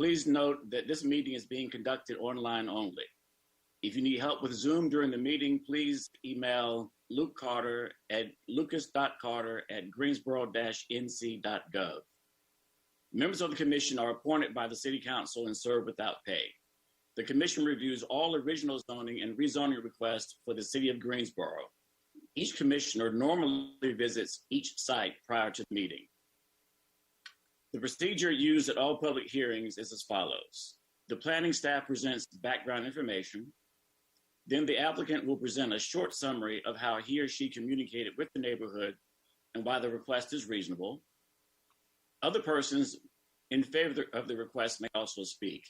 Please note that this meeting is being conducted online only. If you need help with Zoom during the meeting, please email lucas.carter@greensboro-nc.gov. Members of the commission are appointed by the City Council and serve without pay. The commission reviews all original zoning and rezoning requests for the City of Greensboro. Each commissioner normally visits each site prior to the meeting. The procedure used at all public hearings is as follows. The planning staff presents background information. Then the applicant will present a short summary of how he or she communicated with the neighborhood and why the request is reasonable. Other persons in favor of the request may also speak.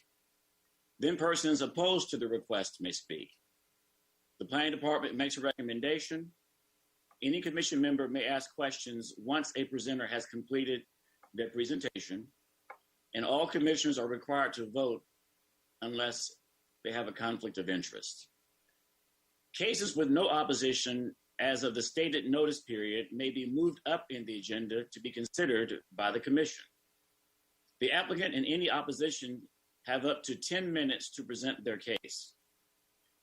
Then persons opposed to the request may speak. The planning department makes a recommendation. Any commission member may ask questions once a presenter has completed their presentation, and all commissioners are required to vote unless they have a conflict of interest. Cases with no opposition as of the stated notice period may be moved up in the agenda to be considered by the commission. The applicant and any opposition have up to 10 minutes to present their case.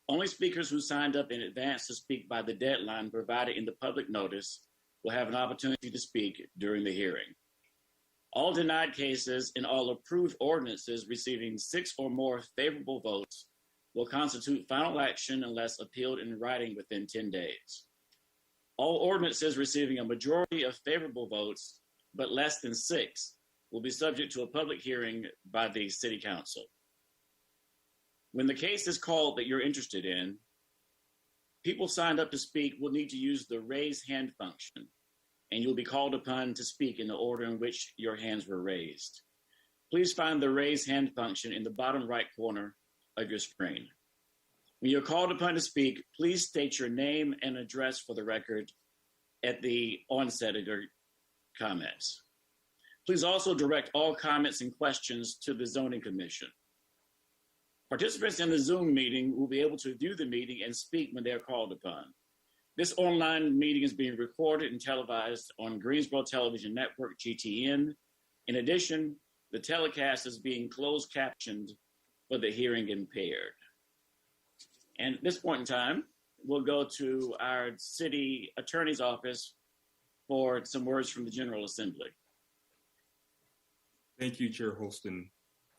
Only speakers who signed up in advance to speak by the deadline provided in the public notice will have an opportunity to speak during the hearing. All denied cases and all approved ordinances receiving 6 or more favorable votes will constitute final action unless appealed in writing within 10 days. All ordinances receiving a majority of favorable votes, but less than 6, will be subject to a public hearing by the City Council. When the case is called that you're interested in, people signed up to speak will need to use the raise hand function, and you'll be called upon to speak in the order in which your hands were raised. Please find the raise hand function in the bottom right corner of your screen. When you're called upon to speak, please state your name and address for the record at the onset of your comments. Please also direct all comments and questions to the Zoning Commission. Participants in the Zoom meeting will be able to view the meeting and speak when they are called upon. This online meeting is being recorded and televised on Greensboro Television Network, GTN. In addition, the telecast is being closed captioned for the hearing impaired. And at this point in time, we'll go to our city attorney's office for some words from the General Assembly. Thank you, Chair Holston.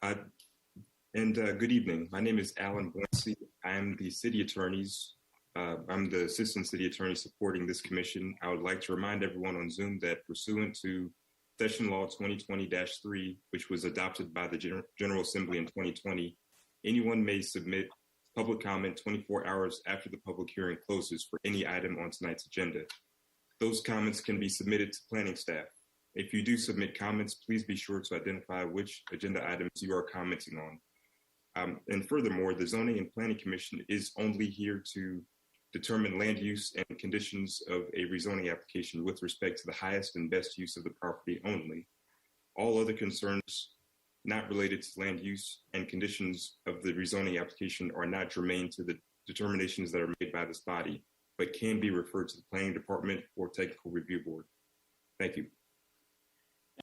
Good evening. My name is Alan Boyncy. I'm the city attorneys. I'm the assistant city attorney supporting this commission. I would like to remind everyone on Zoom that pursuant to Session Law 2020-3, which was adopted by the General Assembly in 2020, anyone may submit public comment 24 hours after the public hearing closes for any item on tonight's agenda. Those comments can be submitted to planning staff. If you do submit comments, please be sure to identify which agenda items you are commenting on. And furthermore, the Zoning and Planning Commission is only here to determine land use and conditions of a rezoning application with respect to the highest and best use of the property only. All other concerns not related to land use and conditions of the rezoning application are not germane to the determinations that are made by this body, but can be referred to the Planning Department or Technical Review Board. Thank you.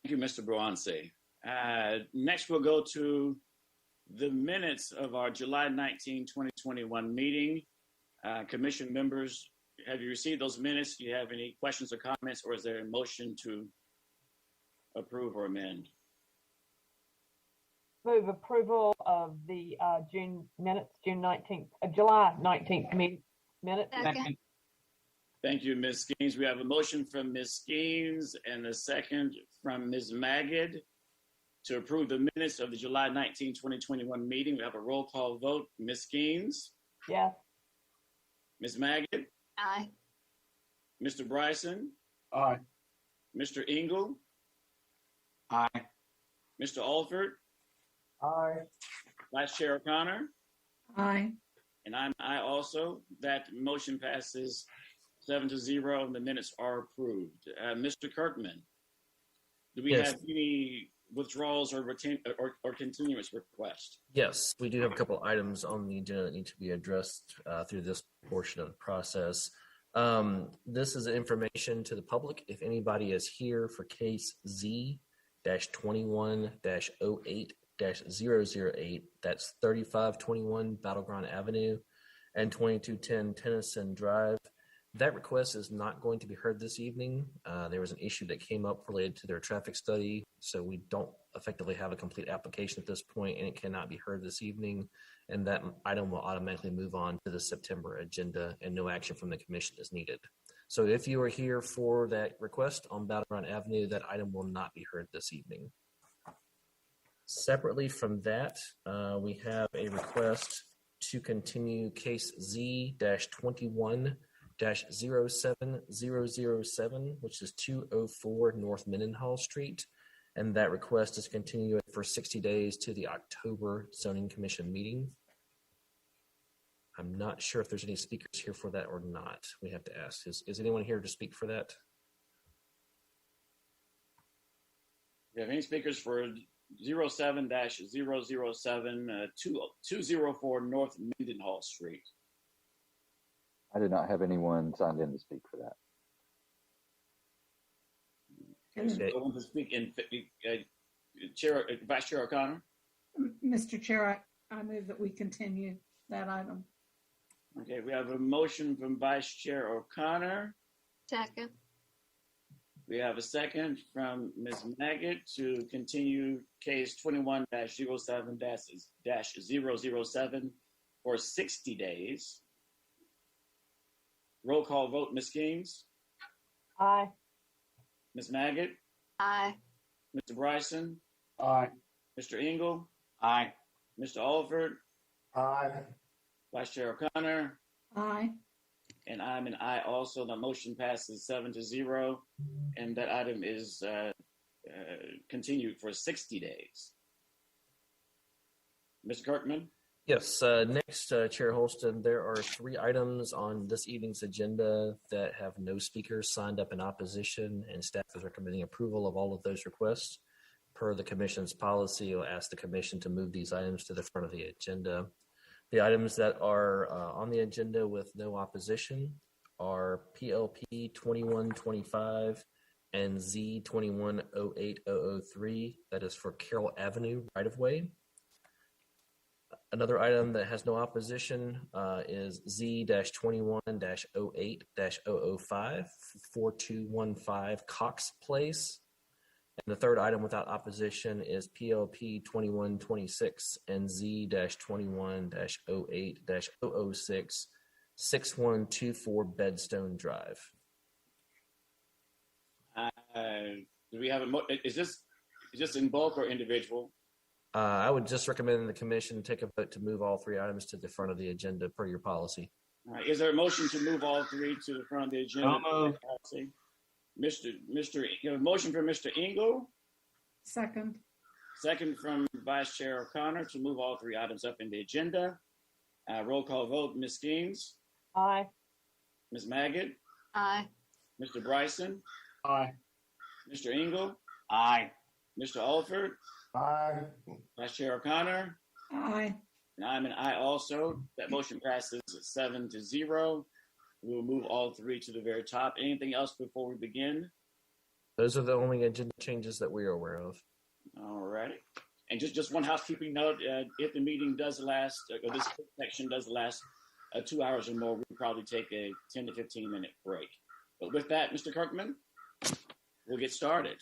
Thank you, Mr. Boyncy. Next, we'll go to the minutes of our July 19, 2021 meeting. Commission members, have you received those minutes? Do you have any questions or comments, or is there a motion to approve or amend? Move approval of the July 19th minutes. Second. Thank you, Ms. Skeens. We have a motion from Ms. Skeens and a second from Ms. Magid to approve the minutes of the July 19, 2021 meeting. We have a roll call vote. Ms. Skeens? Yes. Ms. Magid? Aye. Mr. Bryson? Aye. Mr. Engel? Aye. Mr. Alford? Aye. Vice Chair O'Connor? Aye. And I'm aye also. That motion passes 7-0 and the minutes are approved. Mr. Kirkman, do we have any withdrawals or continuance requests? Yes, we do have a couple items on the agenda that need to be addressed through this portion of the process. This is information to the public. If anybody is here for case Z-21-08 008, that's 3521 Battleground Avenue and 2210 Tennyson Drive. That request is not going to be heard this evening. There was an issue that came up related to their traffic study, so we don't effectively have a complete application at this point, and it cannot be heard this evening, and that item will automatically move on to the September agenda, and no action from the commission is needed. So if you are here for that request on Battleground Avenue, that item will not be heard this evening. Separately from that, we have a request to continue case Z-21-07007, which is 204 North Mendenhall Street. And that request is continued for 60 days to the October Zoning Commission meeting. I'm not sure if there's any speakers here for that or not. We have to ask. Is anyone here to speak for that? Do you have any speakers for 07-007, 204 North Mendenhall Street? I did not have anyone signed in to speak for that. Okay, so I want to speak in Vice Chair O'Connor. Mr. Chair, I move that we continue that item. Okay, we have a motion from Vice Chair O'Connor. Second. We have a second from Ms. Maggot to continue case 21-07-007 for 60 days. Roll call vote, Ms. Kings, Aye. Ms. Maggot, Aye. Mr. Bryson, Aye. Mr. Engel, Aye. Mr. Alford, Aye. Vice Chair O'Connor, Aye. and I'm an aye also. The motion passes 7-0, and that item is continued for 60 days. Ms. Kirkman? Yes, next, Chair Holston, there are 3 items on this evening's agenda that have no speakers signed up in opposition, and staff is recommending approval of all of those requests. Per the commission's policy, I'll ask the commission to move these items to the front of the agenda. The items that are on the agenda with no opposition are PLP 2125 and Z21-08003. That is for Carroll Avenue right-of-way. Another item that has no opposition is Z-21-08-005, 4215 Cox Place. And the third item without opposition is PLP 2126 and Z-21-08-006, 6124 Bedstone Drive. Do we have is this in bulk or individual? I would just recommend the commission take a vote to move all 3 items to the front of the agenda per your policy. All right. Is there a motion to move all 3 to the front of the agenda? You have a motion from Mr. Engel. Second. Second from Vice Chair O'Connor to move all 3 items up in the agenda. Roll call vote, Ms. Skeens, Aye. Ms. Maggot, Aye. Mr. Bryson, Aye. Mr. Engel, Aye. Mr. Alford, Aye. Vice Chair O'Connor, Aye. and I'm an aye also. That motion passes 7-0. We will move all 3 to the very top. Anything else before we begin? Those are the only agenda changes that we are aware of. All righty. And just one housekeeping note, if the meeting does last, or this section does last 2 hours or more, we'll probably take a 10 to 15 minute break. But with that, Mr. Kirkman, we'll get started.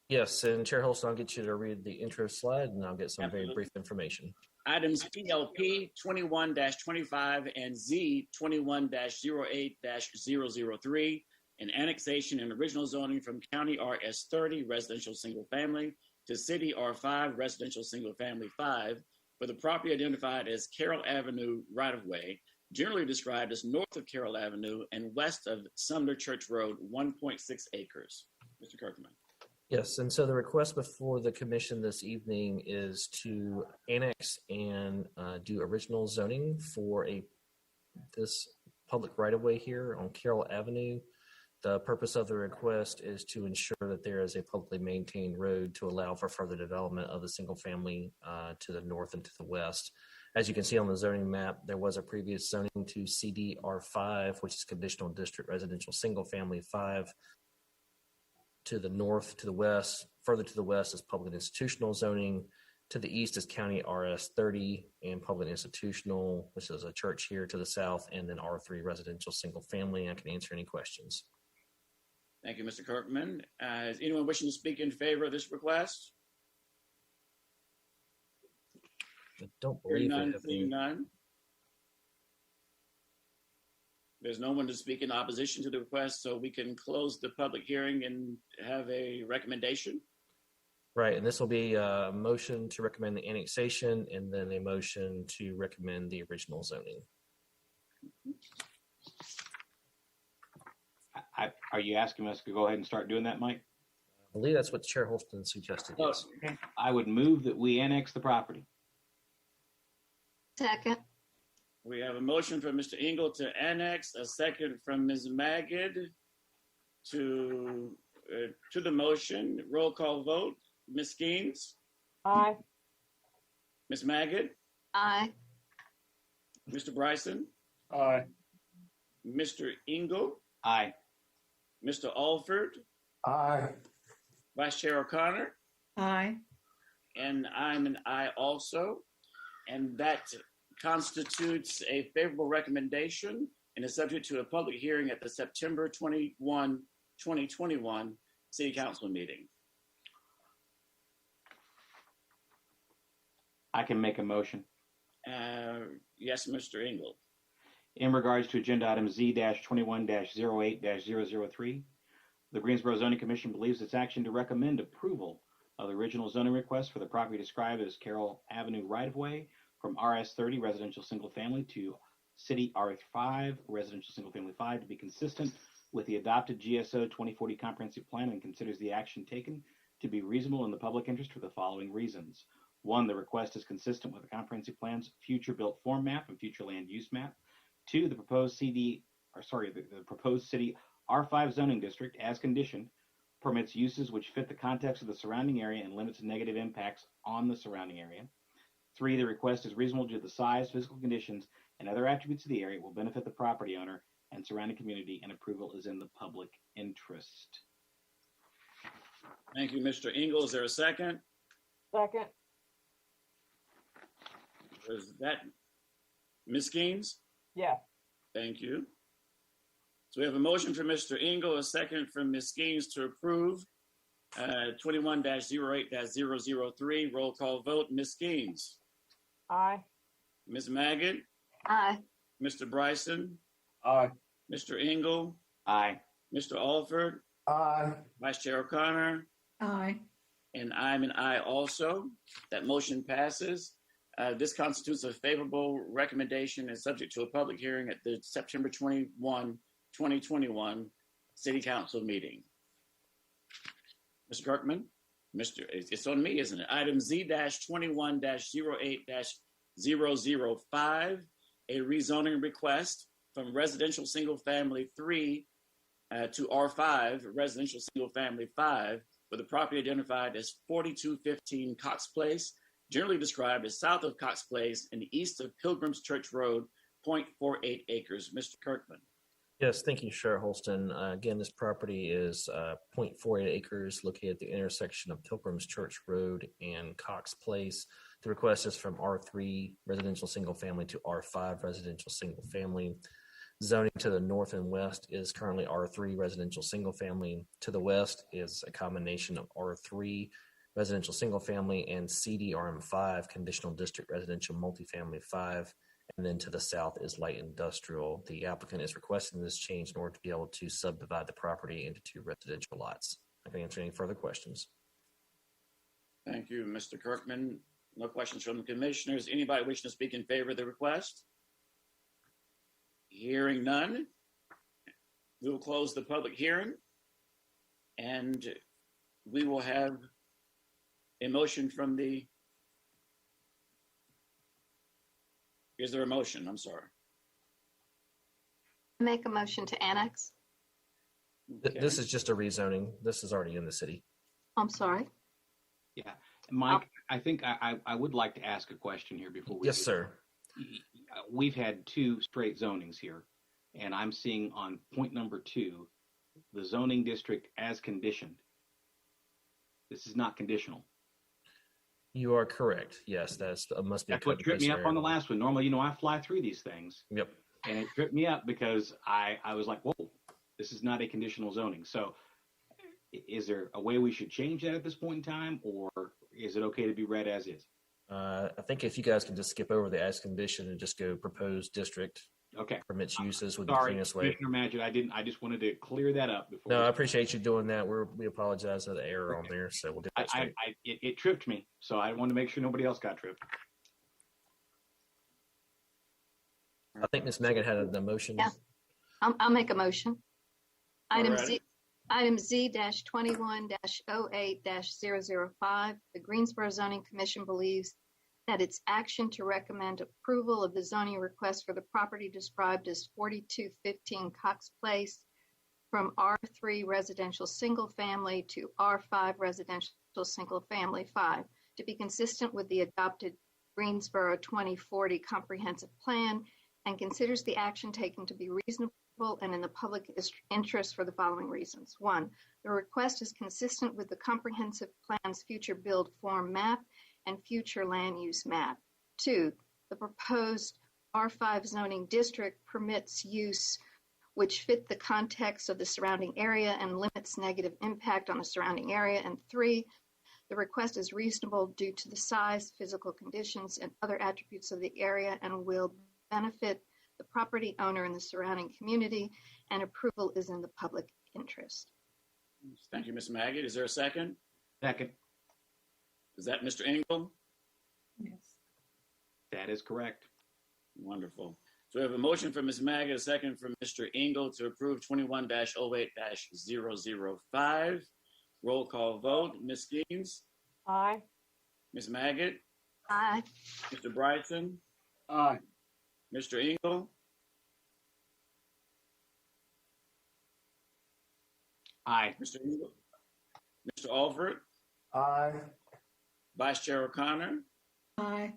Yes, and Chair Holston, I'll get you to read the intro slide, and I'll get some Absolutely. very brief information. Items PLP 21-25 and Z 21-08-003, an annexation and original zoning from County RS 30 residential single family to City R5 residential single family 5 for the property identified as Carroll Avenue right-of-way, generally described as north of Carroll Avenue and west of Sumner Church Road, 1.6 acres. Mr. Kirkman. Yes, and so the request before the commission this evening is to annex and do original zoning for this public right-of-way here on Carroll Avenue. The purpose of the request is to ensure that there is a publicly maintained road to allow for further development of the single family to the north and to the west. As you can see on the zoning map, there was a previous zoning to CDR5, which is conditional district residential single family 5. To the north, to the west, further to the west is public institutional zoning. To the east is County RS 30 and Public Institutional, which is a church here to the south, and then R3 residential single family. I can answer any questions. Thank you, Mr. Kirkman. Is anyone wishing to speak in favor of this request? I don't Hearing believe we none, have seeing any. none. There's no one to speak in opposition to the request, so we can close the public hearing and have a recommendation. Right, and this will be a motion to recommend the annexation and then a motion to recommend the original zoning. Are you asking us to go ahead and start doing that, Mike? I believe that's what Chair Holston suggested, yes. Okay. I would move that we annex the property. Second. We have a motion from Mr. Engel to annex, a second from Ms. Magid to the motion. Roll call vote. Ms. Skeens, Aye. Ms. Magid, Aye. Mr. Bryson, Aye. Mr. Engel, Aye. Mr. Alford, Aye. Vice Chair O'Connor, Aye. and I'm an aye also. And that constitutes a favorable recommendation and is subject to a public hearing at the September 21, 2021 City Council meeting. I can make a motion. Yes, Mr. Engel. In regards to agenda item Z-21-08-003, the Greensboro Zoning Commission believes its action to recommend approval of the original zoning request for the property described as Carroll Avenue right-of-way from RS 30 residential single family to City R5 residential single family 5 to be consistent with the adopted GSO 2040 comprehensive plan, and considers the action taken to be reasonable in the public interest for the following reasons. One, the request is consistent with the comprehensive plan's future built form map and future land use map. Two, the proposed the proposed city R5 zoning district, as conditioned, permits uses which fit the context of the surrounding area and limits negative impacts on the surrounding area. Three, the request is reasonable due to the size, physical conditions, and other attributes of the area. It will benefit the property owner and surrounding community, and approval is in the public interest. Thank you, Mr. Engel. Is there a second? Second. Was that Ms. Skeens? Yes. Thank you. So we have a motion from Mr. Engel, a second from Ms. Skeens to approve 21-08-003. Roll call vote. Ms. Skeens, Aye. Ms. Magid, Aye. Mr. Bryson, Aye. Mr. Engel, Aye. Mr. Alford, Aye. Vice Chair O'Connor, Aye. and I'm an aye also. That motion passes. This constitutes a favorable recommendation and subject to a public hearing at the September 21, 2021 City Council meeting. Mr. Kirkman, it's on me, isn't it? Item Z-21-08-005, a rezoning request from residential single family 3 to R5, residential single family 5, for the property identified as 4215 Cox Place, generally described as south of Cox Place and east of Pilgrim's Church Road, 0.48 acres. Mr. Kirkman. Yes, thank you, Chair Holston. Again, this property is 0.48 acres located at the intersection of Pilgrim's Church Road and Cox Place. The request is from R3 residential single family to R5 residential single family. Zoning to the north and west is currently R3 residential single family. To the west is a combination of R3 residential single family and CDRM5 conditional district residential multifamily 5. And then to the south is light industrial. The applicant is requesting this change in order to be able to subdivide the property into 2 residential lots. I can answer any further questions. Thank you, Mr. Kirkman. No questions from the commissioners. Anybody wishing to speak in favor of the request? Hearing none, we will close the public hearing and we will have a motion from the, is there a motion? I'm sorry. Make a motion to annex. Okay. This is just a rezoning. This is already in the city. I'm sorry. Yeah. Mike, I think I would like to ask a question here before we Yes, sir. We've had 2 straight zonings here, and I'm seeing on point number 2, the zoning district as conditioned. This is not conditional. You are correct. Yes, that's must be. That's what tripped me up on the last one. Normally, I fly through these things. Yep. And it tripped me up because I was like, whoa, this is not a conditional zoning. So is there a way we should change that at this point in time, or is it okay to be read as is? I think if you guys can just skip over the as condition and just go proposed district. Okay. Permits uses would Sorry, be cleanest way. Commissioner Magid, I just wanted to clear that up before. No, I appreciate you doing that. We apologize for the error on there, so we'll get that straight. It tripped me, so I wanted to make sure nobody else got tripped. I think Ms. Megan had the motion. Yeah. I'll make a motion. Item Alrighty. Z. Item Z-21-08-005, the Greensboro Zoning Commission believes that its action to recommend approval of the zoning request for the property described as 4215 Cox Place from R3 residential single family to R5 residential single family 5 to be consistent with the adopted Greensboro 2040 comprehensive plan, and considers the action taken to be reasonable and in the public interest for the following reasons. 1, the request is consistent with the comprehensive plan's future build form map and future land use map. 2, the proposed R5 zoning district permits use which fit the context of the surrounding area and limits negative impact on the surrounding area. And 3, the request is reasonable due to the size, physical conditions, and other attributes of the area and will benefit the property owner and the surrounding community, and approval is in the public interest. Thank you, Ms. Magid. Is there a second? Second. Is that Mr. Engel? Yes. That is correct. Wonderful. So we have a motion from Ms. Magid, a second from Mr. Engel to approve 21-08-005. Roll call vote. Ms. Skeens? Aye. Ms. Magid? Aye. Mr. Bryson? Aye. Mr. Engel? Aye. Mr. Engel? Mr. Alford? Aye. Vice Chair O'Connor? Aye.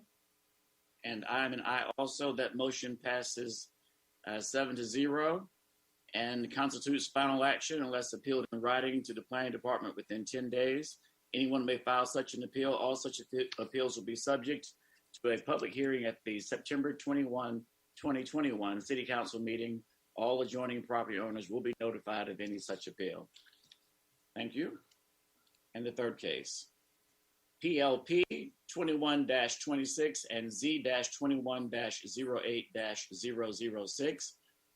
And I'm an aye also. That motion passes 7-0 and constitutes final action unless appealed in writing to the Planning Department within 10 days. Anyone may file such an appeal. All such appeals will be subject to a public hearing at the September 21, 2021 City Council meeting. All adjoining property owners will be notified of any such appeal. Thank you. And the third case, PLP 21-26 and Z-21-08-006,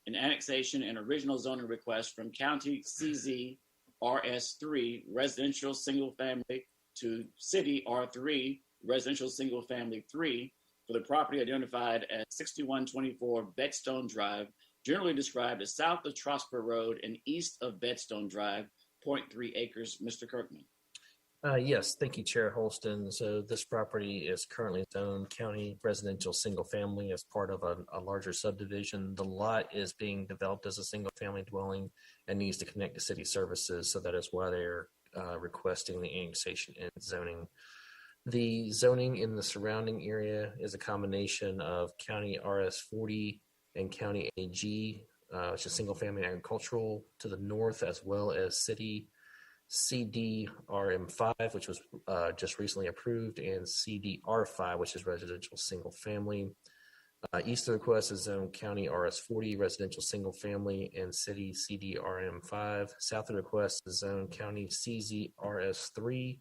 an annexation and original zoning request from County CZ RS3 residential single family to City R3 residential single family 3 for the property identified as 6124 Bedstone Drive, generally described as south of Trosper Road and east of Bedstone Drive, 0.3 acres. Mr. Kirkman. Yes, thank you, Chair Holston. So this property is currently zoned county residential single family as part of a larger subdivision. The lot is being developed as a single family dwelling and needs to connect to city services. So that is why they're requesting the annexation and zoning. The zoning in the surrounding area is a combination of county RS40 and county AG, which is single family agricultural to the north, as well as city CDRM5, which was just recently approved, and CDR5, which is residential single family. East of the request is zone county RS40, residential single family, and city CDRM5. South of the request is zone county CZRS3.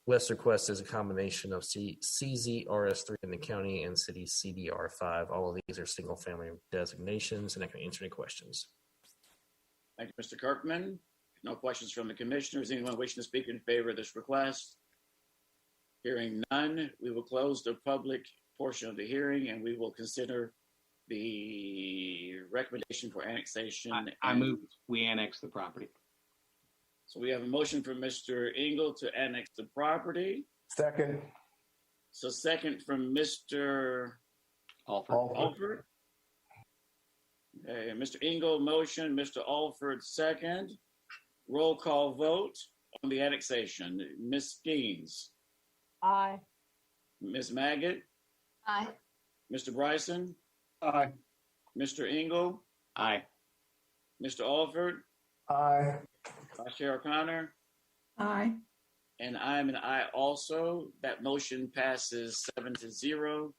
West request is a combination of CZRS3 in the county and city CDR5. All of these are single family designations, and I can answer any questions. Thank you, Mr. Kirkman. No questions from the commissioners. Anyone wishing to speak in favor of this request? Hearing none, we will close the public portion of the hearing and we will consider the recommendation for annexation. I move we annex the property. So we have a motion from Mr. Engel to annex the property. Second. So second from Mr. Alford. Okay, Mr. Engel motion, Mr. Alford second. Roll call vote on the annexation. Ms. Skeens. Aye. Ms. Magid. Aye. Mr. Bryson. Aye. Mr. Engel. Aye. Mr. Alford. Aye. Vice Chair O'Connor. Aye. And I'm an I also. That motion passes 7-0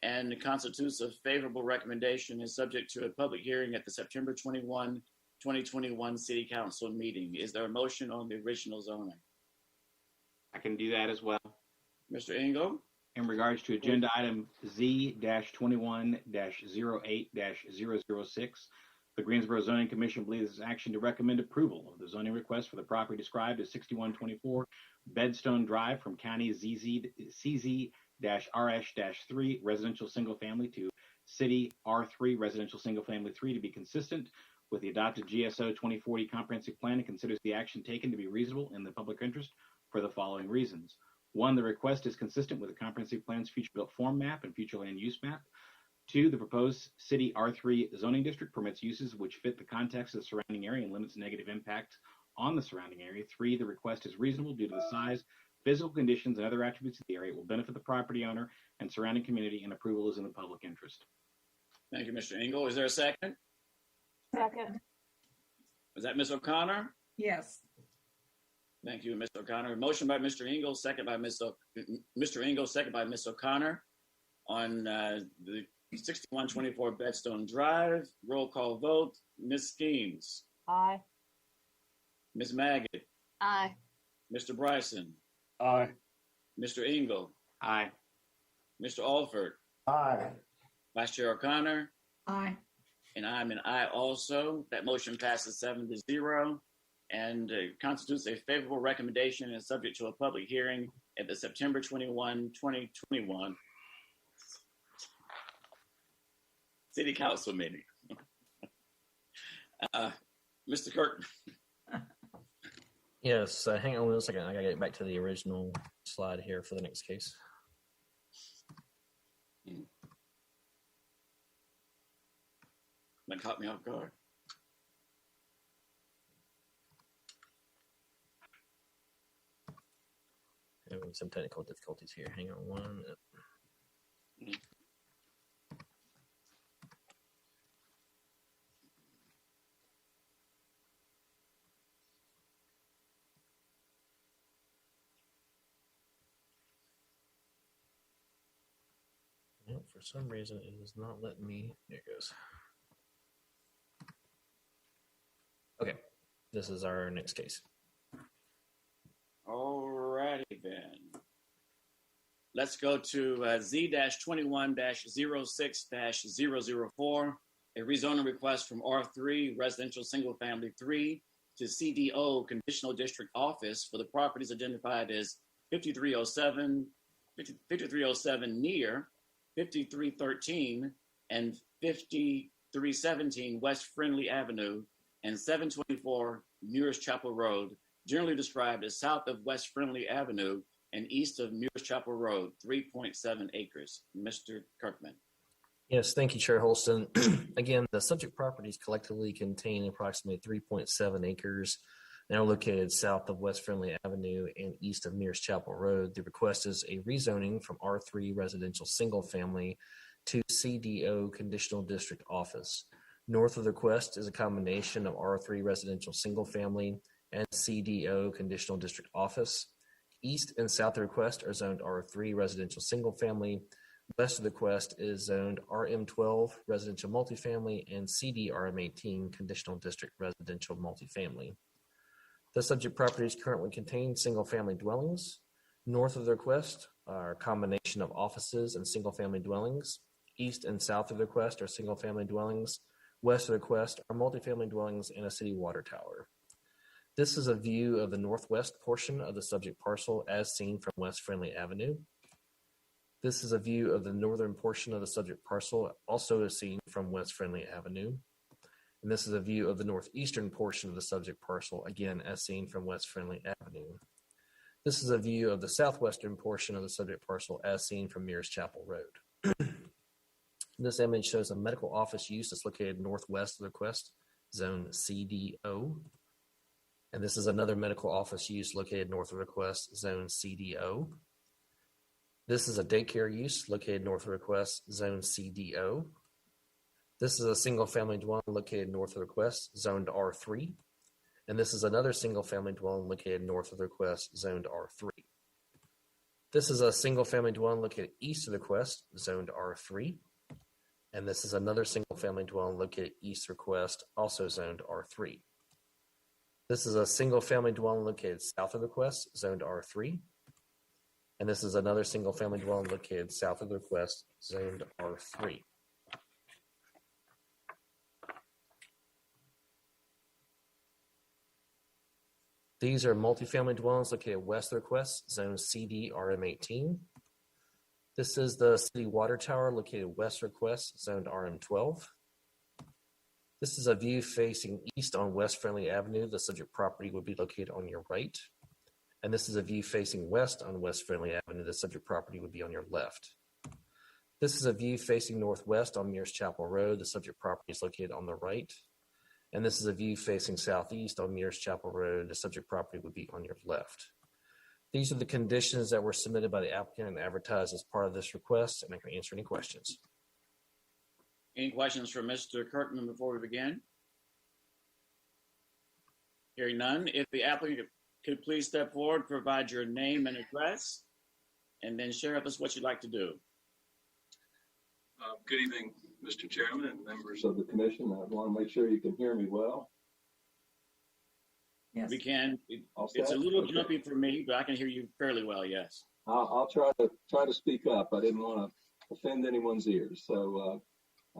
and constitutes a favorable recommendation and subject to a public hearing at the September 21, 2021 City Council meeting. Is there a motion on the original zoning? I can do that as well. Mr. Engel? In regards to agenda item Z-21-08-006, the Greensboro Zoning Commission believes its action to recommend approval of the zoning request for the property described as 6124 Bedstone Drive from County CZ-RS-3 Residential Single Family to City R3 Residential Single Family 3 to be consistent with the adopted GSO 2040 Comprehensive Plan, and considers the action taken to be reasonable in the public interest for the following reasons. 1, the request is consistent with the Comprehensive Plan's future built form map and future land use map. 2, the proposed City R3 zoning district permits uses which fit the context of the surrounding area and limits negative impact on the surrounding area. 3, the request is reasonable due to the size, physical conditions, and other attributes of the area. It will benefit the property owner and surrounding community, and approval is in the public interest. Thank you, Mr. Engel. Is there a second? Second. Was that Ms. O'Connor? Yes. Thank you, Mr. O'Connor. Motion by Mr. Engel, second by Mr. Engel, second by Ms. O'Connor on the 6124 Bedstone Drive. Roll call vote. Ms. Skeens. Aye. Ms. Maggot. Aye. Mr. Bryson. Aye. Mr. Engel. Aye. Mr. Alford. Aye. Vice Chair O'Connor. Aye. And I'm an I also. That motion passes 7-0 and constitutes a favorable recommendation and subject to a public hearing at the September 21, 2021 City Council meeting. Mr. Kirk. Yes, hang on one second. I gotta get back to the original slide here for the next case. That caught me off guard. Having some technical difficulties here. Hang on one minute. For some reason, it is not letting me. There it goes. Okay, this is our next case. Alrighty then. Let's go to Z-21-06-004, a rezoning request from R3 Residential Single Family 3 to CDO Conditional District Office for the properties identified as 5307 near 5313 and 5317 West Friendly Avenue and 724 Muirs Chapel Road, generally described as south of West Friendly Avenue and east of Muirs Chapel Road, 3.7 acres. Mr. Kirkman. Yes, thank you, Chair Holston. Again, the subject properties collectively contain approximately 3.7 acres and are located south of West Friendly Avenue and east of Muirs Chapel Road. The request is a rezoning from R3 Residential Single Family to CDO Conditional District Office. North of the request is a combination of R3 Residential Single Family and CDO Conditional District Office. East and south of the request are zoned R3 Residential Single Family. West of the request is zoned RM12 Residential Multifamily and CDRM18 Conditional District Residential Multifamily. The subject properties currently contain single-family dwellings. North of the request are a combination of offices and single-family dwellings. East and south of the request are single-family dwellings. West of the request are multifamily dwellings and a city water tower. This is a view of the northwest portion of the subject parcel as seen from West Friendly Avenue. This is a view of the northern portion of the subject parcel, also as seen from West Friendly Avenue. And this is a view of the northeastern portion of the subject parcel, again, as seen from West Friendly Avenue. This is a view of the southwestern portion of the subject parcel, as seen from Muirs Chapel Road. This image shows a medical office use that's located northwest of the request, zone CDO. And this is another medical office use located north of the request, zone CDO. This is a daycare use located north of the request, zone CDO. This is a single-family dwelling located north of the request, zoned R3. And this is another single-family dwelling located north of the request, zoned R3. This is a single-family dwelling located east of the request, zoned R3. And this is another single-family dwelling located east of the request, also zoned R3. This is a single-family dwelling located south of the request, zoned R3. And this is another single-family dwelling located south of the request, zoned R3. These are multifamily dwellings located west of the request, zone CD RM18. This is the city water tower located west of the request, zoned RM12. This is a view facing east on West Friendly Avenue. The subject property would be located on your right. And this is a view facing west on West Friendly Avenue. The subject property would be on your left. This is a view facing northwest on Mears Chapel Road. The subject property is located on the right. And this is a view facing southeast on Mears Chapel Road. The subject property would be on your left. These are the conditions that were submitted by the applicant and advertised as part of this request, and I can answer any questions. Any questions for Mr. Kirkman before we begin? Hearing none, if the applicant could please step forward, provide your name and address, and then share with us what you'd like to do. Good evening, Mr. Chairman and members of the commission. I want to make sure you can hear me well. Yes. We can. It's a little jumpy for me, but I can hear you fairly well, yes. I'll try to speak up. I didn't want to offend anyone's ears. So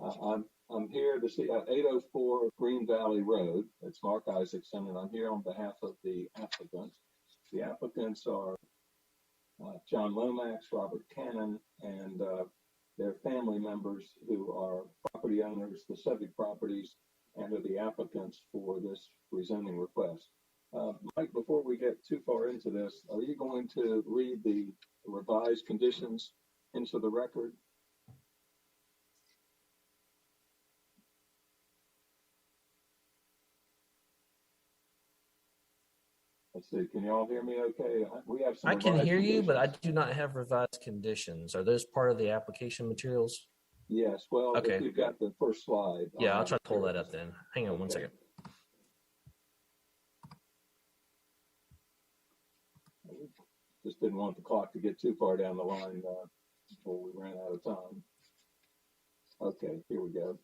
I'm here to see 804 Green Valley Road. It's Mark Isaacson, and I'm here on behalf of the applicants. The applicants are John Lomax, Robert Cannon, and their family members who are property owners, the subject properties, and are the applicants for this rezoning request. Mike, before we get too far into this, are you going to read the revised conditions into the record? Let's see, can you all hear me okay? We have some. I can hear you, but I do not have revised conditions. Are those part of the application materials? Yes, well, okay. If you've got the first slide. Yeah, I'll try to pull that up then. Hang on one second. Just didn't want the clock to get too far down the line before we ran out of time. Okay, here we go.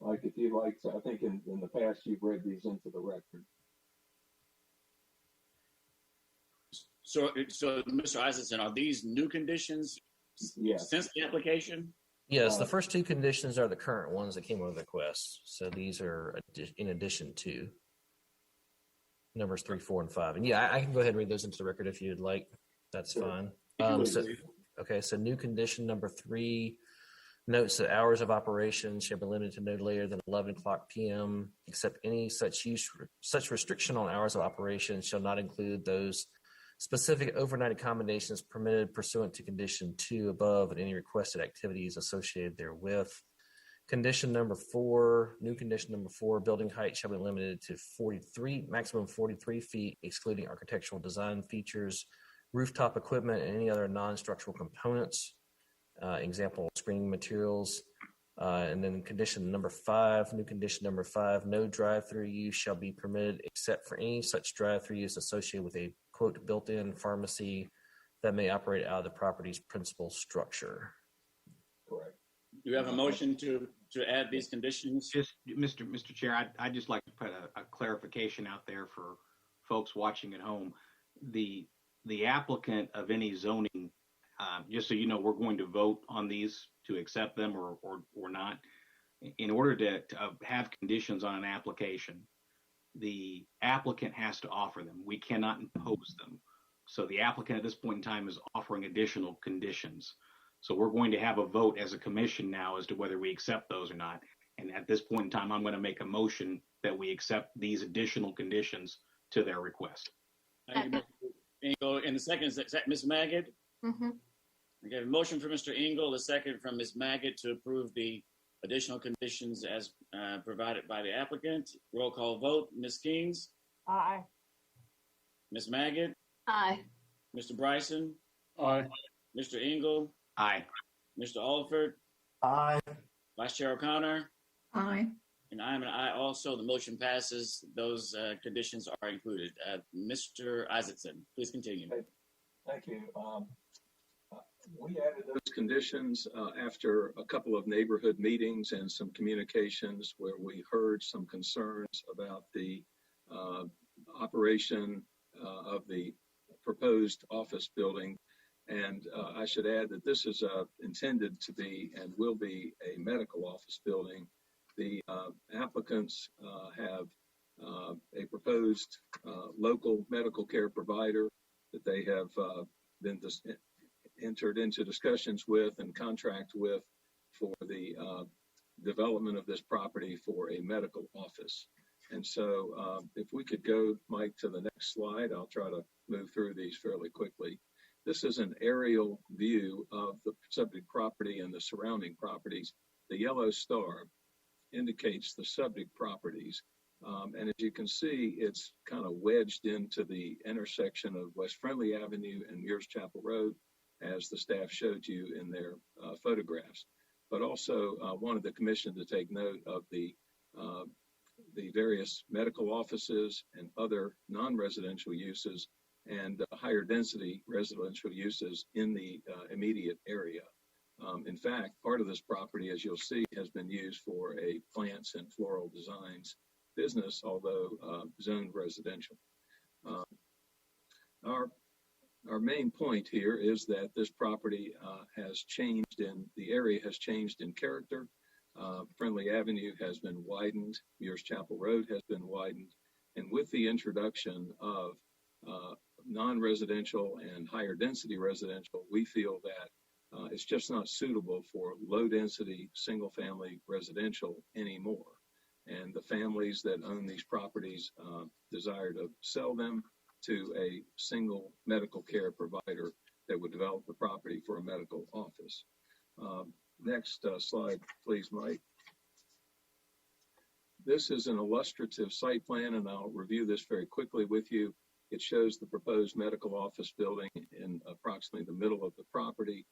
Like, if you'd like to, I think in the past you've read these into the record. So Mr. Isaacson, are these new conditions since the application? Yes, the first two conditions are the current ones that came with the request. So these are in addition to numbers 3, 4, and 5. And yeah, I can go ahead and read those into the record if you'd like. That's fine. So new condition number 3 notes that hours of operation shall be limited to no later than 11 o'clock p.m., except any such restriction on hours of operation shall not include those specific overnight accommodations permitted pursuant to condition 2 above and any requested activities associated therewith. Condition number 4, new condition number 4, building height shall be limited to maximum 43 feet, excluding architectural design features, rooftop equipment, and any other non-structural components. Example, screening materials. And then condition number 5, new condition number 5, no drive-through use shall be permitted except for any such drive-through use associated with a, quote, built-in pharmacy that may operate out of the property's principal structure. Correct. Do you have a motion to add these conditions? Just, Mr. Chair, I'd just like to put a clarification out there for folks watching at home. The applicant of any zoning, just so you know, we're going to vote on these to accept them or not. In order to have conditions on an application, the applicant has to offer them. We cannot impose them. So the applicant at this point in time is offering additional conditions. So we're going to have a vote as a commission now as to whether we accept those or not. And at this point in time, I'm going to make a motion that we accept these additional conditions to their request. Thank you, Mr. Engel. And the second is Ms. Magid? Mm-hmm. Okay, a motion from Mr. Engel, a second from Ms. Magid to approve the additional conditions as provided by the applicant. Roll call vote. Ms. Kings? Aye. Ms. Magid? Aye. Mr. Bryson? Aye. Mr. Engel? Aye. Mr. Alford? Aye. Vice Chair O'Connor? Aye. And I am an aye also. The motion passes. Those conditions are included. Mr. Isaacson, please continue. Thank you. We added those conditions after a couple of neighborhood meetings and some communications where we heard some concerns about the operation of the proposed office building. And I should add that this is intended to be and will be a medical office building. The applicants have a proposed local medical care provider that they have been entered into discussions with and contract with for the development of this property for a medical office. And so if we could go, Mike, to the next slide, I'll try to move through these fairly quickly. This is an aerial view of the subject property and the surrounding properties. The yellow star indicates the subject properties. And as you can see, it's kind of wedged into the intersection of West Friendly Avenue and Muirs Chapel Road, as the staff showed you in their photographs. But also wanted the commission to take note of the various medical offices and other non-residential uses and higher density residential uses in the immediate area. In fact, part of this property, as you'll see, has been used for a plants and floral designs business, although zoned residential. Our main point here is that this property has changed the area has changed in character. Friendly Avenue has been widened, Muirs Chapel Road has been widened, and with the introduction of non-residential and higher density residential, we feel that it's just not suitable for low density single family residential anymore. And the families that own these properties desire to sell them to a single medical care provider that would develop the property for a medical office. Next slide, please, Mike. This is an illustrative site plan, and I'll review this very quickly with you. It shows the proposed medical office building in approximately the middle of the property,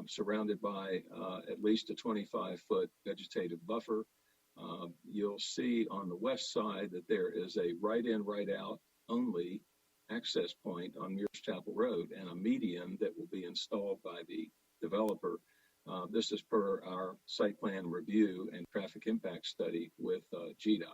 surrounded by at least a 25-foot vegetative buffer. You'll see on the west side that there is a right-in, right-out only access point on Muirs Chapel Road and a median that will be installed by the developer. This is per our site plan review and traffic impact study with GDOT.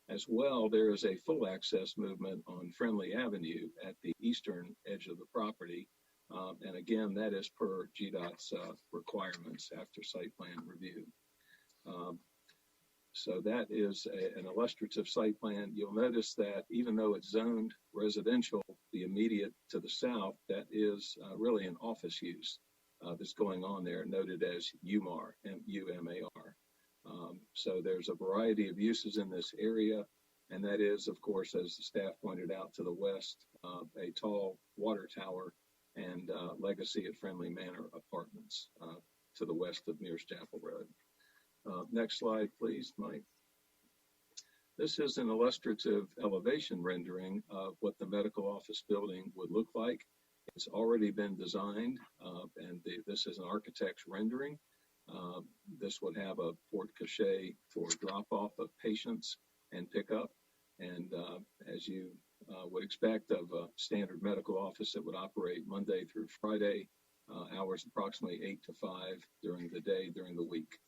As well, there is a full access movement on Friendly Avenue at the eastern edge of the property. And again, that is per GDOT's requirements after site plan review. So that is an illustrative site plan. You'll notice that even though it's zoned residential, the immediate to the south, that is really an office use that's going on there, noted as UMAR, UMAR. So there's a variety of uses in this area, and that is, of course, as the staff pointed out to the west, a tall water tower and Legacy at Friendly Manor apartments to the west of Muirs Chapel Road. Next slide, please, Mike. This is an illustrative elevation rendering of what the medical office building would look like. It's already been designed, and this is an architect's rendering. This would have a porte cochere for drop-off of patients and pickup. And as you would expect of a standard medical office that would operate Monday through Friday, hours approximately 8 to 5 during the day, during the week.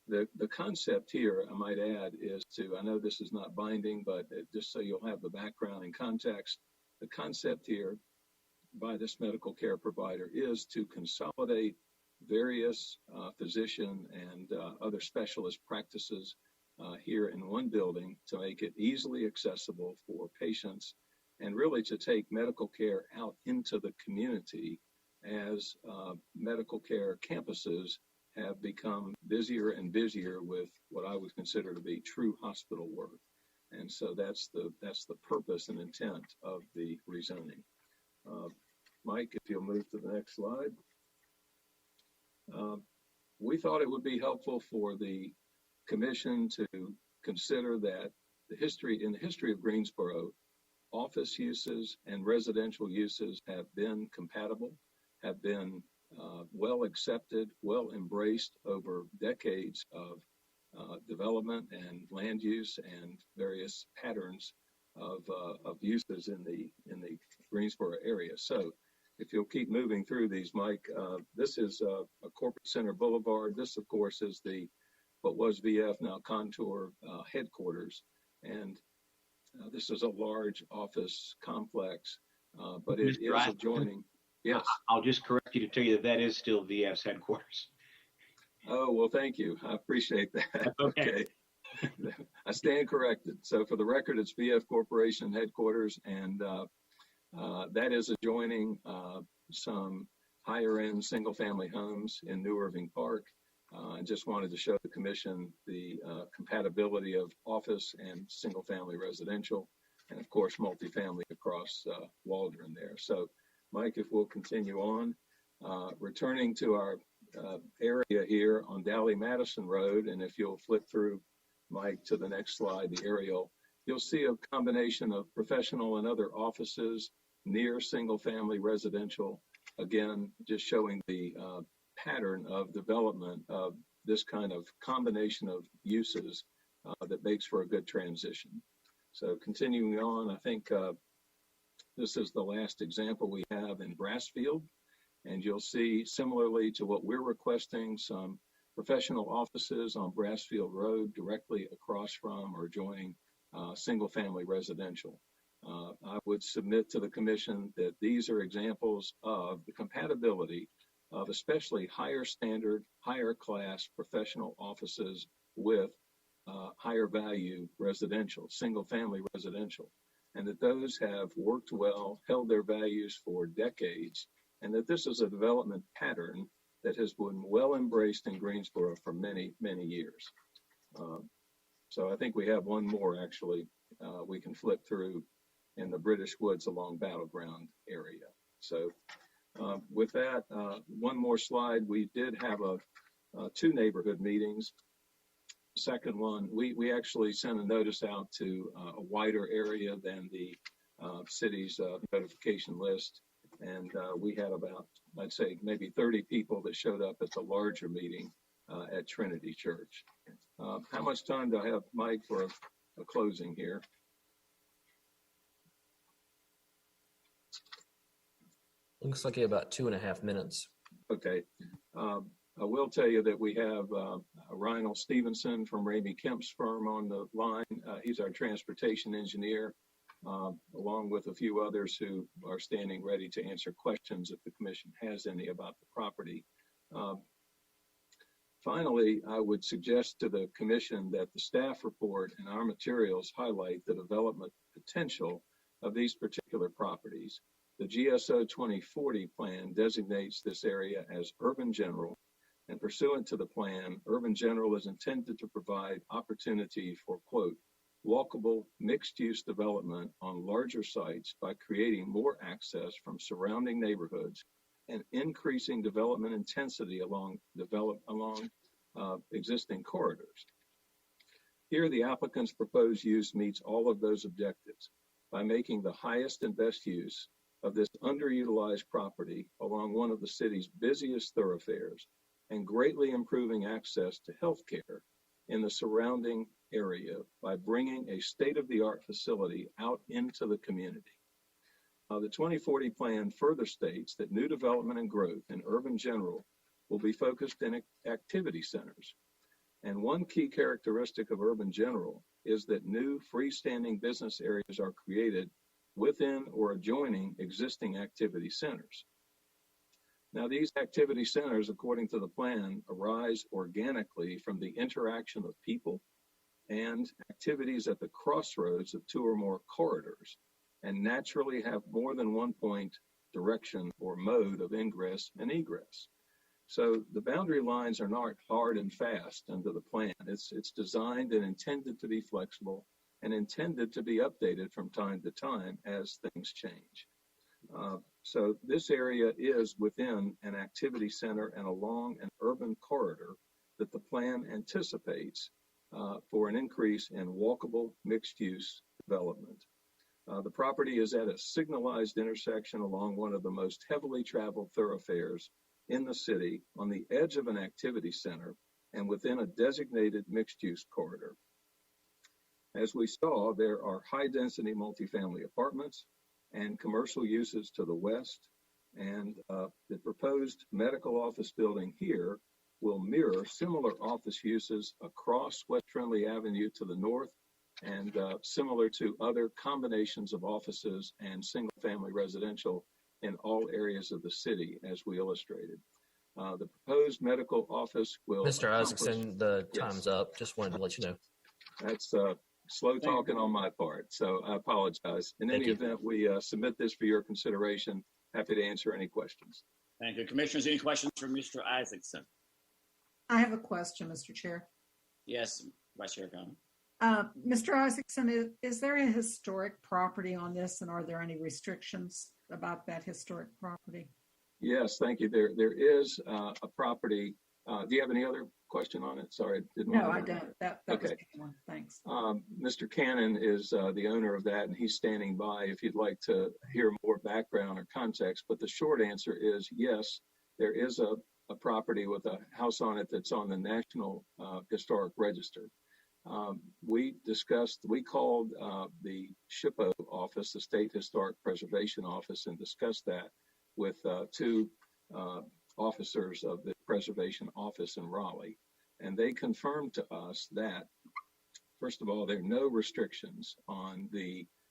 The concept here, I might add, is I know this is not binding, but just so you'll have the background and context, the concept here by this medical care provider is to consolidate various physician and other specialist practices here in one building to make it easily accessible for patients and really to take medical care out into the community as medical care campuses have become busier and busier with what I would consider to be true hospital work. And so that's the purpose and intent of the rezoning. Mike, if you'll move to the next slide. We thought it would be helpful for the commission to consider that in the history of Greensboro, office uses and residential uses have been compatible, have been well accepted, well embraced over decades of development and land use and various patterns of uses in the Greensboro area. So if you'll keep moving through these, Mike, this is a Corporate Center Boulevard. This, of course, is what was VF, now Contour headquarters. And this is a large office complex, but it is adjoining. Yes. I'll just correct you to tell you that is still VF's headquarters. Oh, well, thank you. I appreciate that. Okay. I stand corrected. So for the record, it's VF Corporation headquarters, and that is adjoining some higher end single family homes in New Irving Park. I just wanted to show the commission the compatibility of office and single family residential, and of course, multifamily across Waldron there. So Mike, if we'll continue on, returning to our area here on Dally-Madison Road, and if you'll flip through, Mike, to the next slide, the aerial, you'll see a combination of professional and other offices near single-family residential, again, just showing the pattern of development of this kind of combination of uses that makes for a good transition. So continuing on, I think this is the last example we have in Brassfield, and you'll see, similarly to what we're requesting, some professional offices on Brassfield Road directly across from or adjoining single-family residential. I would submit to the commission that these are examples of the compatibility of especially higher standard, higher class professional offices with higher value residential, single-family residential, and that those have worked well, held their values for decades, and that this is a development pattern that has been well embraced in Greensboro for many, many years. So I think we have one more, actually, we can flip through in the British Woods along Battleground area. So with that, one more slide. We did have two neighborhood meetings. Second one, we actually sent a notice out to a wider area than the city's notification list. And we had about, I'd say, maybe 30 people that showed up at the larger meeting at Trinity Church. How much time do I have, Mike, for a closing here? Looks like about 2.5 minutes. Okay. I will tell you that we have Reinald Stevenson from Ramey Kemp's firm on the line. He's our transportation engineer, along with a few others who are standing ready to answer questions if the commission has any about the property. Finally, I would suggest to the commission that the staff report and our materials highlight the development potential of these particular properties. The GSO 2040 plan designates this area as urban general, and pursuant to the plan, urban general is intended to provide opportunity for, quote, walkable mixed-use development on larger sites by creating more access from surrounding neighborhoods and increasing development intensity along existing corridors. Here, the applicant's proposed use meets all of those objectives by making the highest and best use of this underutilized property along one of the city's busiest thoroughfares and greatly improving access to healthcare in the surrounding area by bringing a state-of-the-art facility out into the community. The 2040 plan further states that new development and growth in urban general will be focused in activity centers. And one key characteristic of urban general is that new freestanding business areas are created within or adjoining existing activity centers. Now, these activity centers, according to the plan, arise organically from the interaction of people and activities at the crossroads of two or more corridors, and naturally have more than one point, direction, or mode of ingress and egress. So the boundary lines are not hard and fast under the plan. It's designed and intended to be flexible and intended to be updated from time to time as things change. So this area is within an activity center and along an urban corridor that the plan anticipates for an increase in walkable mixed-use development. The property is at a signalized intersection along one of the most heavily traveled thoroughfares in the city on the edge of an activity center and within a designated mixed-use corridor. As we saw, there are high-density multifamily apartments and commercial uses to the west, and the proposed medical office building here will mirror similar office uses across West Friendly Avenue to the north, and similar to other combinations of offices and single-family residential in all areas of the city, as we illustrated. The proposed medical office will— Mr. Isaacson, the time's up. Just wanted to let you know. That's slow talking on my part, so I apologize. In any event, we submit this for your consideration. Happy to answer any questions. Thank you. Commissioners, any questions for Mr. Isaacson? I have a question, Mr. Chair. Yes, Vice Chair Conlon. Mr. Isaacson, is there a historic property on this, and are there any restrictions about that historic property? Yes, thank you. There is a property. Do you have any other question on it? Sorry, No, I don't. That okay. was the one. Thanks. Mr. Cannon is the owner of that, and he's standing by if you'd like to hear more background or context. But the short answer is yes, there is a property with a house on it that's on the National Historic Register. We called the SHPO office, the State Historic Preservation Office, and discussed that with two officers of the Preservation Office in Raleigh. And they confirmed to us that, first of all, there are no restrictions on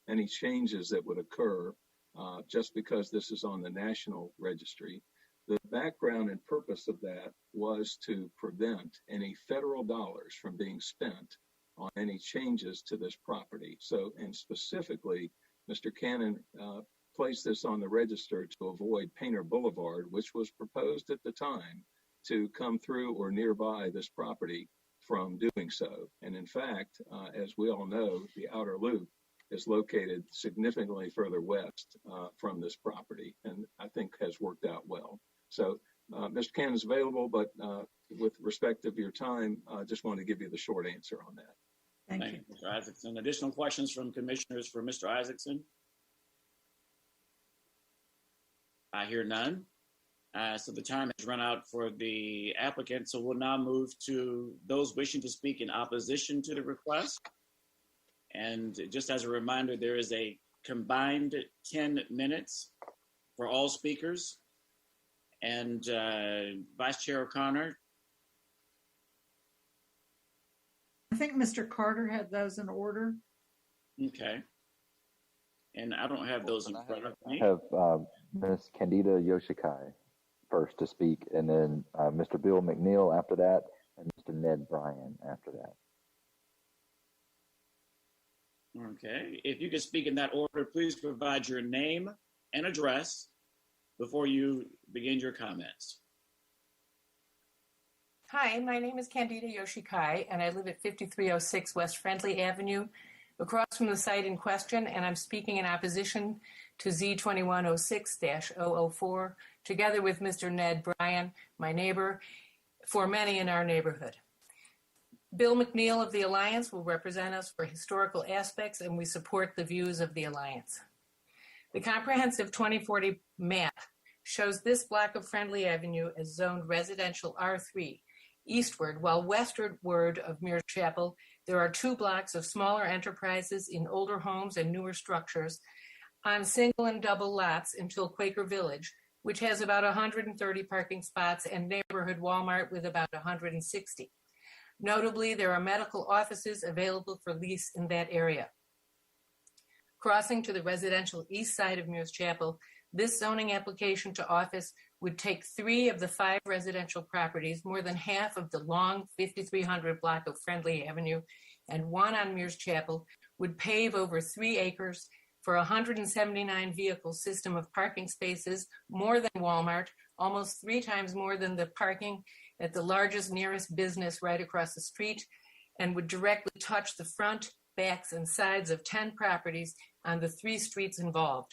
any changes that would occur just because this is on the National Registry. The background and purpose of that was to prevent any federal dollars from being spent on any changes to this property. So, and specifically, Mr. Cannon placed this on the register to avoid Painter Boulevard, which was proposed at the time to come through or nearby this property from doing so. And in fact, as we all know, the outer loop is located significantly further west from this property, and I think has worked out well. So Mr. Cannon is available, but with respect of your time, I just wanted to give you the short answer on that. Thank you. Mr. Isaacson. Additional questions from commissioners for Mr. Isaacson? I hear none. So the time has run out for the applicant. So we'll now move to those wishing to speak in opposition to the request. And just as a reminder, there is a combined 10 minutes for all speakers. And Vice Chair O'Connor. I think Mr. Carter had those in order. Okay. And I don't have those in front of me. I have Ms. Candida Yoshikai first to speak, and then Mr. Bill McNeil after that, and Mr. Ned Bryan after that. Okay. If you could speak in that order, please provide your name and address before you begin your comments. Hi, my name is Candida Yoshikai, and I live at 5306 West Friendly Avenue, across from the site in question, and I'm speaking in opposition to Z2106-004, together with Mr. Ned Bryan, my neighbor, for many in our neighborhood. Bill McNeil of the Alliance will represent us for historical aspects, and we support the views of the Alliance. The comprehensive 2040 map shows this block of Friendly Avenue as zoned residential R3 eastward, while westward of Mears Chapel, there are 2 blocks of smaller enterprises in older homes and newer structures on single and double lots until Quaker Village, which has about 130 parking spots, and neighborhood Walmart with about 160. Notably, there are medical offices available for lease in that area. Crossing to the residential east side of Mears Chapel, this zoning application to office would take 3 of the 5 residential properties, more than half of the long 5300 block of Friendly Avenue, and 1 on Mears Chapel, would pave over 3 acres for a 179 vehicle system of parking spaces, more than Walmart, almost 3 times more than the parking at the largest nearest business right across the street, and would directly touch the front, backs, and sides of 10 properties on the 3 streets involved.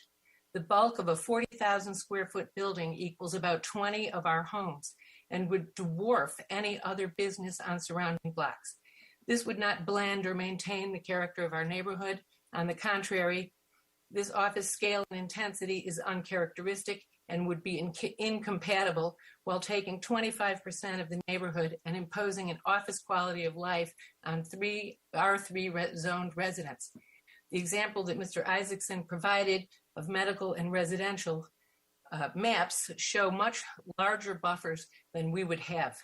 The bulk of a 40,000 square foot building equals about 20 of our homes and would dwarf any other business on surrounding blocks. This would not blend or maintain the character of our neighborhood. On the contrary, this office scale and intensity is uncharacteristic and would be incompatible while taking 25% of the neighborhood and imposing an office quality of life on R3 zoned residents. The example that Mr. Isaacson provided of medical and residential maps show much larger buffers than we would have.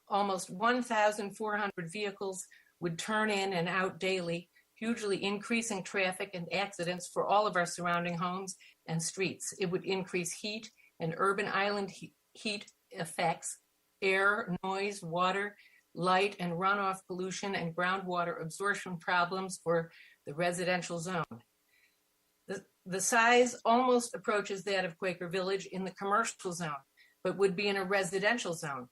Almost 1,400 vehicles would turn in and out daily, hugely increasing traffic and accidents for all of our surrounding homes and streets. It would increase heat and urban island heat effects, air, noise, water, light, and runoff pollution and groundwater absorption problems for the residential zone. The size almost approaches that of Quaker Village in the commercial zone, but would be in a residential zone.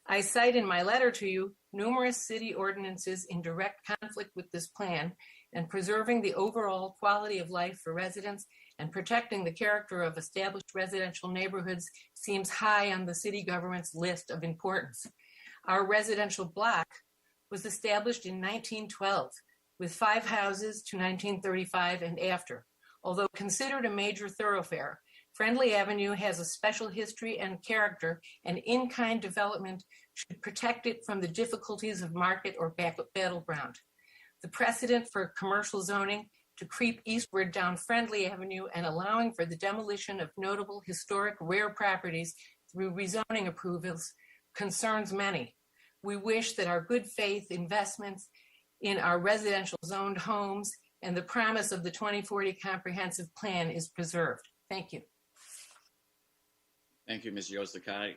I cite in my letter to you numerous city ordinances in direct conflict with this plan, and preserving the overall quality of life for residents and protecting the character of established residential neighborhoods seems high on the city government's list of importance. Our residential block was established in 1912 with 5 houses to 1935 and after. Although considered a major thoroughfare, Friendly Avenue has a special history and character, and in-kind development should protect it from the difficulties of market or battleground. The precedent for commercial zoning to creep eastward down Friendly Avenue and allowing for the demolition of notable historic rare properties through rezoning approvals concerns many. We wish that our good faith investments in our residential zoned homes and the promise of the 2040 comprehensive plan is preserved. Thank you. Thank you, Ms. Yosakai.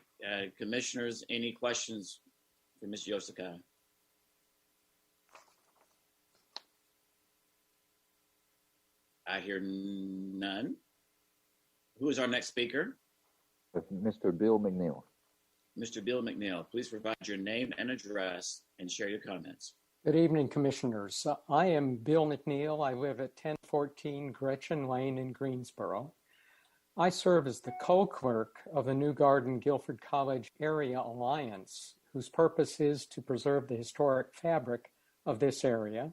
Commissioners, any questions for Ms. Yosakai? I hear none. Who is our next speaker? Mr. Bill McNeil. Mr. Bill McNeil, please provide your name and address and share your comments. Good evening, Commissioners. I am Bill McNeil. I live at 1014 Gretchen Lane in Greensboro. I serve as the co-clerk of the New Garden Guilford College Area Alliance, whose purpose is to preserve the historic fabric of this area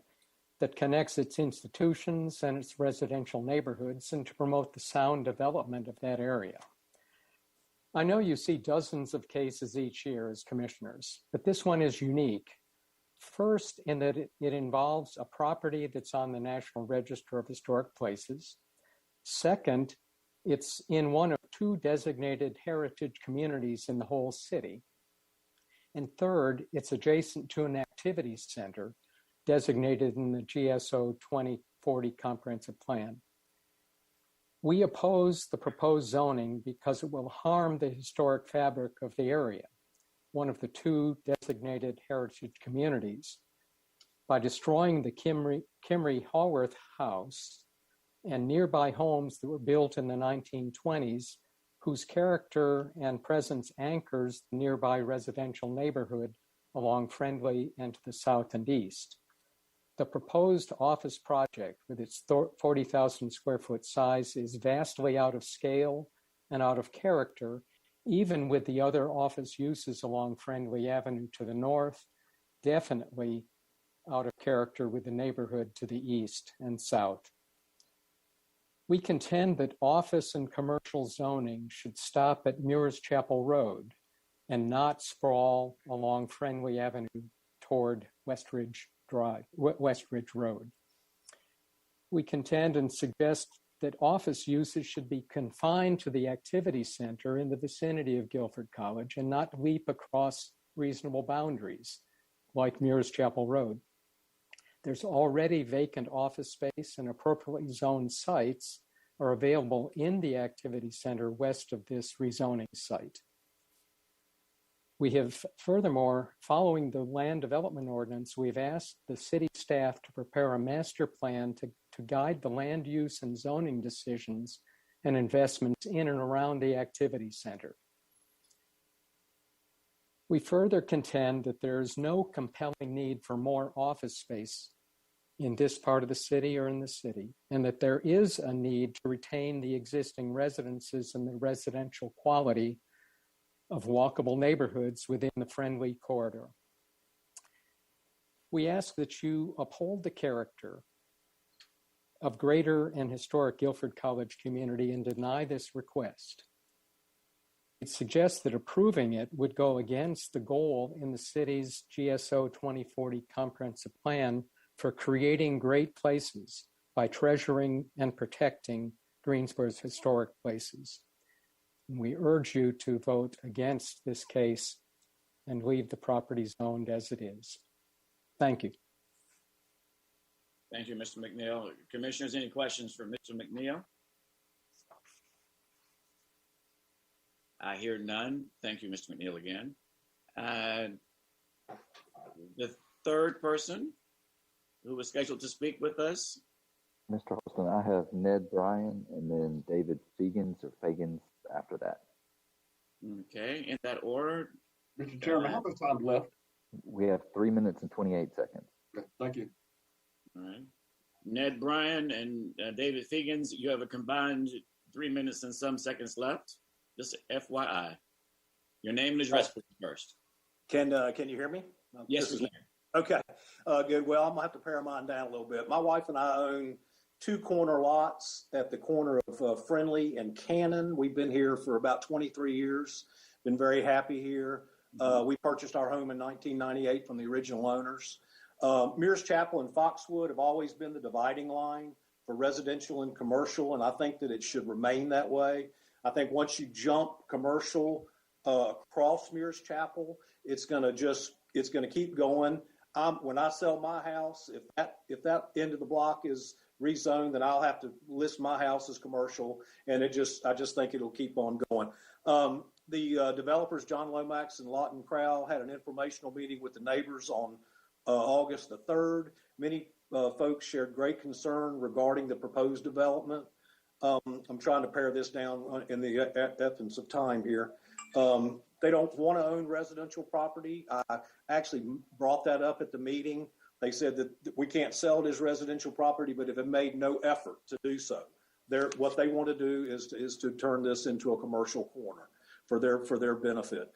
that connects its institutions and its residential neighborhoods and to promote the sound development of that area. I know you see dozens of cases each year as commissioners, but this one is unique. First, in that it involves a property that's on the National Register of Historic Places. Second, it's in one of 2 designated heritage communities in the whole city. And third, it's adjacent to an activity center designated in the GSO 2040 Comprehensive Plan. We oppose the proposed zoning because it will harm the historic fabric of the area, one of the 2 designated heritage communities, by destroying the Kimry Haworth House and nearby homes that were built in the 1920s, whose character and presence anchors the nearby residential neighborhood along Friendly and to the south and east. The proposed office project with its 40,000 square foot size is vastly out of scale and out of character, even with the other office uses along Friendly Avenue to the north, definitely out of character with the neighborhood to the east and south. We contend that office and commercial zoning should stop at Muirs Chapel Road and not sprawl along Friendly Avenue toward Westridge Road. We contend and suggest that office uses should be confined to the activity center in the vicinity of Guilford College and not leap across reasonable boundaries like Muirs Chapel Road. There's already vacant office space, and appropriately zoned sites are available in the activity center west of this rezoning site. We have, furthermore, following the land development ordinance, we've asked the city staff to prepare a master plan to guide the land use and zoning decisions and investments in and around the activity center. We further contend that there is no compelling need for more office space in this part of the city or in the city, and that there is a need to retain the existing residences and the residential quality of walkable neighborhoods within the Friendly corridor. We ask that you uphold the character of greater and historic Guilford College community and deny this request. It suggests that approving it would go against the goal in the city's GSO 2040 comprehensive plan for creating great places by treasuring and protecting Greensboro's historic places. And we urge you to vote against this case and leave the property zoned as it is. Thank you. Thank you, Mr. McNeil. Commissioners, any questions for Mr. McNeil? I hear none. Thank you, Mr. McNeil, again. The third person who was scheduled to speak with us. Mr. Holston, I have Ned Bryan and then David Fagans after that. Okay, in that order. Mr. Chairman, how much time left? We have 3 minutes and 28 seconds. Okay, thank you. All right. Ned Bryan and David Fagans, you have a combined 3 minutes and some seconds left. Just FYI. Your name and address first. Can you hear me? Yes, we can. Okay, good. Well, I'm gonna have to pare mine down a little bit. My wife and I own 2 corner lots at the corner of Friendly and Cannon. We've been here for about 23 years. Been very happy here. We purchased our home in 1998 from the original owners. Mears Chapel and Foxwood have always been the dividing line for residential and commercial, and I think that it should remain that way. I think once you jump commercial across Mears Chapel, it's going to keep going. When I sell my house, if that end of the block is rezoned, then I'll have to list my house as commercial, and I just think it'll keep on going. The developers, John Lomax and Lawton Crowell, had an informational meeting with the neighbors on August the 3rd. Many folks shared great concern regarding the proposed development. I'm trying to pare this down in the essence of time here. They don't want to own residential property. I actually brought that up at the meeting. They said that we can't sell it as residential property, but if it made no effort to do so, what they want to do is to turn this into a commercial corner for their benefit.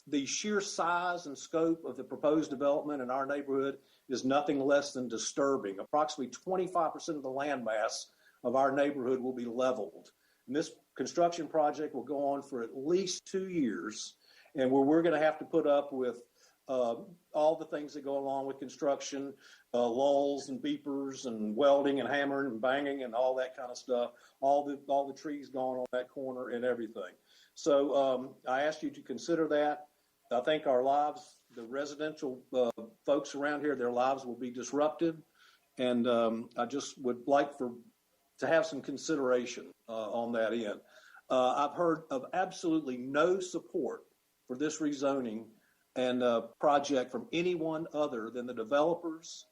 The sheer size and scope of the proposed development in our neighborhood is nothing less than disturbing. Approximately 25% of the landmass of our neighborhood will be leveled. And this construction project will go on for at least 2 years, and where we're going to have to put up with all the things that go along with construction, lulls and beepers and welding and hammering and banging and all that kind of stuff, all the trees gone on that corner and everything. So I ask you to consider that. I think our lives, the residential folks around here, their lives will be disrupted, and I just would like to have some consideration on that end. I've heard of absolutely no support for this rezoning and project from anyone other than the developers,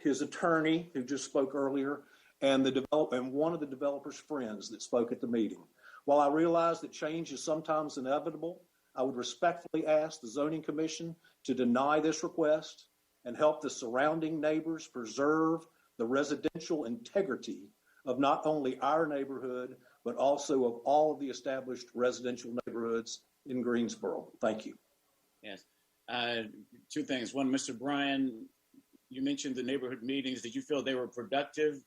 his attorney who just spoke earlier, and one of the developer's friends that spoke at the meeting. While I realize that change is sometimes inevitable, I would respectfully ask the Zoning Commission to deny this request and help the surrounding neighbors preserve the residential integrity of not only our neighborhood, but also of all of the established residential neighborhoods in Greensboro. Thank you. Yes. 2 things. One, Mr. Bryan, you mentioned the neighborhood meetings. Did you feel they were productive?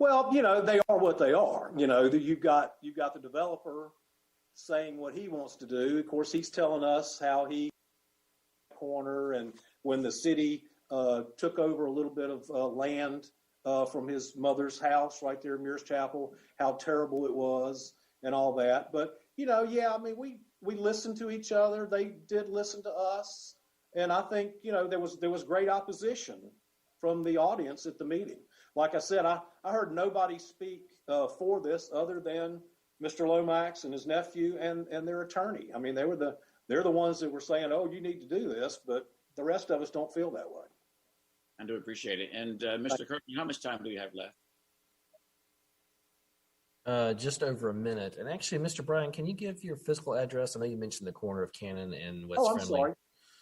Well, they are what they are. You've got the developer saying what he wants to do. Of course, he's telling us how he corner, and when the city took over a little bit of land from his mother's house right there in Mears Chapel, how terrible it was and all that. But, we listened to each other. They did listen to us. And I think, there was great opposition from the audience at the meeting. Like I said, I heard nobody speak for this other than Mr. Lomax and his nephew and their attorney. I mean, they're the ones that were saying, "Oh, you need to do this," but the rest of us don't feel that way. I do appreciate it. And Mr. Kirkman, how much time do you have left? Just over a minute. And actually, Mr. Bryan, can you give your physical address? I know you mentioned the corner of Cannon and West I'm Friendly. sorry.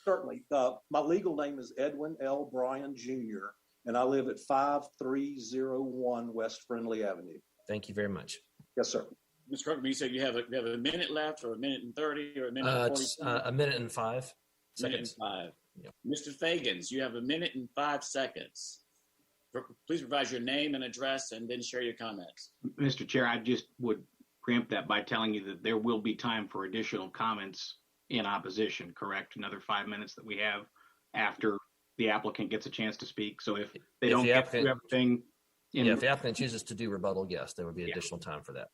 Certainly. My legal name is Edwin L. Bryan Jr., and I live at 5301 West Friendly Avenue. Thank you very much. Yes, sir. Mr. Kirkman, you said you have a minute left, or a minute and 30, or a minute and 40? A minute and 5 seconds. Minute and 5. Yep. Mr. Fagans, you have a minute and 5 seconds. Please provide your name and address and then share your comments. Mr. Chair, I just would preempt that by telling you that there will be time for additional comments in opposition, correct? Another 5 minutes that we have after the applicant gets a chance to speak. So if they don't get through everything. If the applicant chooses to do rebuttal, yes, there would be additional time for that.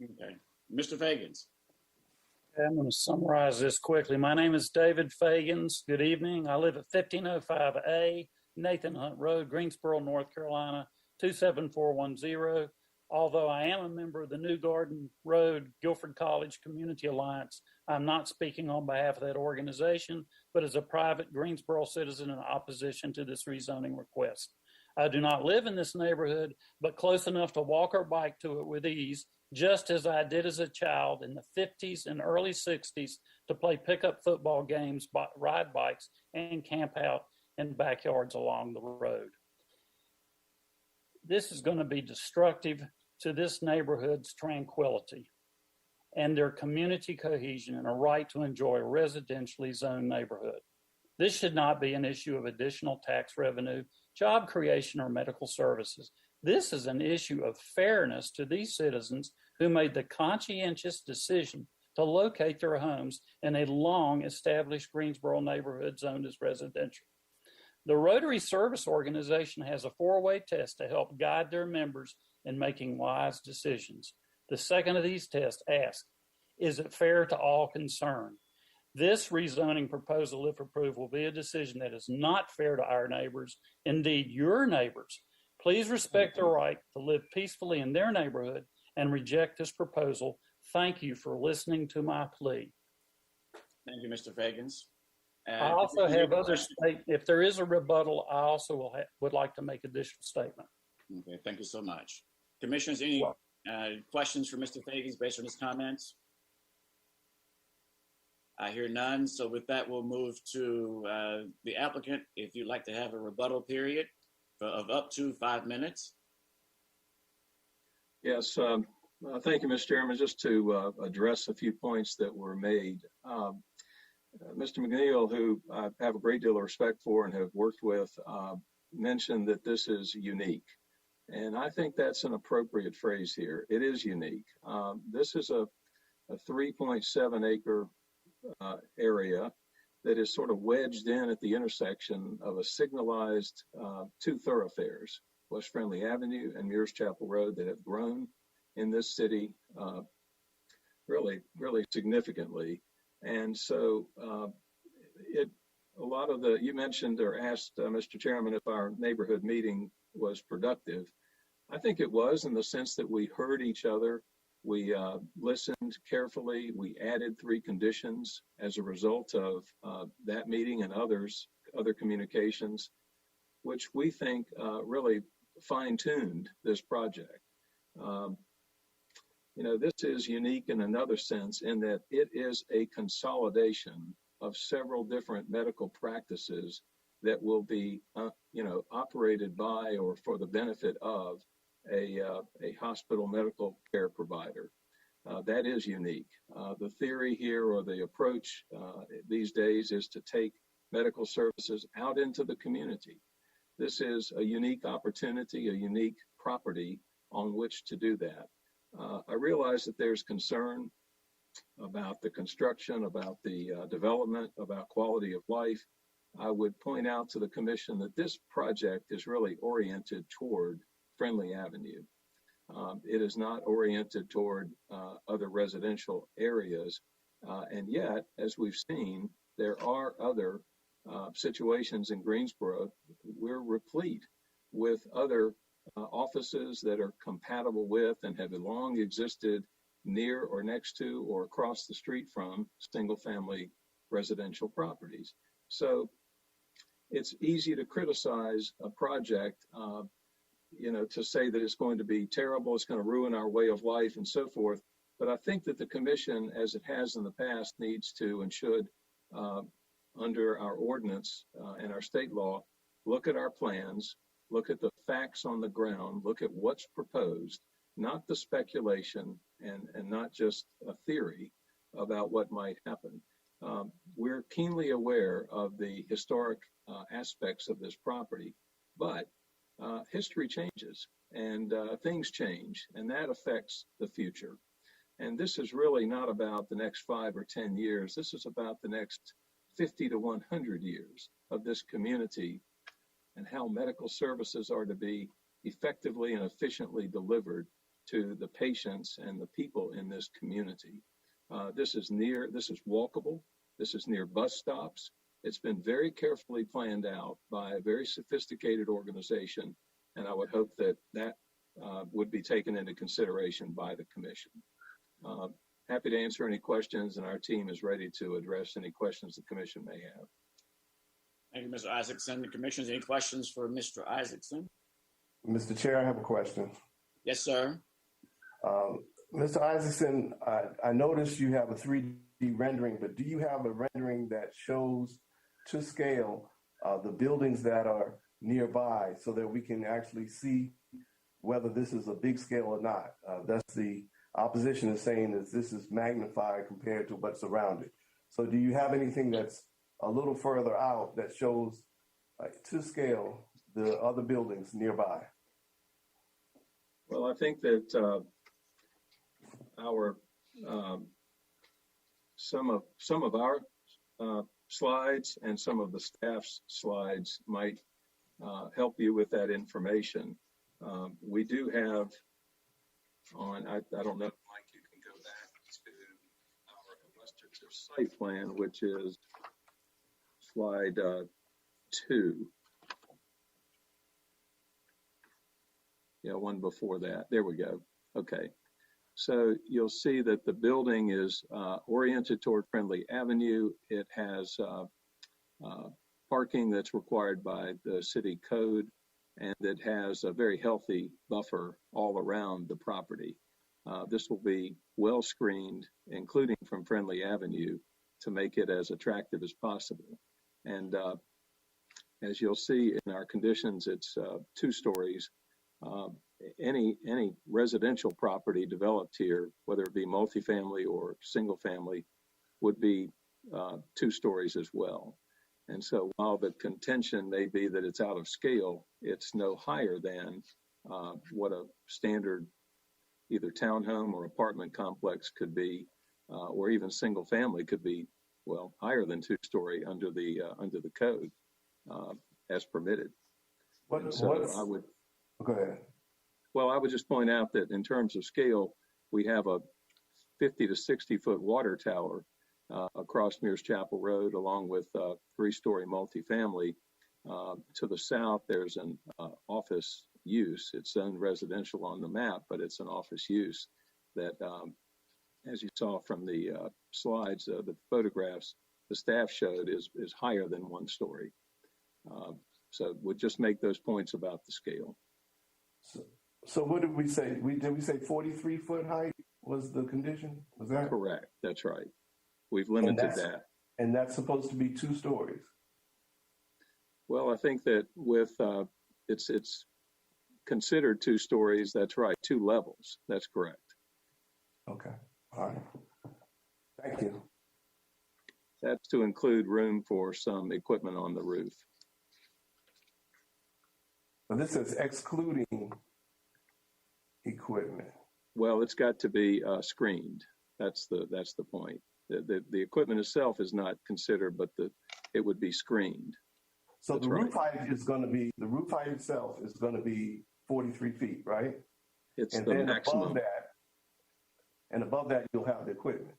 Okay. Mr. Fagans. I'm going to summarize this quickly. My name is David Fagans. Good evening. I live at 1505A Nathan Hunt Road, Greensboro, North Carolina, 27410. Although I am a member of the New Garden Road Guilford College Community Alliance, I'm not speaking on behalf of that organization, but as a private Greensboro citizen in opposition to this rezoning request. I do not live in this neighborhood, but close enough to walk or bike to it with ease, just as I did as a child in the 50s and early 60s to play pickup football games, ride bikes, and camp out in backyards along the road. This is going to be destructive to this neighborhood's tranquility and their community cohesion and a right to enjoy a residentially zoned neighborhood. This should not be an issue of additional tax revenue, job creation, or medical services. This is an issue of fairness to these citizens who made the conscientious decision to locate their homes in a long-established Greensboro neighborhood zoned as residential. The Rotary Service Organization has a four-way test to help guide their members in making wise decisions. The second of these tests asks, is it fair to all concerned? This rezoning proposal, if approved, will be a decision that is not fair to our neighbors, indeed your neighbors. Please respect their right to live peacefully in their neighborhood and reject this proposal. Thank you for listening to my plea. Thank you, Mr. Fagans. I also have other statements. If there is a rebuttal, I also would like to make additional statement. Okay, thank you so much. Commissioners, any questions for Mr. Fagans based on his comments? I hear none. So with that, we'll move to the applicant. If you'd like to have a rebuttal period of up to 5 minutes. Yes, thank you, Mr. Chairman. Just to address a few points that were made. Mr. McNeil, who I have a great deal of respect for and have worked with, mentioned that this is unique. And I think that's an appropriate phrase here. It is unique. This is a 3.7 acre area that is sort of wedged in at the intersection of a signalized two thoroughfares, West Friendly Avenue and Muirs Chapel Road, that have grown in this city really significantly. And so you mentioned or asked, Mr. Chairman, if our neighborhood meeting was productive. I think it was, in the sense that we heard each other. We listened carefully. We added 3 conditions as a result of that meeting and other communications, which we think really fine-tuned this project. This is unique in another sense in that it is a consolidation of several different medical practices that will be, operated by or for the benefit of a hospital medical care provider. That is unique. The theory here, or the approach these days, is to take medical services out into the community. This is a unique opportunity, a unique property on which to do that. I realize that there's concern about the construction, about the development, about quality of life. I would point out to the commission that this project is really oriented toward Friendly Avenue. It is not oriented toward other residential areas. And yet, as we've seen, there are other situations in Greensboro. We're replete with other offices that are compatible with and have long existed near or next to or across the street from single-family residential properties. So it's easy to criticize a project, to say that it's going to be terrible, it's going to ruin our way of life and so forth. But I think that the commission, as it has in the past, needs to and should, under our ordinance and our state law, look at our plans, look at the facts on the ground, look at what's proposed, not the speculation and not just a theory about what might happen. We're keenly aware of the historic aspects of this property, but history changes and things change, and that affects the future. And this is really not about the next 5 or 10 years. This is about the next 50 to 100 years of this community and how medical services are to be effectively and efficiently delivered to the patients and the people in this community. This is walkable. This is near bus stops. It's been very carefully planned out by a very sophisticated organization, and I would hope that that would be taken into consideration by the commission. Happy to answer any questions, and our team is ready to address any questions the commission may have. Thank you, Mr. Isaacson. The commissioners, any questions for Mr. Isaacson? Mr. Chair, I have a question. Yes, sir. Mr. Isaacson, I noticed you have a 3D rendering, but do you have a rendering that shows to scale the buildings that are nearby so that we can actually see whether this is a big scale or not? That's the opposition is saying that this is magnified compared to what's around it. So do you have anything that's a little further out that shows to scale the other buildings nearby? Well, I think that our some of our slides and some of the staff's slides might help you with that information. We do have on, I don't know if Mike, you can go back to our illustrative site plan, which is slide 2. Yeah, one before that. There we go. Okay. So you'll see that the building is oriented toward Friendly Avenue. It has parking that's required by the city code, and it has a very healthy buffer all around the property. This will be well screened, including from Friendly Avenue, to make it as attractive as possible. And as you'll see in our conditions, it's 2 stories. Any residential property developed here, whether it be multifamily or single family, would be 2 stories as well. And so while the contention may be that it's out of scale, it's no higher than what a standard either townhome or apartment complex could be, or even single family could be, well, higher than 2-story under the code as permitted. I would go ahead. Well, I would just point out that in terms of scale, we have a 50 to 60 foot water tower across Mears Chapel Road, along with 3-story multifamily. To the south, there's an office use. It's zoned residential on the map, but it's an office use that, as you saw from the slides, the photographs the staff showed is higher than 1 story. So we'll just make those points about the scale. So what did we say? Did we say 43 foot height was the condition? Was that correct? That's right. We've limited that. And that's supposed to be 2 stories. Well, I think that with it's considered 2 stories. That's right. 2 levels. That's correct. Okay. All right. Thank you. That's to include room for some equipment on the roof. But this is excluding equipment. Well, it's got to be screened. That's the point. The equipment itself is not considered, but it would be screened. So that's the roof height is going to be, the roof height itself is going to be 43 feet, right? It's and the then maximum. Above that, you'll have the equipment.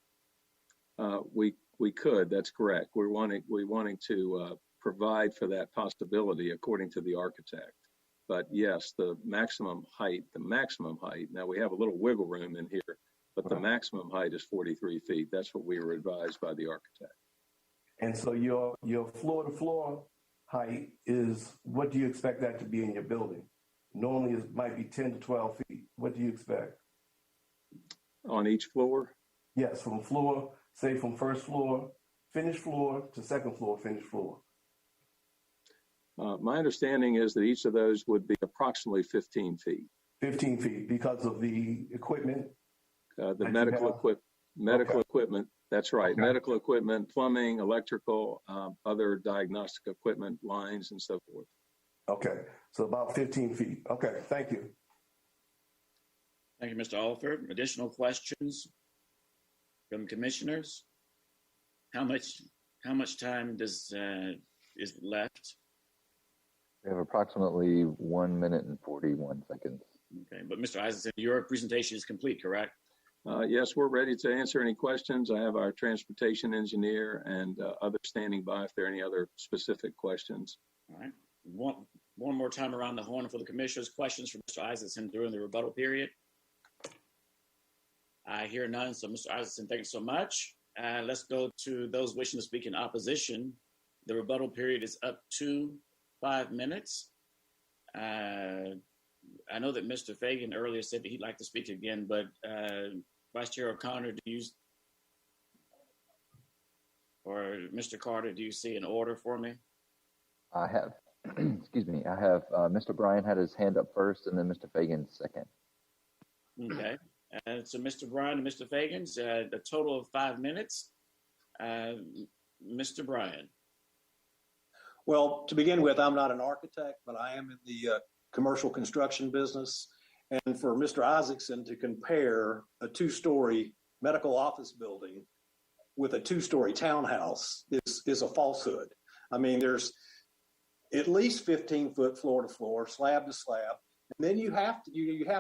We could. That's correct. We're wanting to provide for that possibility according to the architect. But yes, the maximum height. Now we have a little wiggle room in here, but the maximum height is 43 feet. That's what we were advised by the architect. And so your floor-to-floor height is, what do you expect that to be in your building? Normally it might be 10 to 12 feet. What do you expect? On each floor? Yes, from floor, say from first floor, finished floor to second floor, finished floor. My understanding is that each of those would be approximately 15 feet. 15 feet because of the equipment? The medical equipment. That's right. Okay. Medical equipment, plumbing, electrical, other diagnostic equipment, lines, and so forth. Okay, so about 15 feet. Okay, thank you. Thank you, Mr. Alford. Additional questions from commissioners? How much time is left? We have approximately 1 minute and 41 seconds. Okay, but Mr. Isaacson, your presentation is complete, correct? Yes, we're ready to answer any questions. I have our transportation engineer and others standing by if there are any other specific questions. All right. One more time around the horn for the commissioners. Questions for Mr. Isaacson during the rebuttal period? I hear none, so Mr. Isaacson, thank you so much. Let's go to those wishing to speak in opposition. The rebuttal period is up to 5 minutes. I know that Mr. Fagan earlier said that he'd like to speak again, but Vice Chair O'Connor, or Mr. Carter, do you see an order for me? I have, excuse me, I have Mr. Bryan had his hand up first and then Mr. Fagan second. Okay. So Mr. Bryan and Mr. Fagan's, a total of 5 minutes. Mr. Bryan. Well, to begin with, I'm not an architect, but I am in the commercial construction business. And for Mr. Isaacson to compare a 2-story medical office building with a 2-story townhouse is a falsehood. I mean, there's at least 15-foot floor to floor, slab to slab. And then you have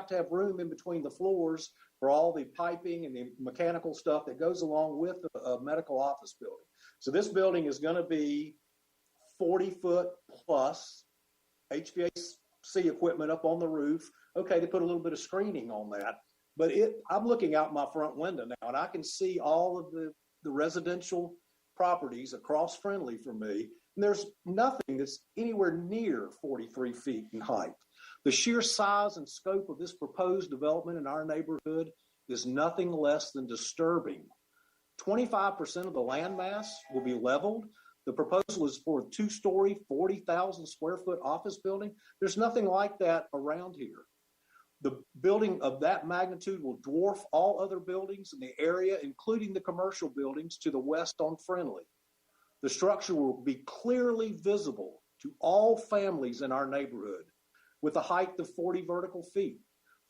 to have room in between the floors for all the piping and the mechanical stuff that goes along with a medical office building. So this building is going to be 40-foot plus, HVAC equipment up on the roof. Okay, they put a little bit of screening on that, but I'm looking out my front window now, and I can see all of the residential properties across Friendly from me, and there's nothing that's anywhere near 43 feet in height. The sheer size and scope of this proposed development in our neighborhood is nothing less than disturbing. 25% of the land mass will be leveled. The proposal is for a 2-story, 40,000 square foot office building. There's nothing like that around here. The building of that magnitude will dwarf all other buildings in the area, including the commercial buildings to the west on Friendly. The structure will be clearly visible to all families in our neighborhood with a height of 40 vertical feet.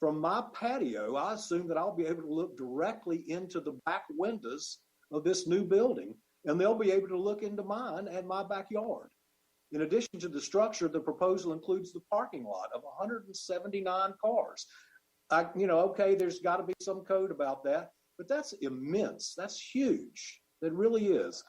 From my patio, I assume that I'll be able to look directly into the back windows of this new building, and they'll be able to look into mine and my backyard. In addition to the structure, the proposal includes the parking lot of 179 cars. Okay, there's got to be some code about that, but that's immense. That's huge. That really is.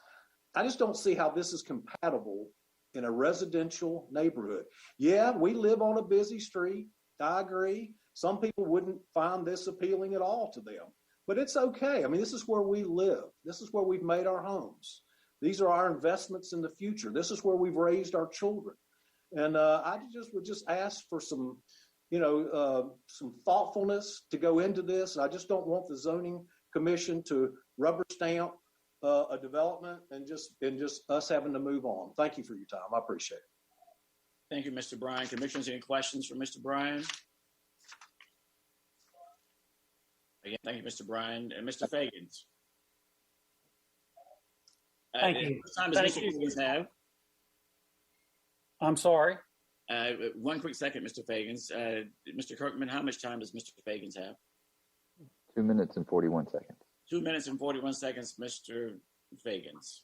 I just don't see how this is compatible in a residential neighborhood. Yeah, we live on a busy street. I agree. Some people wouldn't find this appealing at all to them, but it's okay. I mean, this is where we live. This is where we've made our homes. These are our investments in the future. This is where we've raised our children. And I would just ask for some thoughtfulness to go into this. I just don't want the zoning commission to rubber stamp a development and just us having to move on. Thank you for your time. I appreciate it. Thank you, Mr. Bryan. Commissioners, any questions for Mr. Bryan? Again, thank you, Mr. Bryan. And Mr. Fagans. Thank you. What time does Mr. Fagans have? I'm sorry? 1 quick second, Mr. Fagans. Mr. Kirkman, how much time does Mr. Fagans have? 2 minutes and 41 seconds. 2 minutes and 41 seconds, Mr. Fagans.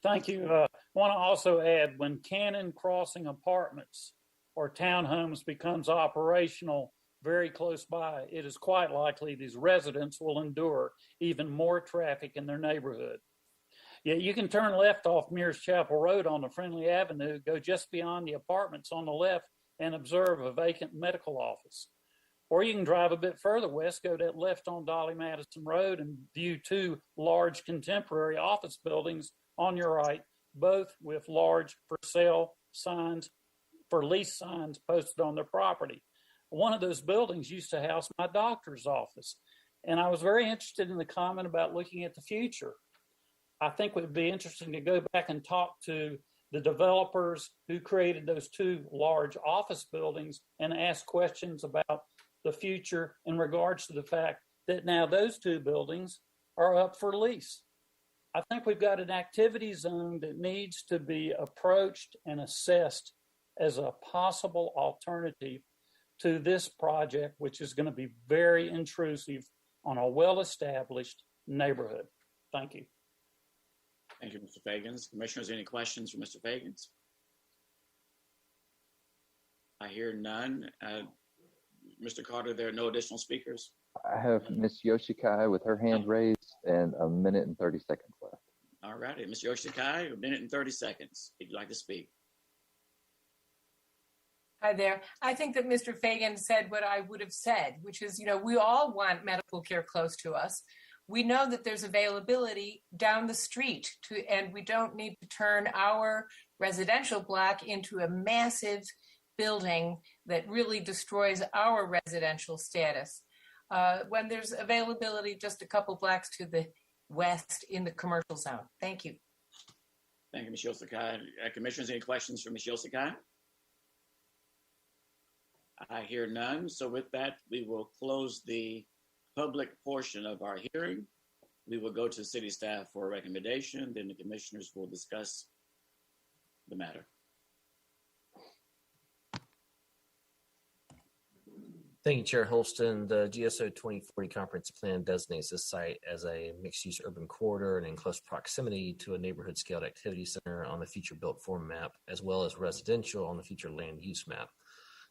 Thank you. I want to also add, when Cannon Crossing Apartments or townhomes becomes operational very close by, it is quite likely these residents will endure even more traffic in their neighborhood. Yet you can turn left off Mears Chapel Road on the Friendly Avenue, go just beyond the apartments on the left, and observe a vacant medical office. Or you can drive a bit further west, go to left on Dolly Madison Road, and view 2 large contemporary office buildings on your right, both with large for sale signs, for lease signs posted on their property. One of those buildings used to house my doctor's office, and I was very interested in the comment about looking at the future. I think it would be interesting to go back and talk to the developers who created those 2 large office buildings and ask questions about the future in regards to the fact that now those 2 buildings are up for lease. I think we've got an activity zone that needs to be approached and assessed as a possible alternative to this project, which is going to be very intrusive on a well-established neighborhood. Thank you. Thank you, Mr. Fagans. Commissioners, any questions for Mr. Fagans? I hear none. Mr. Carter, there are no additional speakers. I have Ms. Yoshikai with her hand raised and a minute and 30 seconds left. All righty, Ms. Yoshikai, a minute and 30 seconds. If you'd like to speak. Hi there. I think that Mr. Fagan said what I would have said, which is, we all want medical care close to us. We know that there's availability down the street and we don't need to turn our residential block into a massive building that really destroys our residential status. When there's availability just a couple blocks to the west in the commercial zone. Thank you. Thank you, Ms. Yoshikai. Commissioners, any questions for Ms. Yoshikai? I hear none. So with that, we will close the public portion of our hearing. We will go to city staff for a recommendation. Then the commissioners will discuss the matter. Thank you, Chair Holston. The GSO 2040 comprehensive plan designates this site as a mixed-use urban corridor and in close proximity to a neighborhood-scaled activity center on the future built form map, as well as residential on the future land use map.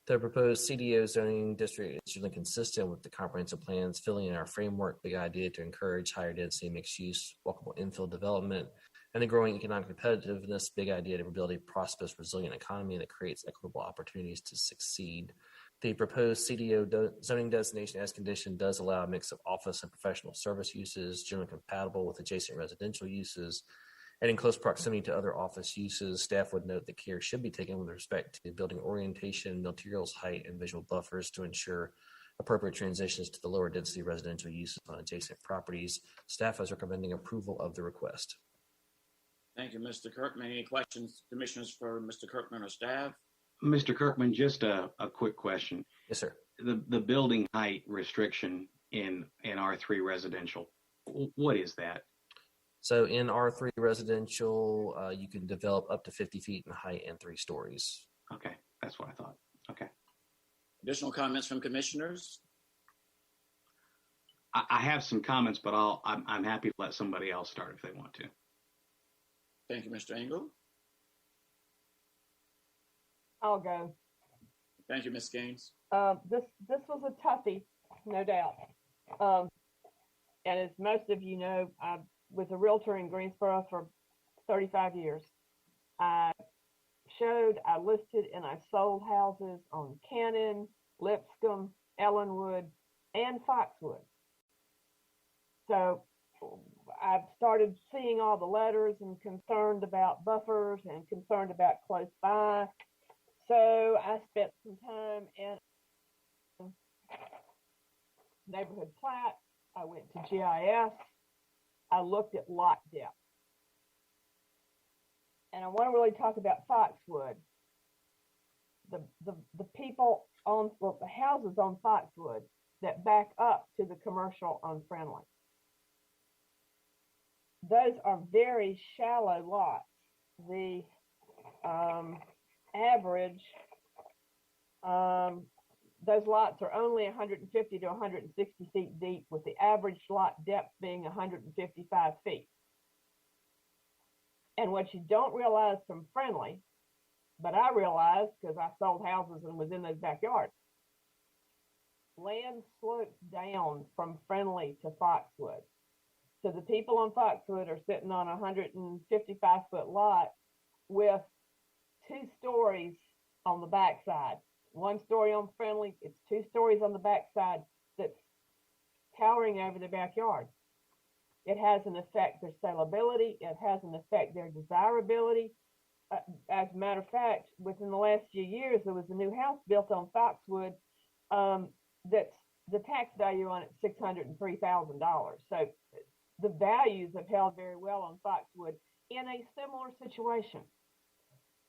The proposed CDO zoning district is generally consistent with the comprehensive plans, filling in our framework, big idea to encourage higher density mixed use, walkable infill development, and the growing economic competitiveness, big idea to build a prosperous, resilient economy that creates equitable opportunities to succeed. The proposed CDO zoning designation as condition does allow a mix of office and professional service uses, generally compatible with adjacent residential uses, and in close proximity to other office uses. Staff would note that care should be taken with respect to building orientation, materials height, and visual buffers to ensure appropriate transitions to the lower density residential uses on adjacent properties. Staff is recommending approval of the request. Thank you, Mr. Kirkman. Any questions, commissioners, for Mr. Kirkman or staff? Mr. Kirkman, just a quick question. Yes, sir. The building height restriction in R3 residential, what is that? So in R3 residential, you can develop up to 50 feet in height and 3 stories. Okay, that's what I thought. Okay. Additional comments from commissioners? I have some comments, but I'm happy to let somebody else start if they want to. Thank you, Mr. Engel. I'll go. Thank you, Ms. Gaines. This was a toughie, no doubt. And as most of you know, I was a realtor in Greensboro for 35 years. I listed, and I sold houses on Cannon, Lipscomb, Ellenwood, and Foxwood. So I've started seeing all the letters and concerned about buffers and concerned about close by. So I spent some time in neighborhood plat. I went to GIS. I looked at lot depth. And I want to really talk about Foxwood. The people on the houses on Foxwood that back up to the commercial on Friendly. Those are very shallow lots. The average, those lots are only 150 to 160 feet deep, with the average lot depth being 155 feet. And what you don't realize from Friendly, but I realized because I sold houses and was in those backyards, land slopes down from Friendly to Foxwood. So the people on Foxwood are sitting on a 155-foot lot with 2 stories on the backside. 1 story on Friendly, it's 2 stories on the backside that's towering over the backyard. It has an effect their saleability. It has an effect their desirability. As a matter of fact, within the last few years, there was a new house built on Foxwood that's the tax value on it $603,000. So the values have held very well on Foxwood in a similar situation.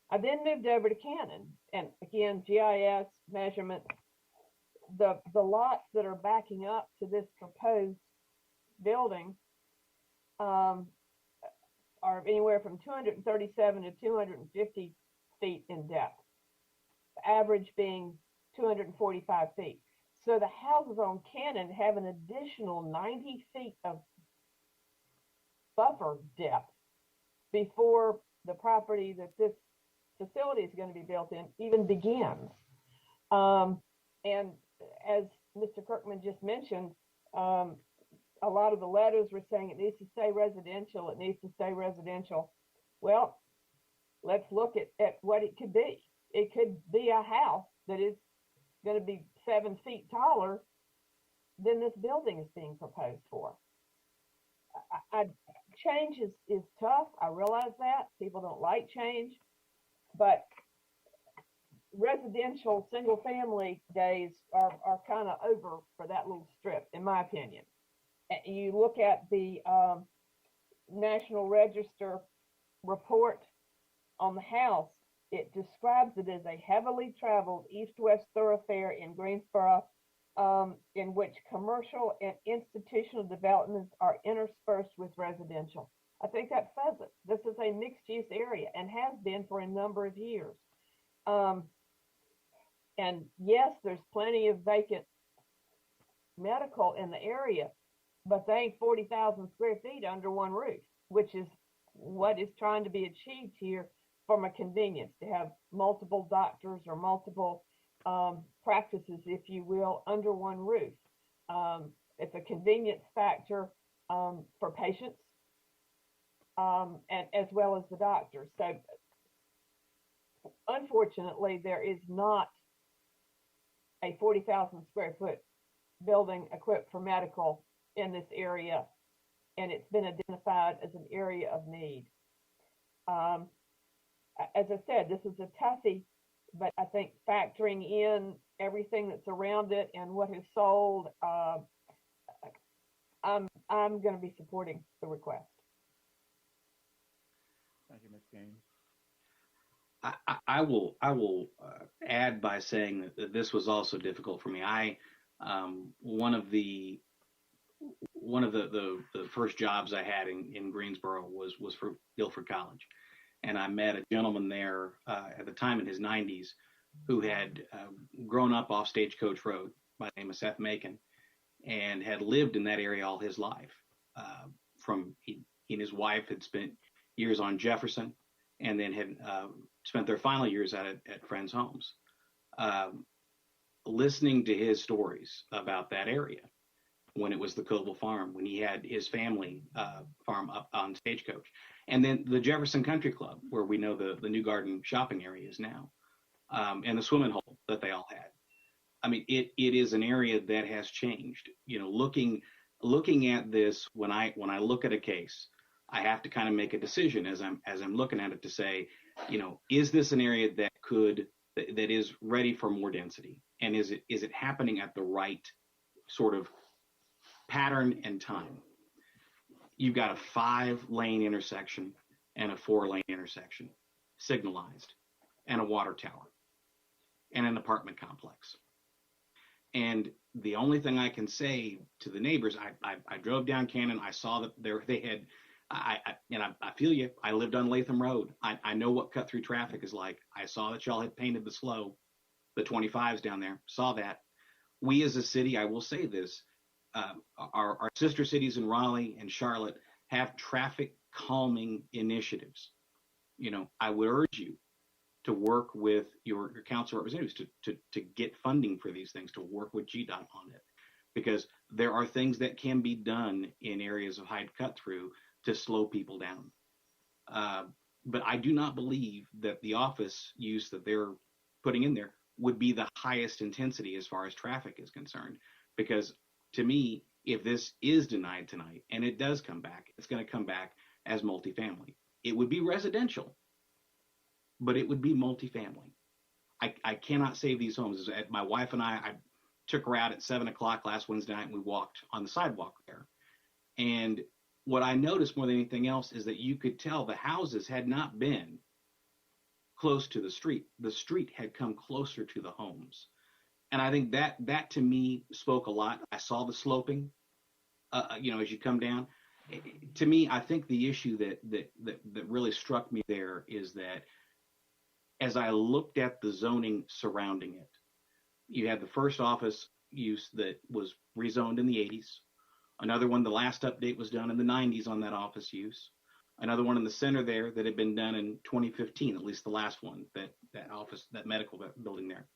I then moved over to Cannon, and again, GIS measurements. The lots that are backing up to this proposed building are anywhere from 237 to 250 feet in depth. average being 245 feet. So the houses on Cannon have an additional 90 feet of buffer depth before the property that this facility is going to be built in even begins. And as Mr. Kirkman just mentioned, a lot of the letters were saying it needs to stay residential, it needs to stay residential. Well, let's look at what it could be. It could be a house that is going to be 7 feet taller than this building is being proposed for. Change is tough. I realize that. People don't like change, but residential single family days are kind of over for that little strip, in my opinion. You look at the National Register report on the house, it describes it as a heavily traveled east-west thoroughfare in Greensboro, in which commercial and institutional developments are interspersed with residential. I think that says it. This is a mixed-use area and has been for a number of years. And yes, there's plenty of vacant medical in the area, but they ain't 40,000 square feet under one roof, which is what is trying to be achieved here from a convenience, to have multiple doctors or multiple practices, if you will, under one roof. It's a convenience factor for patients and as well as the doctors. So unfortunately, there is not a 40,000 square foot building equipped for medical in this area, and it's been identified as an area of need. As I said, this is a toughie, but I think factoring in everything that's around it and what is sold, I'm going to be supporting the request. Thank you, Ms. Gaines. I will add by saying that this was also difficult for me. One of the first jobs I had in Greensboro was for Guilford College, and I met a gentleman there at the time in his 90s who had grown up off Stagecoach Road by the name of Seth Macon, and had lived in that area all his life. He and his wife had spent years on Jefferson, and then had spent their final years at friends' homes. Listening to his stories about that area, when it was the Coble Farm, when he had his family farm up on Stagecoach, and then the Jefferson Country Club, where we know the New Garden shopping area is now, and the swimming hole that they all had. I mean, it is an area that has changed. You know, looking at this, when I look at a case, I have to kind of make a decision as I'm looking at it to say, you know, is this an area that is ready for more density, and is it happening at the right sort of pattern and time? You've got a 5-lane intersection and a 4-lane intersection, signalized, and a water tower, and an apartment complex. And the only thing I can say to the neighbors, I drove down Cannon, I saw that they had. I feel you. I lived on Latham Road. I know what cut through traffic is like. I saw that y'all had painted the slow, the 25s down there. Saw that. We as a city, I will say this, our sister cities in Raleigh and Charlotte have traffic calming initiatives. You know, I would urge you to work with your council representatives to get funding for these things, to work with GDOT on it, because there are things that can be done in areas of high cut through to slow people down. But I do not believe that the office use that they're putting in there would be the highest intensity as far as traffic is concerned. Because to me, if this is denied tonight and it does come back, it's going to come back as multifamily. It would be residential, but it would be multifamily. I cannot save these homes. My wife and I took her out at 7:00 last Wednesday night, and we walked on the sidewalk there. And what I noticed more than anything else is that you could tell the houses had not been close to the street. The street had come closer to the homes. And I think that to me spoke a lot. I saw the sloping, as you come down. To me, I think the issue that really struck me there is that as I looked at the zoning surrounding it, you had the first office use that was rezoned in the 80s. Another one, the last update was done in the 90s on that office use. Another one in the center there that had been done in 2015, at least the last one, that office, that medical building there.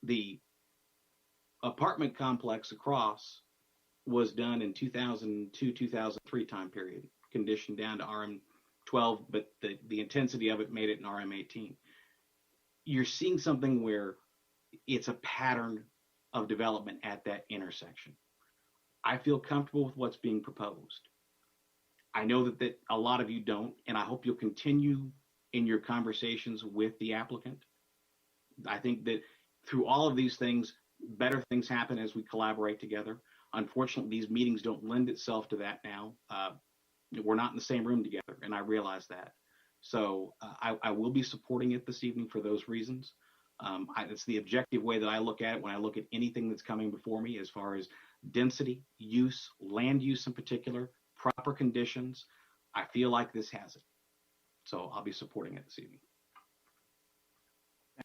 The apartment complex across was done in 2002, 2003 time period, conditioned down to RM12, but the intensity of it made it an RM18. You're seeing something where it's a pattern of development at that intersection. I feel comfortable with what's being proposed. I know that a lot of you don't, and I hope you'll continue in your conversations with the applicant. I think that through all of these things, better things happen as we collaborate together. Unfortunately, these meetings don't lend itself to that now. We're not in the same room together, and I realize that. So I will be supporting it this evening for those reasons. It's the objective way that I look at it when I look at anything that's coming before me as far as density, use, land use in particular, proper conditions. I feel like this has it. So I'll be supporting it this evening.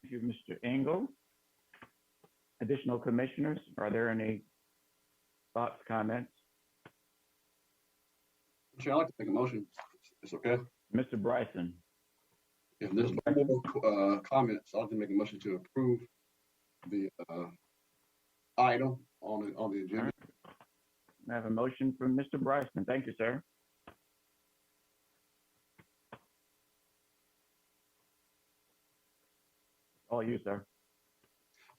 Thank you, Mr. Engel. Additional commissioners, are there any thoughts, comments? Chair, I'd like to make a motion. It's okay. Mr. Bryson. If there's no more comments, I'll just make a motion to approve the item on the agenda. I have a motion from Mr. Bryson. Thank you, sir. All you, sir.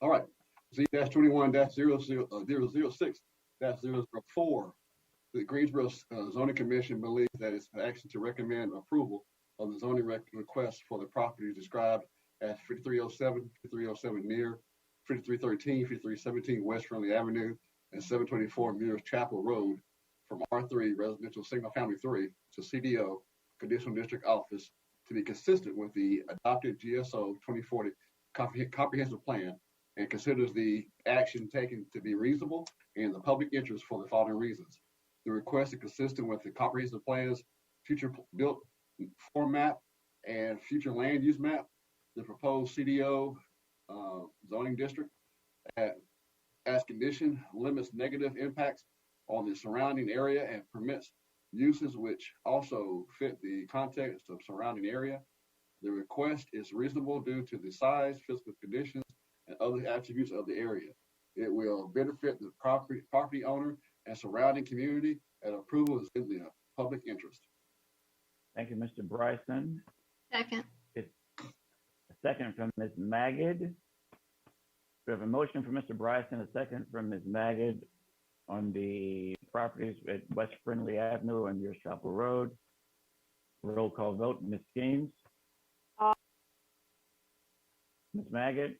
All right. Z-21-006-004. The Greensboro Zoning Commission believes that it's action to recommend approval of the zoning request for the property described as 5307, 5307 near 5313, 5317 West Friendly Avenue, and 724 Muirs Chapel Road from R3 Residential Single Family 3 to CDO Conditional District Office to be consistent with the adopted GSO 2040 comprehensive plan, and considers the action taken to be reasonable and in the public interest for the following reasons. The request is consistent with the comprehensive plan's future built format and future land use map. The proposed CDO zoning district as condition limits negative impacts on the surrounding area and permits uses which also fit the context of surrounding area. The request is reasonable due to the size, physical conditions, and other attributes of the area. It will benefit the property owner and surrounding community, and approval is in the public interest. Thank you, Mr. Bryson. Second. It's a second from Ms. Magid. We have a motion from Mr. Bryson, a second from Ms. Magid on the properties at West Friendly Avenue and Muirs Chapel Road. Roll call vote. Ms. Gaines. Ms. Magid.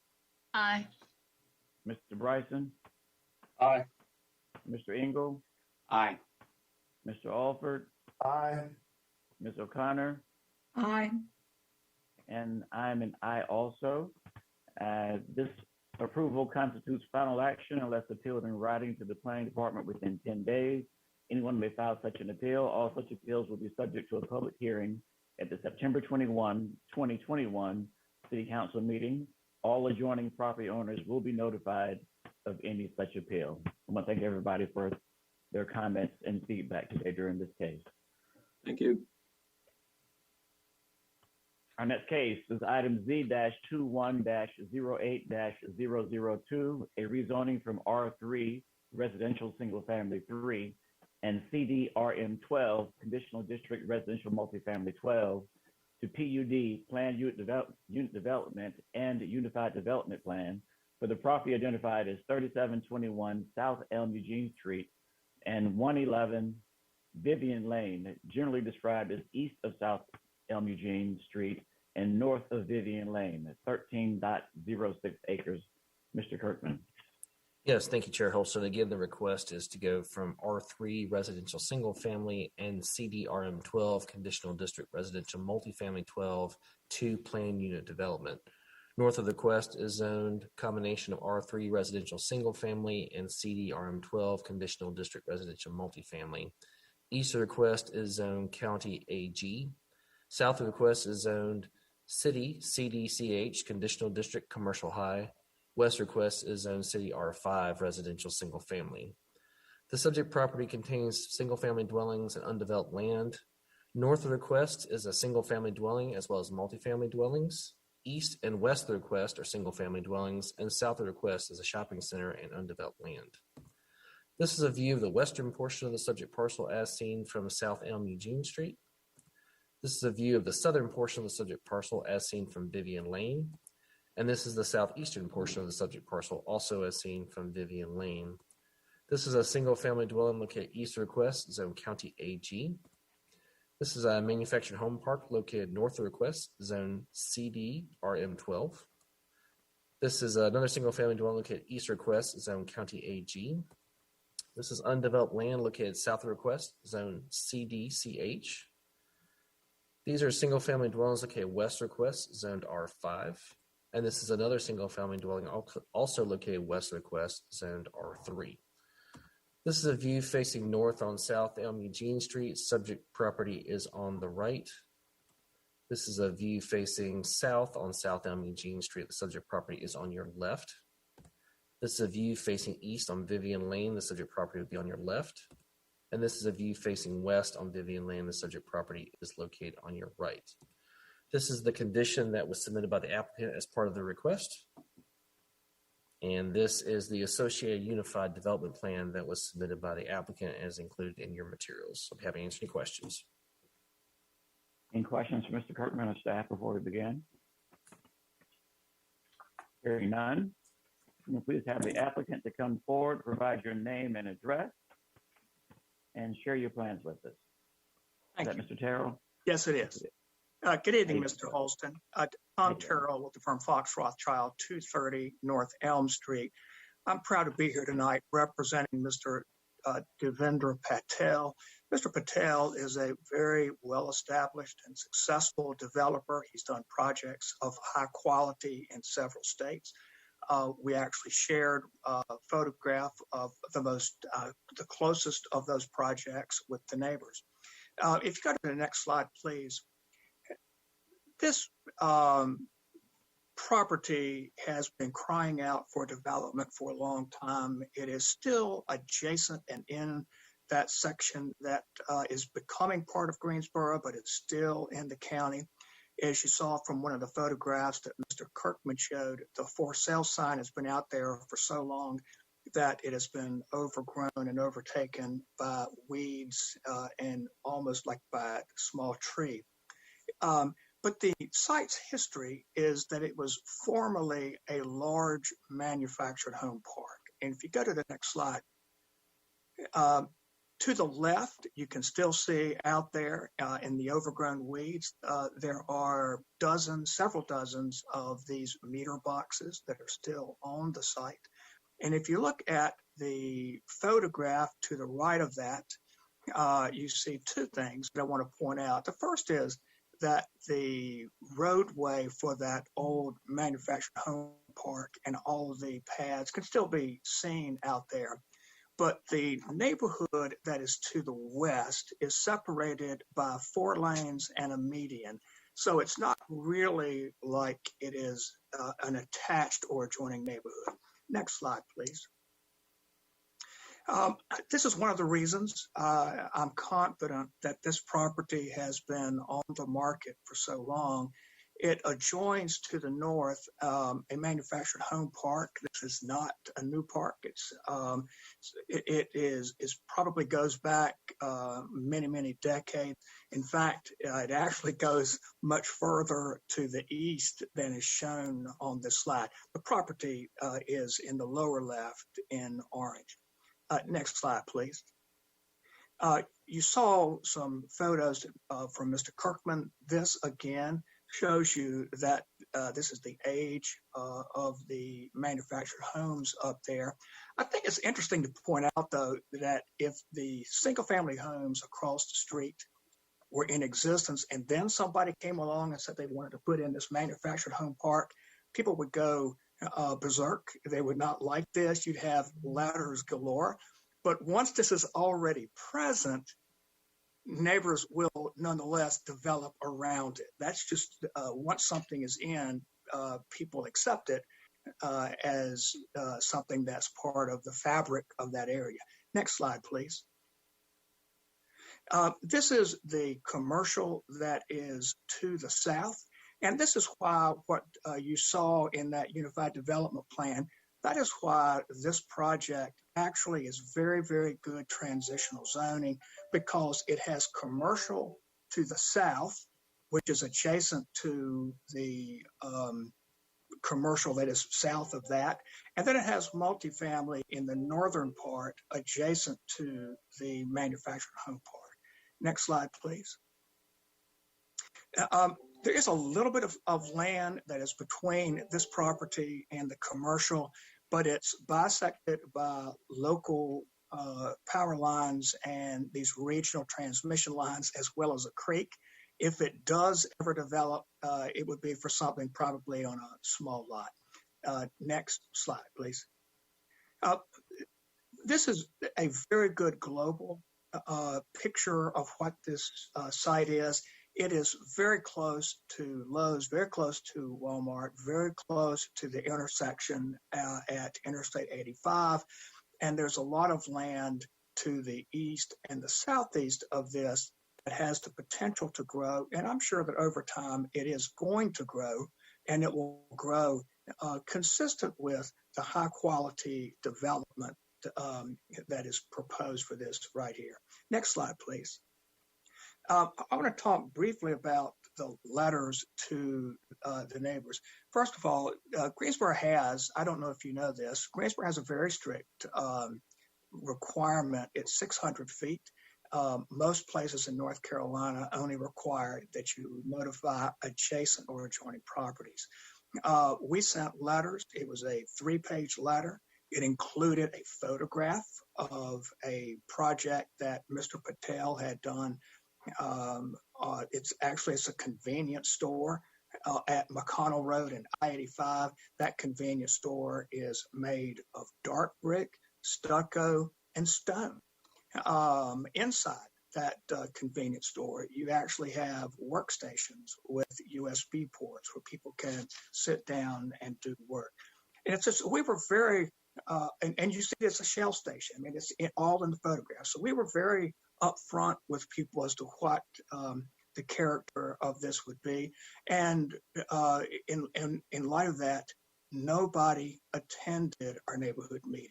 Aye. Mr. Bryson. Aye. Mr. Engel. Aye. Mr. Alford. Aye. Ms. O'Connor. Aye. And I'm an aye also. This approval constitutes final action unless appealed in writing to the planning department within 10 days. Anyone may file such an appeal. All such appeals will be subject to a public hearing at the September 21, 2021 City Council meeting. All adjoining property owners will be notified of any such appeal. I want to thank everybody for their comments and feedback today during this case. Thank you. Our next case is item Z-21-08-002, a rezoning from R3 Residential Single Family 3 and CDRM 12 Conditional District Residential Multifamily 12 to PUD Planned Unit Development and Unified Development Plan for the property identified as 3721 South Elm Eugene Street and 111 Vivian Lane, generally described as east of South Elm Eugene Street and north of Vivian Lane, 13.06 acres. Mr. Kirkman. Yes, thank you, Chair Holston. Again, the request is to go from R3 Residential Single Family and CDRM 12 Conditional District Residential Multifamily 12 to Planned Unit Development. North of the request is zoned combination of R3 Residential Single Family and CDRM 12 Conditional District Residential Multifamily. East of the request is zoned County AG. South of the request is zoned City, CDCH, Conditional District Commercial High. West request is Zone City R5, Residential Single Family. The subject property contains single-family dwellings and undeveloped land. North of the request is a single-family dwelling as well as multifamily dwellings. East and west of the request are single-family dwellings, and south of the request is a shopping center and undeveloped land. This is a view of the western portion of the subject parcel as seen from South Elm Eugene Street. This is a view of the southern portion of the subject parcel as seen from Vivian Lane. And this is the southeastern portion of the subject parcel also as seen from Vivian Lane. This is a single-family dwelling located east of request, Zone County AG. This is a manufactured home park located north of request, Zone CD RM12. This is another single-family dwelling located east of request, Zone County AG. This is undeveloped land located south of request, Zone CDCH. These are single-family dwellings located west of request, zoned R5. And this is another single-family dwelling also located west of request, zoned R3. This is a view facing north on South Elm Eugene Street. Subject property is on the right. This is a view facing south on South Elm Eugene Street. The subject property is on your left. This is a view facing east on Vivian Lane. The subject property would be on your left. And this is a view facing west on Vivian Lane. The subject property is located on your right. This is the condition that was submitted by the applicant as part of the request. And this is the associated unified development plan that was submitted by the applicant as included in your materials. I'm happy to answer any questions. Any questions for Mr. Kirkman or staff before we begin? Hearing none, can you please have the applicant to come forward, provide your name and address, and share your plans with us. Is that Mr. Terrell? Yes, it is. Good evening, Mr. Holston. I'm Carroll with the firm Fox Rothschild, 230 North Elm Street. I'm proud to be here tonight representing Mr. Devendra Patel. Mr. Patel is a very well-established and successful developer. He's done projects of high quality in several states. We actually shared a photograph of the closest of those projects with the neighbors. If you go to the next slide, please. This property has been crying out for development for a long time. It is still adjacent and in that section that is becoming part of Greensboro, but it's still in the county. As you saw from one of the photographs that Mr. Kirkman showed, the for sale sign has been out there for so long that it has been overgrown and overtaken by weeds and almost like by a small tree. But the site's history is that it was formerly a large manufactured home park. And if you go to the next slide, to the left, you can still see out there in the overgrown weeds, there are several dozens of these meter boxes that are still on the site. And if you look at the photograph to the right of that, you see two things that I want to point out. The first is that the roadway for that old manufactured home park and all of the pads can still be seen out there. But the neighborhood that is to the west is separated by 4 lanes and a median. So it's not really like it is an attached or adjoining neighborhood. Next slide, please. This is one of the reasons I'm confident that this property has been on the market for so long. It adjoins to the north a manufactured home park. This is not a new park. It probably goes back many decades. In fact, it actually goes much further to the east than is shown on this slide. The property is in the lower left in orange. Next slide, please. You saw some photos from Mr. Kirkman. This again shows you that this is the age of the manufactured homes up there. I think it's interesting to point out, though, that if the single-family homes across the street were in existence and then somebody came along and said they wanted to put in this manufactured home park, people would go berserk. They would not like this. You'd have letters galore. But once this is already present, neighbors will nonetheless develop around it. That's just once something is in, people accept it as something that's part of the fabric of that area. Next slide, please. This is the commercial that is to the south. And this is why what you saw in that Unified Development Plan, that is why this project actually is very, very good transitional zoning, because it has commercial to the south, which is adjacent to the commercial that is south of that. And then it has multifamily in the northern part adjacent to the manufactured home part. Next slide, please. There is a little bit of land that is between this property and the commercial, but it's bisected by local power lines and these regional transmission lines, as well as a creek. If it does ever develop, it would be for something probably on a small lot. Next slide, please. This is a very good global picture of what this site is. It is very close to Lowe's, very close to Walmart, very close to the intersection at Interstate 85. And there's a lot of land to the east and the southeast of this that has the potential to grow. And I'm sure that over time it is going to grow, and it will grow consistent with the high quality development that is proposed for this right here. Next slide, please. I want to talk briefly about the letters to the neighbors. First of all, Greensboro has, I don't know if you know this, Greensboro has a very strict requirement. It's 600 feet. Most places in North Carolina only require that you notify adjacent or adjoining properties. We sent letters. It was a 3-page letter. It included a photograph of a project that Mr. Patel had done. It's a convenience store at McConnell Road and I-85. That convenience store is made of dark brick, stucco, and stone. Inside that convenience store, you actually have workstations with USB ports where people can sit down and do work. And it's just, we were very, and you see it's a Shell station. I mean, it's all in the photograph. So we were very upfront with people as to what the character of this would be. And in light of that, nobody attended our neighborhood meeting.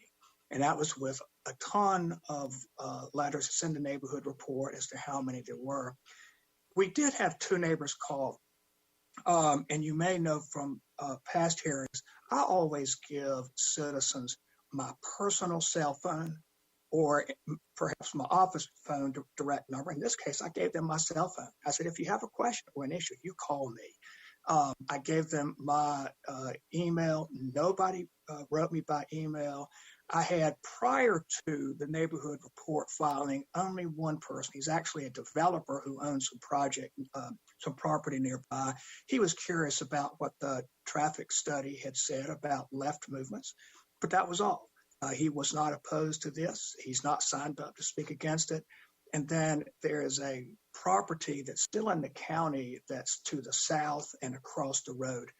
And that was with a ton of letters to send a neighborhood report as to how many there were. We did have 2 neighbors call. And you may know from past hearings, I always give citizens my personal cell phone or perhaps my office phone direct number. In this case, I gave them my cell phone. I said, if you have a question or an issue, you call me. I gave them my email. Nobody wrote me by email. I had, prior to the neighborhood report filing, only one person. He's actually a developer who owns some property nearby. He was curious about what the traffic study had said about left movements, but that was all. He was not opposed to this. He's not signed up to speak against it. And then there is a property that's still in the county that's to the south and across the road,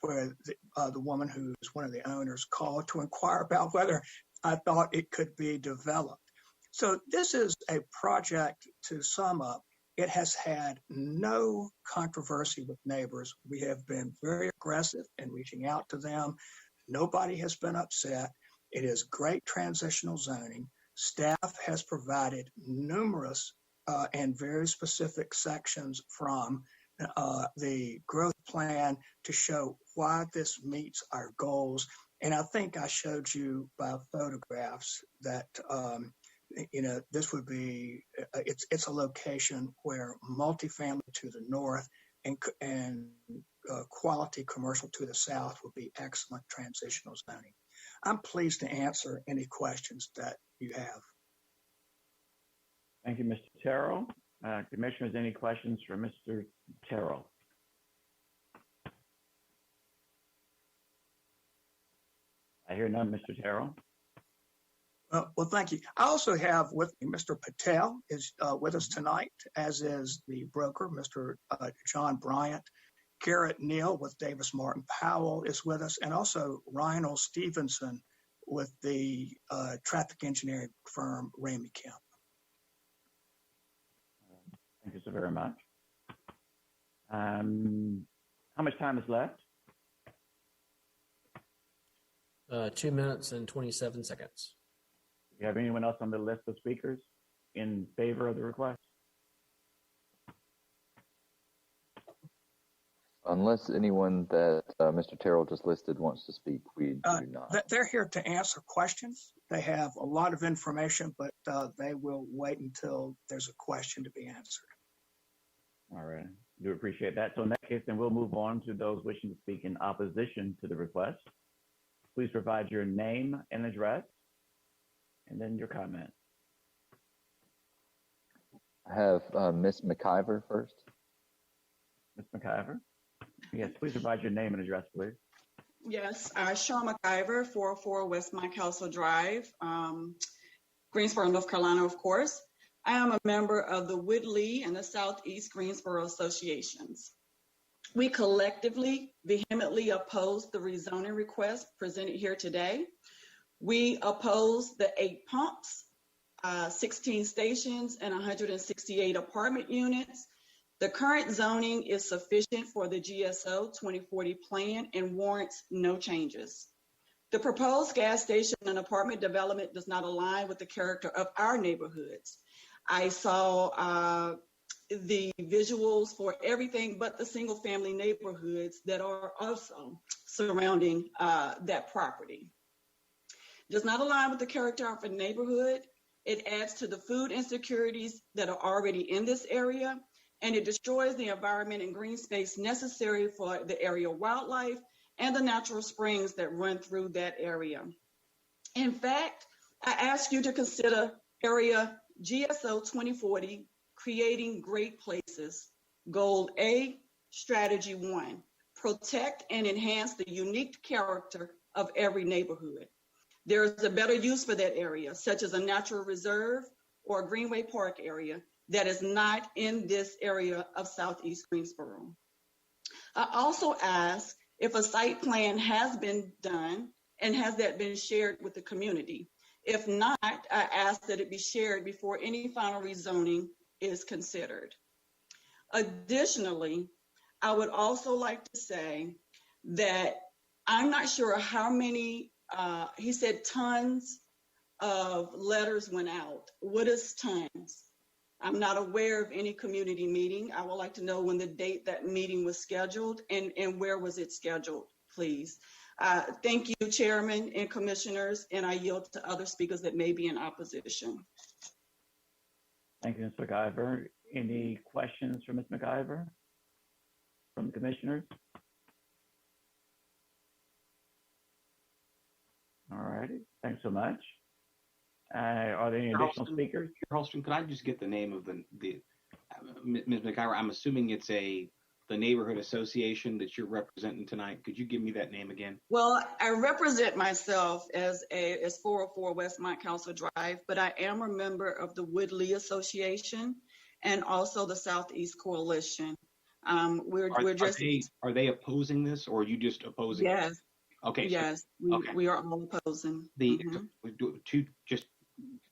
where the woman who's one of the owners called to inquire about whether I thought it could be developed. So this is a project, to sum up, it has had no controversy with neighbors. We have been very aggressive in reaching out to them. Nobody has been upset. It is great transitional zoning. Staff has provided numerous and very specific sections from the growth plan to show why this meets our goals. And I think I showed you by photographs that, this would be, it's a location where multifamily to the north and quality commercial to the south would be excellent transitional zoning. I'm pleased to answer any questions that you have. Thank you, Mr. Terrell. Commissioners, any questions for Mr. Terrell? I hear none, Mr. Terrell. Well, thank you. I also have with me Mr. Patel is with us tonight, as is the broker, Mr. John Bryant. Garrett Neal with Davis Martin Powell is with us, and also Ryan Stevenson with the traffic engineering firm Ramey Kemp. Thank you so very much. How much time is left? 2 minutes and 27 seconds. Do you have anyone else on the list of speakers in favor of the request? Unless anyone that Mr. Terrell just listed wants to speak, we do not. They're here to answer questions. They have a lot of information, but they will wait until there's a question to be answered. All right, do appreciate that. So in that case, then we'll move on to those wishing to speak in opposition to the request. Please provide your name and address, and then your comment. I have Ms. McIver first. Ms. McIver? Yes, please provide your name and address, please. Yes, Sean McIver, 404 West Mike Castle Drive, Greensboro, North Carolina, of course. I am a member of the Woodley and the Southeast Greensboro Associations. We collectively vehemently oppose the rezoning request presented here today. We oppose the 8 pumps, 16 stations, and 168 apartment units. The current zoning is sufficient for the GSO 2040 plan and warrants no changes. The proposed gas station and apartment development does not align with the character of our neighborhoods. I saw the visuals for everything but the single family neighborhoods that are also surrounding that property. It does not align with the character of a neighborhood. It adds to the food insecurities that are already in this area, and it destroys the environment and green space necessary for the area wildlife and the natural springs that run through that area. In fact, I ask you to consider area GSO 2040, creating great places. Goal A, strategy 1, protect and enhance the unique character of every neighborhood. There is a better use for that area, such as a natural reserve or a Greenway Park area that is not in this area of Southeast Greensboro. I also ask if a site plan has been done and has that been shared with the community. If not, I ask that it be shared before any final rezoning is considered. Additionally, I would also like to say that I'm not sure how many, he said tons of letters went out. What is tons? I'm not aware of any community meeting. I would like to know when the date that meeting was scheduled and where was it scheduled, please. Thank you, Chairman and Commissioners, and I yield to other speakers that may be in opposition. Thank you, Ms. McIver. Any questions for Ms. McIver from the commissioners? All righty, thanks so much. Are there any additional speakers? Charleston, could I just get the name of the Ms. McIver? I'm assuming it's the neighborhood association that you're representing tonight. Could you give me that name again? Well, I represent myself as 404 West Mont Council Drive, but I am a member of the Woodley Association and also the Southeast Coalition. Are they opposing this, or are you just opposing? Yes. It? Okay. Yes, so, we are all opposing.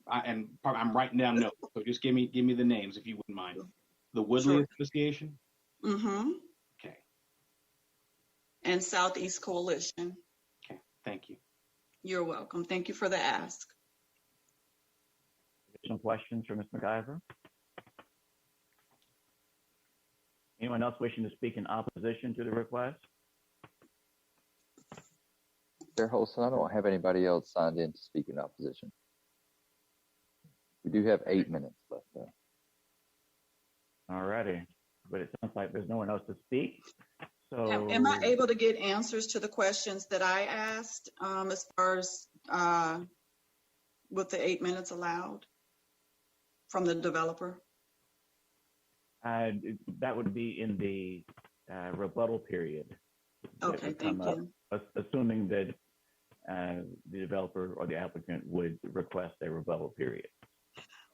I'm writing down notes, so just give me the names if you wouldn't mind. The Woodley Association. Mm-hmm. Okay. And Southeast Coalition. Okay, thank you. You're welcome. Thank you for the ask. Additional questions for Ms. McIver? Anyone else wishing to speak in opposition to the request? Chair Holston, I don't have anybody else signed in to speak in opposition. We do have 8 minutes left, though. All righty, but it sounds like there's no one else to speak. So, am I able to get answers to the questions that I asked as far as with the 8 minutes allowed from the developer? That would be in the rebuttal period. Okay, thank you. Assuming that the developer or the applicant would request a rebuttal period.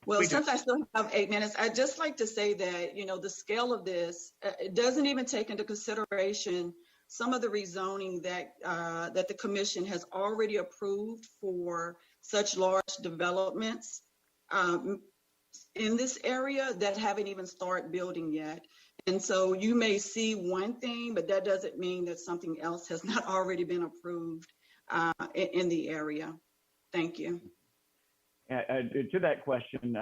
Well, since I still have 8 minutes, I'd just like to say that, the scale of this, it doesn't even take into consideration some of the rezoning that the commission has already approved for such large developments in this area that haven't even started building yet. And so you may see one thing, but that doesn't mean that something else has not already been approved in the area. Thank you. To that question,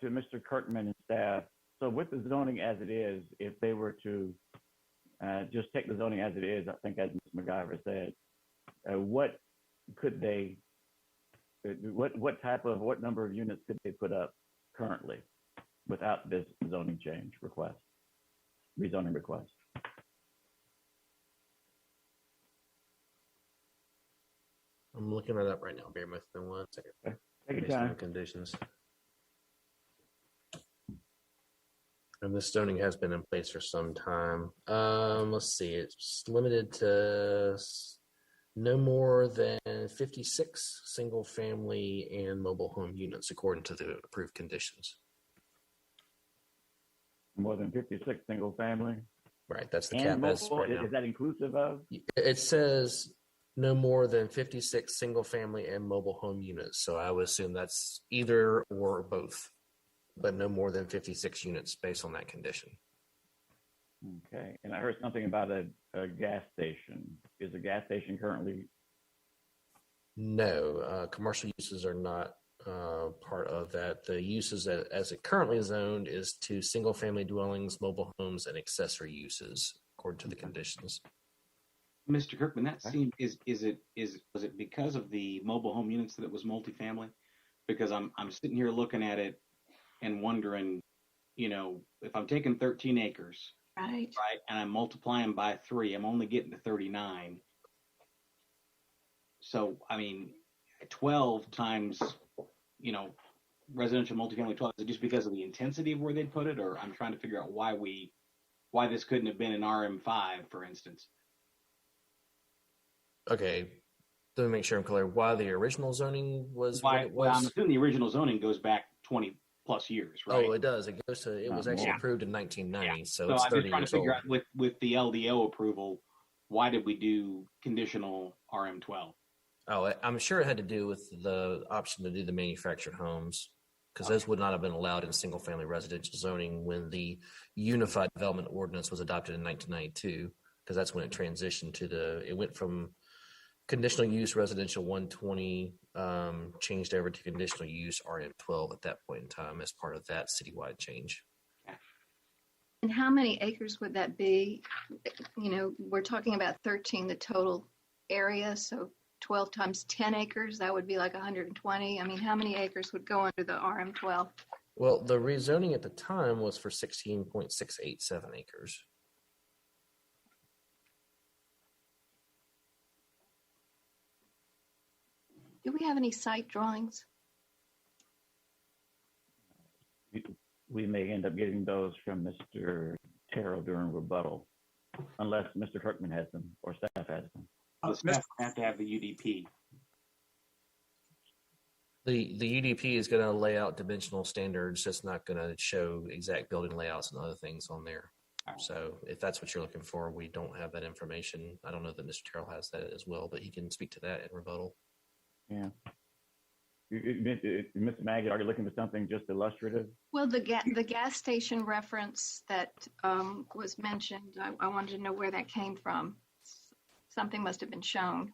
to Mr. Kirkman and staff, so with the zoning as it is, if they were to just take the zoning as it is, I think as Ms. McIver said, what number of units could they put up currently without this zoning change request, rezoning request? I'm looking it up right now. Bear with me 1 second. Okay. Take your time. Conditions. And this zoning has been in place for some time. Let's see. It's limited to no more than 56 single family and mobile home units according to the approved conditions. More than 56 single family? Right. That's the and cap as right now. Is that inclusive of? It says no more than 56 single family and mobile home units. So I would assume that's either or both, but no more than 56 units based on that condition. Okay. And I heard something about a gas station. Is a gas station currently? No, commercial uses are not part of that. The uses as it currently is zoned is to single family dwellings, mobile homes, and accessory uses according to the conditions. Mr. Kirkman, that seemed was it because of the mobile home units that it was multifamily? Because I'm sitting here looking at it and wondering, if I'm taking 13 acres, right, and I'm multiplying by 3, I'm only getting to 39. So 12 times, residential multifamily 12, is it just because of the intensity of where they put it, or I'm trying to figure out why this couldn't have been an RM5, for instance. Okay, let me make sure I'm clear. Why the original zoning was what it was? Well, I'm assuming the original zoning goes back 20 plus years, right? Oh, it does. It goes to. It was actually approved in 1990, so it's 30 I'm just trying to years figure old. out with the LDO approval, why did we do conditional RM12? Oh, I'm sure it had to do with the option to do the manufactured homes, because those would not have been allowed in single-family residential zoning when the Unified Development Ordinance was adopted in 1992, because that's when it transitioned to it went from conditional use residential 120 changed over to conditional use RM12 at that point in time as part of that citywide change. And how many acres would that be? We're talking about 13, the total area. So 12 times 10 acres, that would be like 120. How many acres would go under the RM12? Well, the rezoning at the time was for 16.687 acres. Do we have any site drawings? We may end up getting those from Mr. Carroll during rebuttal, unless Mr. Kirkman has them or staff has them. The staff have to have the UDP. The UDP is going to lay out dimensional standards. It's not going to show exact building layouts and other things on there. So if that's what you're looking for, we don't have that information. I don't know that Mr. Carroll has that as well, but he can speak to that in rebuttal. Yeah. Mr. Maggot, are you looking for something just illustrative? Well, the gas station reference that was mentioned, I wanted to know where that came from. Something must have been shown.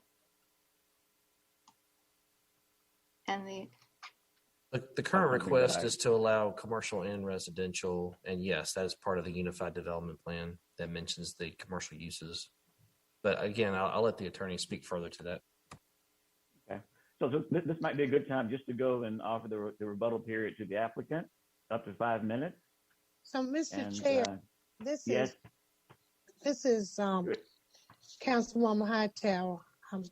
And the current request is to allow commercial and residential, and yes, that is part of the Unified Development Plan that mentions the commercial uses. But again, I'll let the attorney speak further to that. Okay. So this might be a good time just to go and offer the rebuttal period to the applicant, up to 5 minutes. So, Mr. Chair, this is Councilwoman Hightower. I'm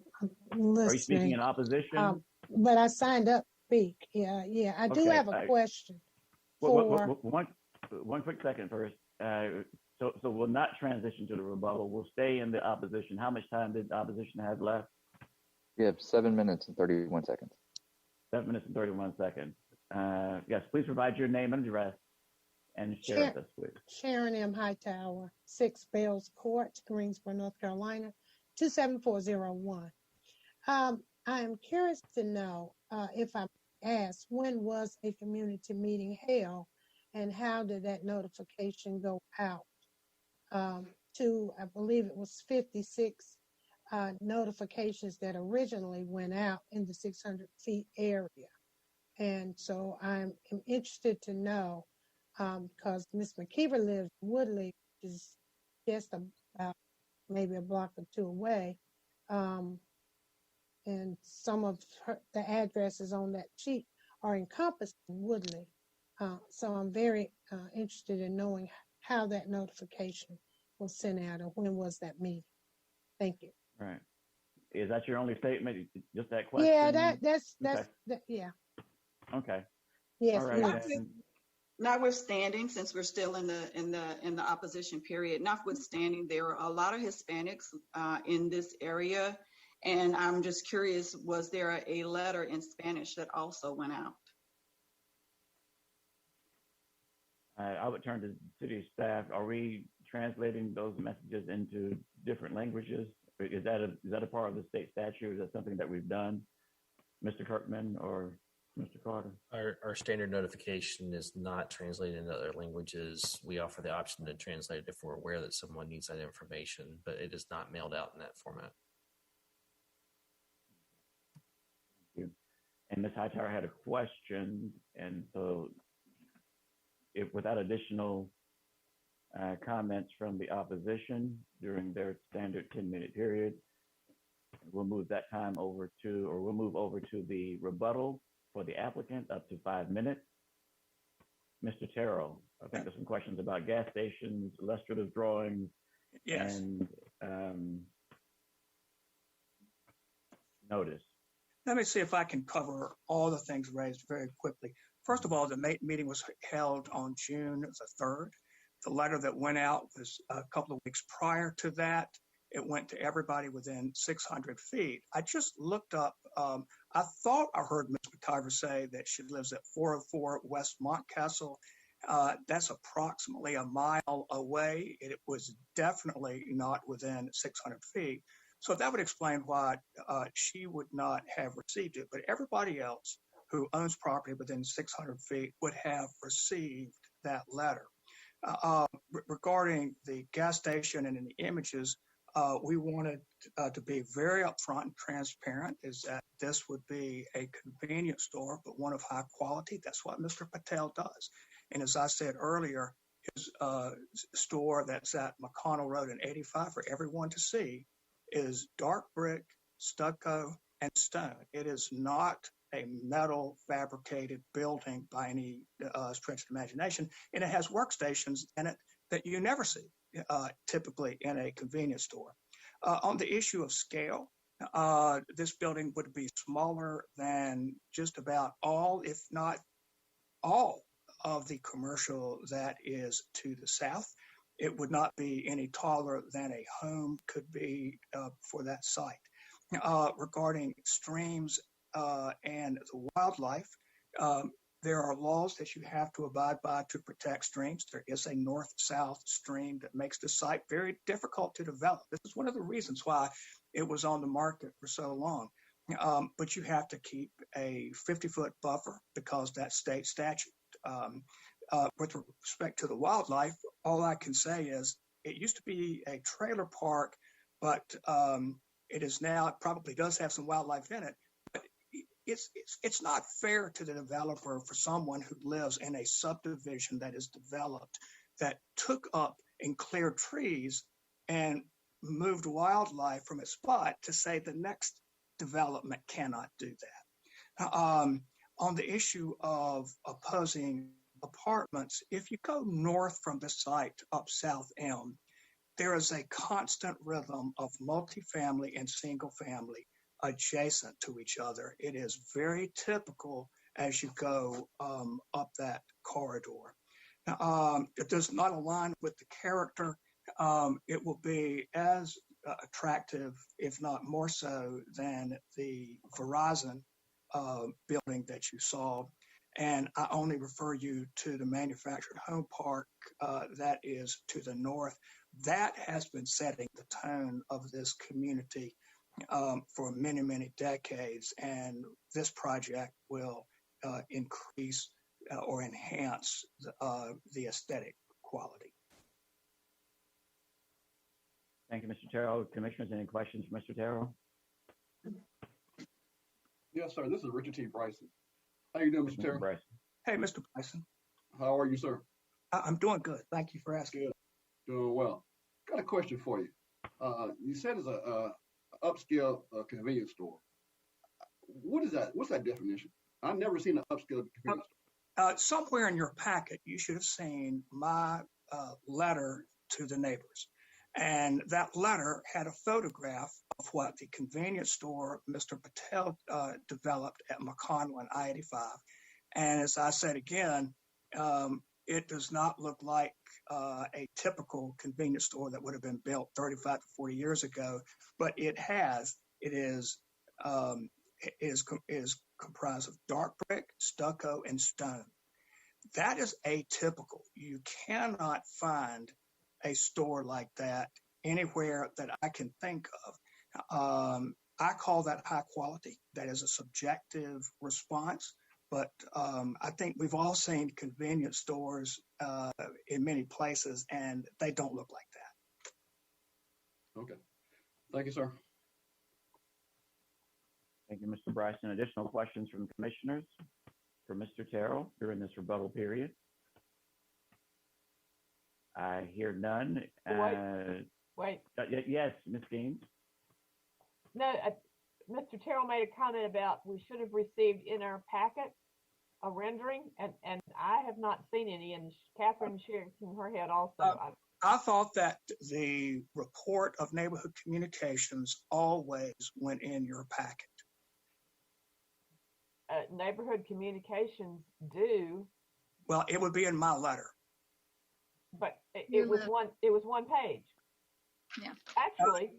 listening. Are you speaking in opposition? But I signed up to speak. Yeah. I do have a question. One quick second first. So we'll not transition to the rebuttal. We'll stay in the opposition. How much time did the opposition have left? You have 7 minutes and 31 seconds. 7 minutes and 31 seconds. Yes, please provide your name and address and share with us, please. Sharon M. Hightower, 6 Bells Court, Greensboro, North Carolina, 27401. I am curious to know if I'm asked, when was a community meeting held and how did that notification go out to, I believe it was 56 notifications that originally went out in the 600 feet area. And so I'm interested to know, because Ms. McKeever lives in Woodley, which is just about maybe a block or two away. And some of the addresses on that sheet are encompassed in Woodley. So I'm very interested in knowing how that notification was sent out or when was that meeting. Thank you. Right. Is that your only statement? Just that question? Yeah, that's okay. Yeah. Okay. Yes. All right. Notwithstanding, since we're still in the opposition period, notwithstanding, there are a lot of Hispanics in this area, and I'm just curious: was there a letter in Spanish that also went out? I would turn to city staff. Are we translating those messages into different languages? Is that a part of the state statute? Is that something that we've done, Mr. Kirkman or Mr. Carter? Our standard notification is not translated into other languages. We offer the option to translate it if we're aware that someone needs that information, but it is not mailed out in that format. Thank you. And Ms. Hightower had a question, and so if without additional comments from the opposition during their standard 10-minute period, we'll move that time over to, or we'll move over to the rebuttal for the applicant, up to 5 minutes. Mr. Carroll, I think there's some questions about gas stations, illustrative drawings, Yes. and notice. Let me see if I can cover all the things raised very quickly. First of all, the meeting was held on June the 3rd. The letter that went out was a couple of weeks prior to that. It went to everybody within 600 feet. I just looked up, I thought I heard Ms. McIver say that she lives at 404 West Montcastle. That's approximately a mile away. It was definitely not within 600 feet. So that would explain why she would not have received it. But everybody else who owns property within 600 feet would have received that letter. Regarding the gas station and in the images, we wanted to be very upfront and transparent, is that this would be a convenience store, but one of high quality. That's what Mr. Patel does. And as I said earlier, his store that's at McConnell Road and 85 for everyone to see is dark brick, stucco, and stone. It is not a metal fabricated building by any stretch of imagination, and it has workstations in it that you never see typically in a convenience store. On the issue of scale, this building would be smaller than just about all, if not all, of the commercial that is to the south. It would not be any taller than a home could be for that site. Regarding streams and the wildlife, there are laws that you have to abide by to protect streams. There is a north-south stream that makes the site very difficult to develop. This is one of the reasons why it was on the market for so long. But you have to keep a 50-foot buffer because that's state statute. With respect to the wildlife, all I can say is it used to be a trailer park, but it is now, it probably does have some wildlife in it. But it's not fair to the developer for someone who lives in a subdivision that is developed, that took up and cleared trees and moved wildlife from its spot, to say the next development cannot do that. On the issue of opposing apartments, if you go north from the site up South Elm, there is a constant rhythm of multifamily and single family adjacent to each other. It is very typical as you go up that corridor. It does not align with the character. It will be, as attractive, if not more so, than the Verizon building that you saw. And I only refer you to the manufactured home park that is to the north. That has been setting the tone of this community for many, many decades. And this project will increase or enhance the aesthetic quality. Thank you, Mr. Terrell. Commissioners, any questions for Mr. Terrell? Yes, sir. This is Richard T. Bryson. How you doing, Mr. Terrell? Bryson. Hey, Mr. Bryson. How are you, sir? I'm doing good. Thank you for asking. Good. Doing well. Got a question for you. You said it's a upscale convenience store. What is that? What's that definition? I've never seen an upscale convenience store. Somewhere in your packet, you should have seen my letter to the neighbors. And that letter had a photograph of what the convenience store Mr. Patel developed at McConlin I-85. And as I said again, it does not look like a typical convenience store that would have been built 35 to 40 years ago, but it is comprised of dark brick, stucco, and stone. That is atypical. You cannot find a store like that anywhere that I can think of. I call that high quality. That is a subjective response, but I think we've all seen convenience stores in many places, and they don't look like that. Okay. Thank you, sir. Thank you, Mr. Bryson. Additional questions from commissioners for Mr. Terrell during this rebuttal period? I hear none. Wait. Yes, Ms. Gaines. No, Mr. Terrell made a comment about we should have received in our packet a rendering, and I have not seen any, and Catherine shared in her head also. I thought that the report of neighborhood communications always went in your packet. Neighborhood communications do. Well, it would be in my letter. But it was one page. Yeah. Actually.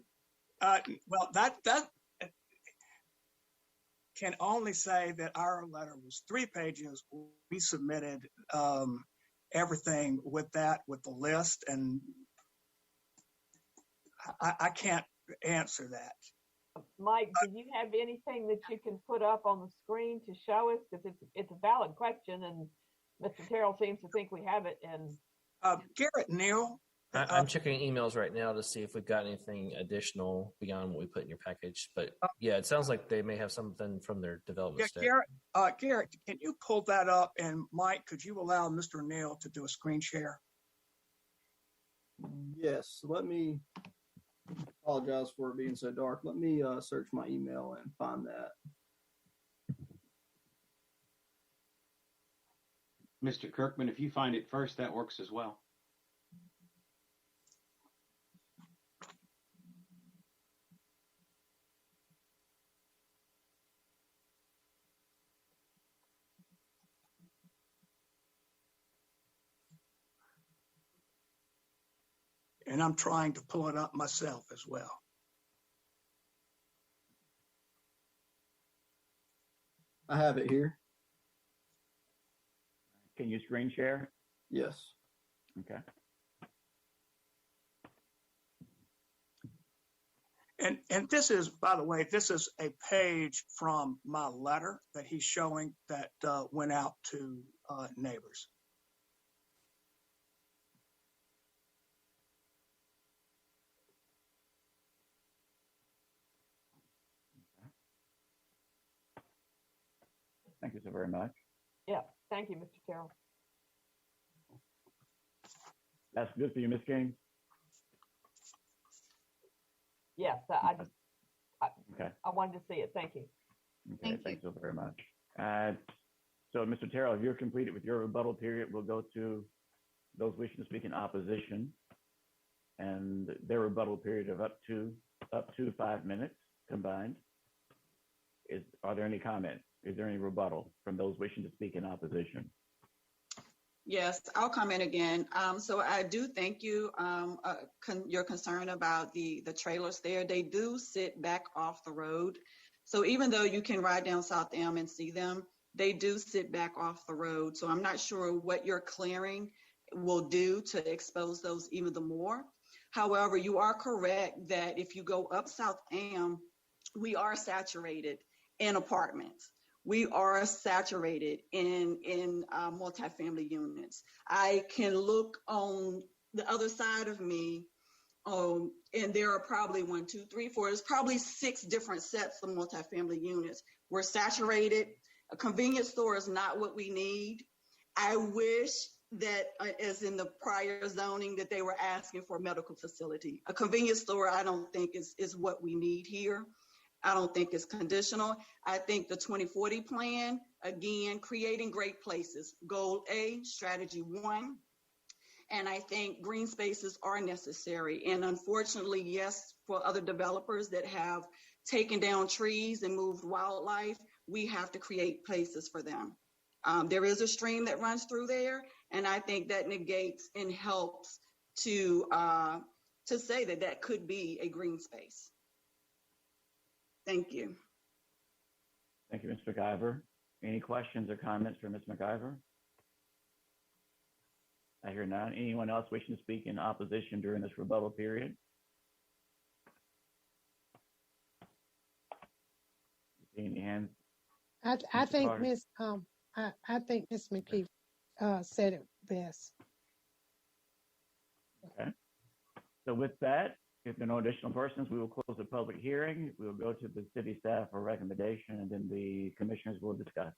Well, that can only say that our letter was 3 pages. We submitted everything with that, with the list, and I can't answer that. Mike, do you have anything that you can put up on the screen to show us? Because it's a valid question, and Mr. Carroll seems to think we have it. And Garrett Neal. I'm checking emails right now to see if we've got anything additional beyond what we put in your package. But yeah, it sounds like they may have something from their development staff. Garrett, can you pull that up? And Mike, could you allow Mr. Neal to do a screen share? Yes, let me apologize for it being so dark. Let me search my email and find that. Mr. Kirkman, if you find it first, that works as well. And I'm trying to pull it up myself as well. I have it here. Can you screen share? Yes. Okay. And this is, by the way, this is a page from my letter that he's showing that went out to neighbors. Thank you so very much. Yeah, thank you, Mr. Carroll. That's good for you, Ms. King? Yes, Okay. I wanted to see it. Thank you. Okay, thanks so very much. So, Mr. Terrell, if you're completed with your rebuttal period, we'll go to those wishing to speak in opposition, and their rebuttal period of up to 5 minutes combined. Are there any comments? Is there any rebuttal from those wishing to speak in opposition? Yes, I'll comment again. So I do thank you, your concern about the trailers there. They do sit back off the road. So even though you can ride down South M and see them, they do sit back off the road. So I'm not sure what your clearing will do to expose those even the more. However, you are correct that if you go up South M, we are saturated in apartments. We are saturated in multifamily units. I can look on the other side of me, and there are probably 1, 2, 3, 4. There's probably 6 different sets of multifamily units. We're saturated. A convenience store is not what we need. I wish that, as in the prior zoning, that they were asking for a medical facility. A convenience store, I don't think is what we need here. I don't think it's conditional. I think the 2040 plan, again, creating great places, goal A, strategy 1. And I think green spaces are necessary. And unfortunately, yes, for other developers that have taken down trees and moved wildlife, we have to create places for them. There is a stream that runs through there, and I think that negates and helps to say that that could be a green space. Thank you. Thank you, Ms. McIver. Any questions or comments for Ms. McIver? I hear none. Anyone else wishing to speak in opposition during this rebuttal period? Any hands? I think Ms. I think Ms. McKee said it best. Okay. So with that, if there are no additional persons, we will close the public hearing. We will go to the city staff for recommendation, and then the commissioners will discuss.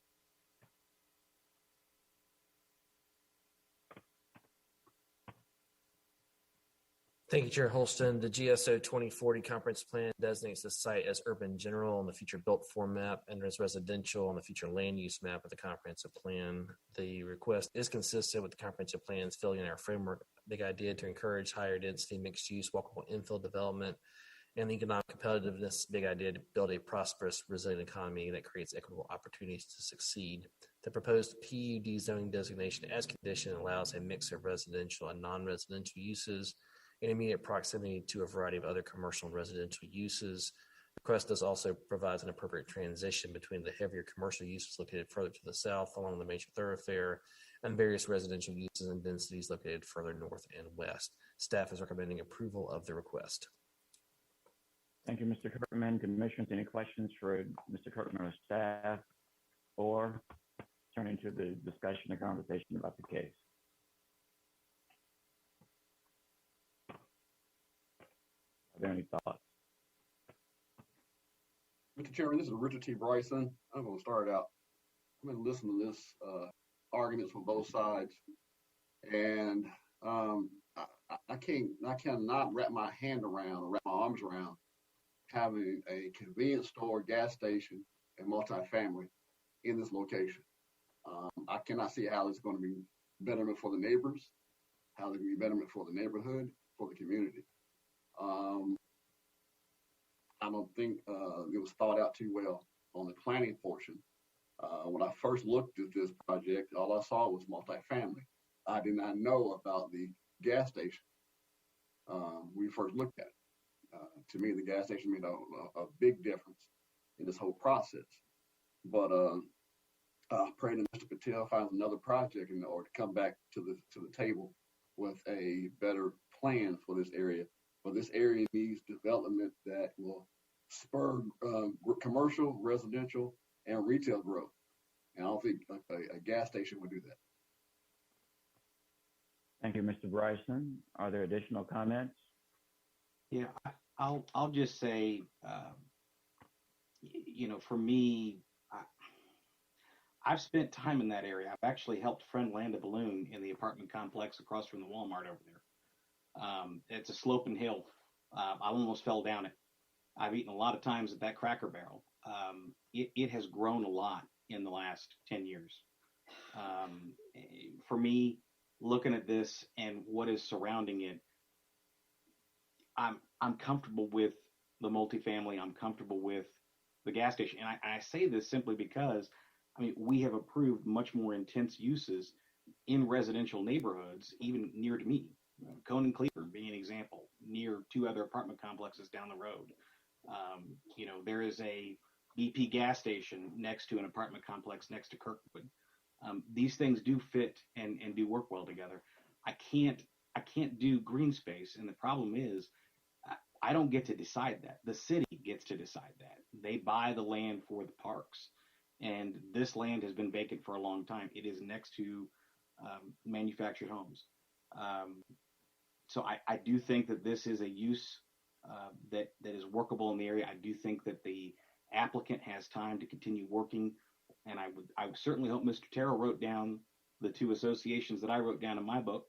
Thank you, Chair Holston. The GSO 2040 comprehensive plan designates the site as urban general on the future built form map and as residential on the future land use map of the comprehensive plan. The request is consistent with the comprehensive plan's filling in our framework big idea to encourage higher density, mixed use, walkable infill development, and the economic competitiveness big idea to build a prosperous, resilient economy that creates equitable opportunities to succeed. The proposed PUD zoning designation as condition allows a mix of residential and non-residential uses in immediate proximity to a variety of other commercial and residential uses. The request does also provides an appropriate transition between the heavier commercial uses located further to the south along the major thoroughfare and various residential uses and densities located further north and west. Staff is recommending approval of the request. Thank you, Mr. Kirkman. Commissioners, any questions for Mr. Kirkman or staff, or turning to the discussion or conversation about the case? Are there any thoughts? Mr. Chairman, this is Richard T. Bryson. I'm going to start out. I'm going to listen to this arguments from both sides, and I cannot wrap my hand around or wrap my arms around having a convenience store, gas station, and multifamily in this location. I cannot see how it's going to be betterment for the neighbors, how it can be betterment for the neighborhood, for the community. I don't think it was thought out too well on the planning portion. When I first looked at this project, all I saw was multifamily. I did not know about the gas station. We first looked at it. To me, the gas station made a big difference in this whole process. But I pray that Mr. Patel finds another project in order to come back to the table with a better plan for this area. But this area needs development that will spur commercial, residential, and retail growth. And I don't think a gas station would do that. Thank you, Mr. Bryson. Are there additional comments? Yeah, I'll just say, for me, I've spent time in that area. I've actually helped a friend land a balloon in the apartment complex across from the Walmart over there. It's a sloping hill. I almost fell down it. I've eaten a lot of times at that Cracker Barrel. It has grown a lot in the last 10 years. For me, looking at this and what is surrounding it, I'm comfortable with the multifamily. I'm comfortable with the gas station. And I say this simply because, we have approved much more intense uses in residential neighborhoods, even near to me. Conan Cleaver being an example, near two other apartment complexes down the road. There is a BP gas station next to an apartment complex next to Kirkwood. These things do fit and do work well together. I can't do green space, and the problem is I don't get to decide that. The city gets to decide that. They buy the land for the parks, and this land has been vacant for a long time. It is next to manufactured homes. So I do think that this is a use that is workable in the area. I do think that the applicant has time to continue working, and I would certainly hope Mr. Terrell wrote down the two associations that I wrote down in my book,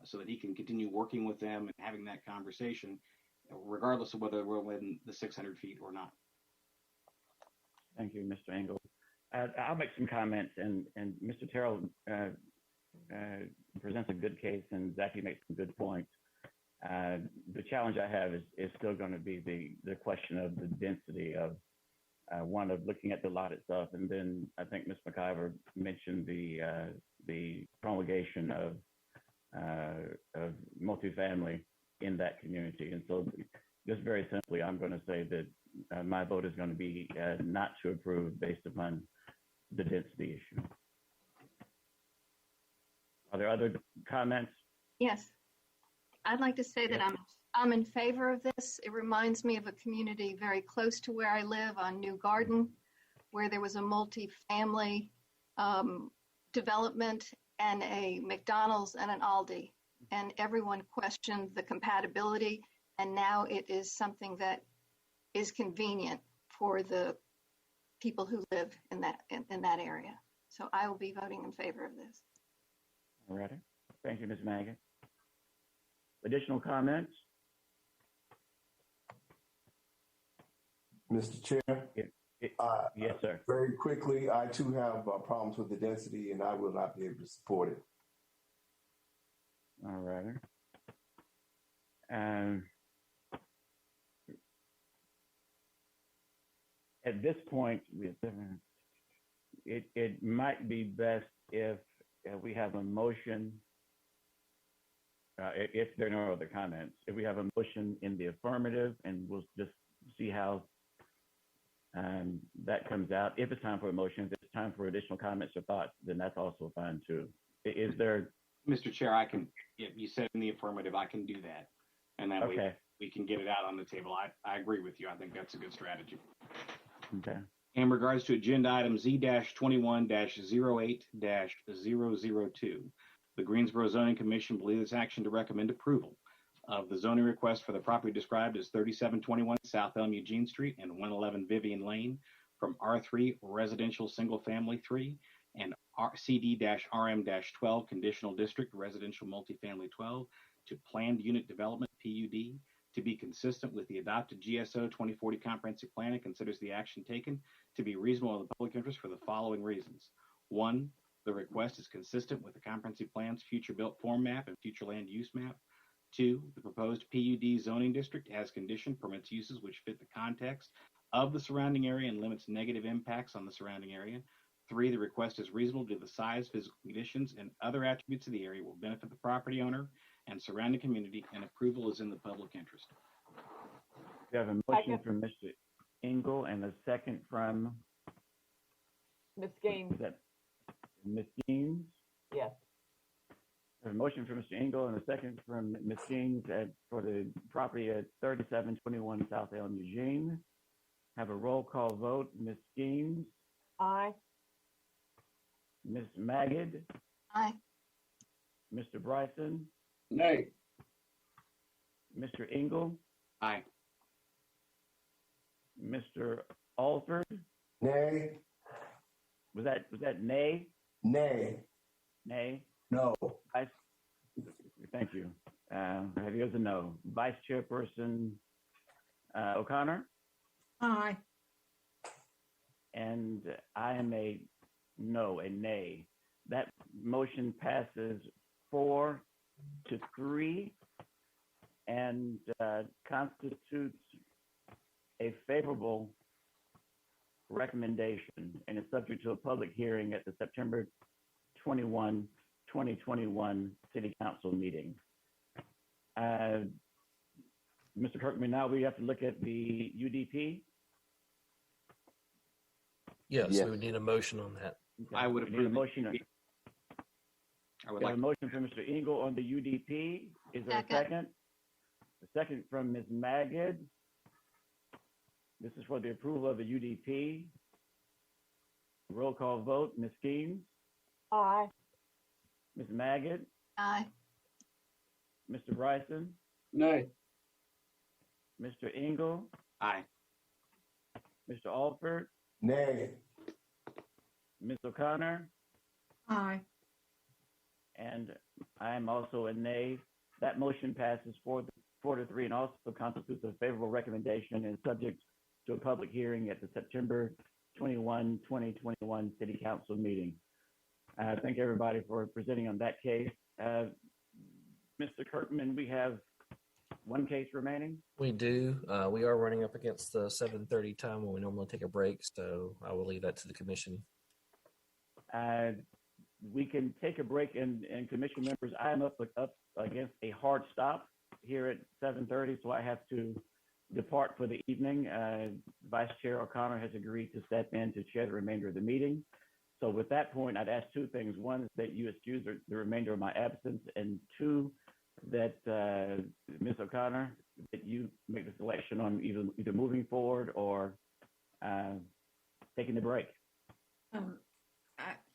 so that he can continue working with them and having that conversation, regardless of whether we're within the 600 feet or not. Thank you, Mr. Engel. I'll make some comments, and Mr. Terrell presents a good case, and Zachy makes some good points. The challenge I have is still going to be the question of the density of one, of looking at the lot itself, and then I think Ms. McIver mentioned the promulgation of multifamily in that community. And so just very simply, I'm going to say that my vote is going to be not to approve based upon the density issue. Are there other comments? Yes. I'd like to say that I'm in favor of this. It reminds me of a community very close to where I live on New Garden, where there was a multi-family development and a McDonald's and an Aldi, and everyone questioned the compatibility, and now it is something that is convenient for the people who live in that area. So I will be voting in favor of this. All righty. Thank you, Ms. Maggot. Additional comments? Mr. Chair? Yes, sir. Very quickly, I too have problems with the density, and I will not be able to support it. All right. At this point, it might be best if we have a motion, if there are no other comments, if we have a motion in the affirmative, and we'll just see how that comes out. If it's time for a motion, if it's time for additional comments or thoughts, then that's also fine too. Is there? Mr. Chair, I can, if you said in the affirmative, I can do that. And that way we can get it out on the table. I agree with you. I think that's a good strategy. Okay. In regards to agenda item Z-21-08-002, the Greensboro Zoning Commission believes its action to recommend approval of the zoning request for the property described as 3721 South Elm Eugene Street and 111 Vivian Lane from R3 Residential Single Family 3 and CD-RM-12 Conditional District Residential Multifamily 12 to Planned Unit Development PUD to be consistent with the adopted GSO 2040 Comprehensive Plan, and considers the action taken to be reasonable in the public interest for the following reasons. 1, the request is consistent with the Comprehensive Plan's future built form map and future land use map. 2, the proposed PUD zoning district has condition permits uses which fit the context of the surrounding area and limits negative impacts on the surrounding area. 3, the request is reasonable due to the size, physical conditions, and other attributes of the area will benefit the property owner and surrounding community, and approval is in the public interest. We have a motion from Mr. Engel and a second from Ms. Gaines. Ms. Gaines? Yes. A motion from Mr. Engel and a second from Ms. Gaines for the property at 3721 South Elm Eugene. Have a roll call vote. Ms. Gaines? Aye. Ms. Magid? Aye. Mr. Bryson? Nay. Mr. Engel? Aye. Mr. Alford? Nay. Was that nay? Nay. Nay? No. Thank you. Have you as a no? Vice Chairperson O'Connor? Aye. And I am a no, a nay. That motion passes 4-3 and constitutes a favorable recommendation, and is subject to a public hearing at the September 21, 2021 City Council meeting. Mr. Kirkman, now we have to look at the UDP. Yes, we would need a motion on that. Okay. I would We need a approve motion. I would We have like a motion from Mr. Engel on the UDP. Is there a second? A second from Ms. Magid. This is for the approval of the UDP. Roll call vote. Ms. Skeens? Aye. Ms. Magid? Aye. Mr. Bryson? Nay. Mr. Engel? aye. Mr. Alford? Nay. Ms. O'Connor? Aye. And I am also a nay. That motion passes 4-3 and also constitutes a favorable recommendation and subject to a public hearing at the September 21, 2021 City Council meeting. Thank everybody for presenting on that case. Mr. Kirkman, we have one case remaining. We do. We are running up against the 7:30 time when we normally take a break, so I will leave that to the commission. We can take a break, and commission members, I am up against a hard stop here at 7:30, so I have to depart for the evening. Vice Chair O'Connor has agreed to step in to chair the remainder of the meeting. So with that point, I'd ask two things. One is that you excuse the remainder of my absence, and two, that Ms. O'Connor, that you make the selection on either moving forward or taking the break.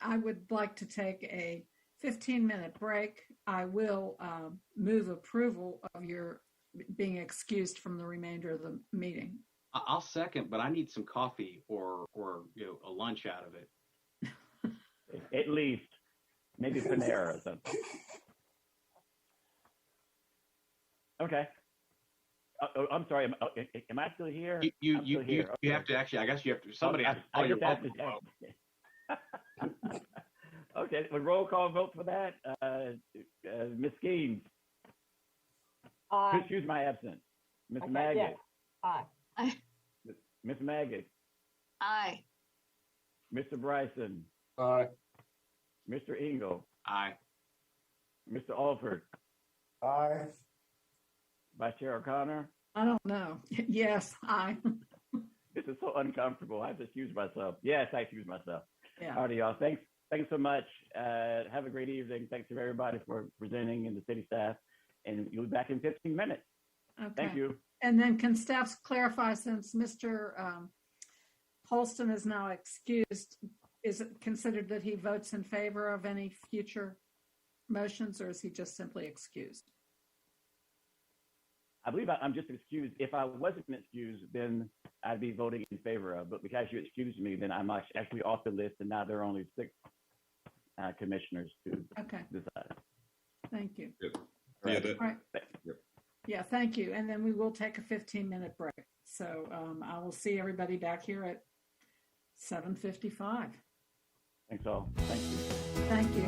I would like to take a 15-minute break. I will move approval of your being excused from the remainder of the meeting. I'll second, but I need some coffee or a lunch out of it. At least, maybe Panera or something. Okay. I'm sorry. Am I still here? You have to actually. I guess you have to. Somebody has to call your phone. Okay. A roll call vote for that. Ms. Skeens. Aye. Excuse my absence. Ms. Okay, Magid. yes. Aye. Ms. Magid. Aye. Mr. Bryson. Aye. Mr. Engel. Aye. Mr. Alford. Aye. Vice Chair O'Connor. I don't know. Yes, aye. This is so uncomfortable. I have to excuse myself. Yes, I excuse myself. Yeah. All right, y'all. Thanks so much. Have a great evening. Thanks to everybody for presenting and the city staff. And you'll be back in 15 minutes. Okay. Thank you. And then can staff clarify, since Mr. Holston is now excused, is it considered that he votes in favor of any future motions, or is he just simply excused? I believe I'm just excused. If I wasn't excused, then I'd be voting in favor of. But because you excused me, then I'm actually off the list, and now there are only 6 commissioners to decide. Thank you. Yep. Right. Yeah, All right. Yep. Yeah, thank you. And then we will take a 15-minute break. So I will see everybody back here at 7:55. Thanks all. Thank you. Thank you.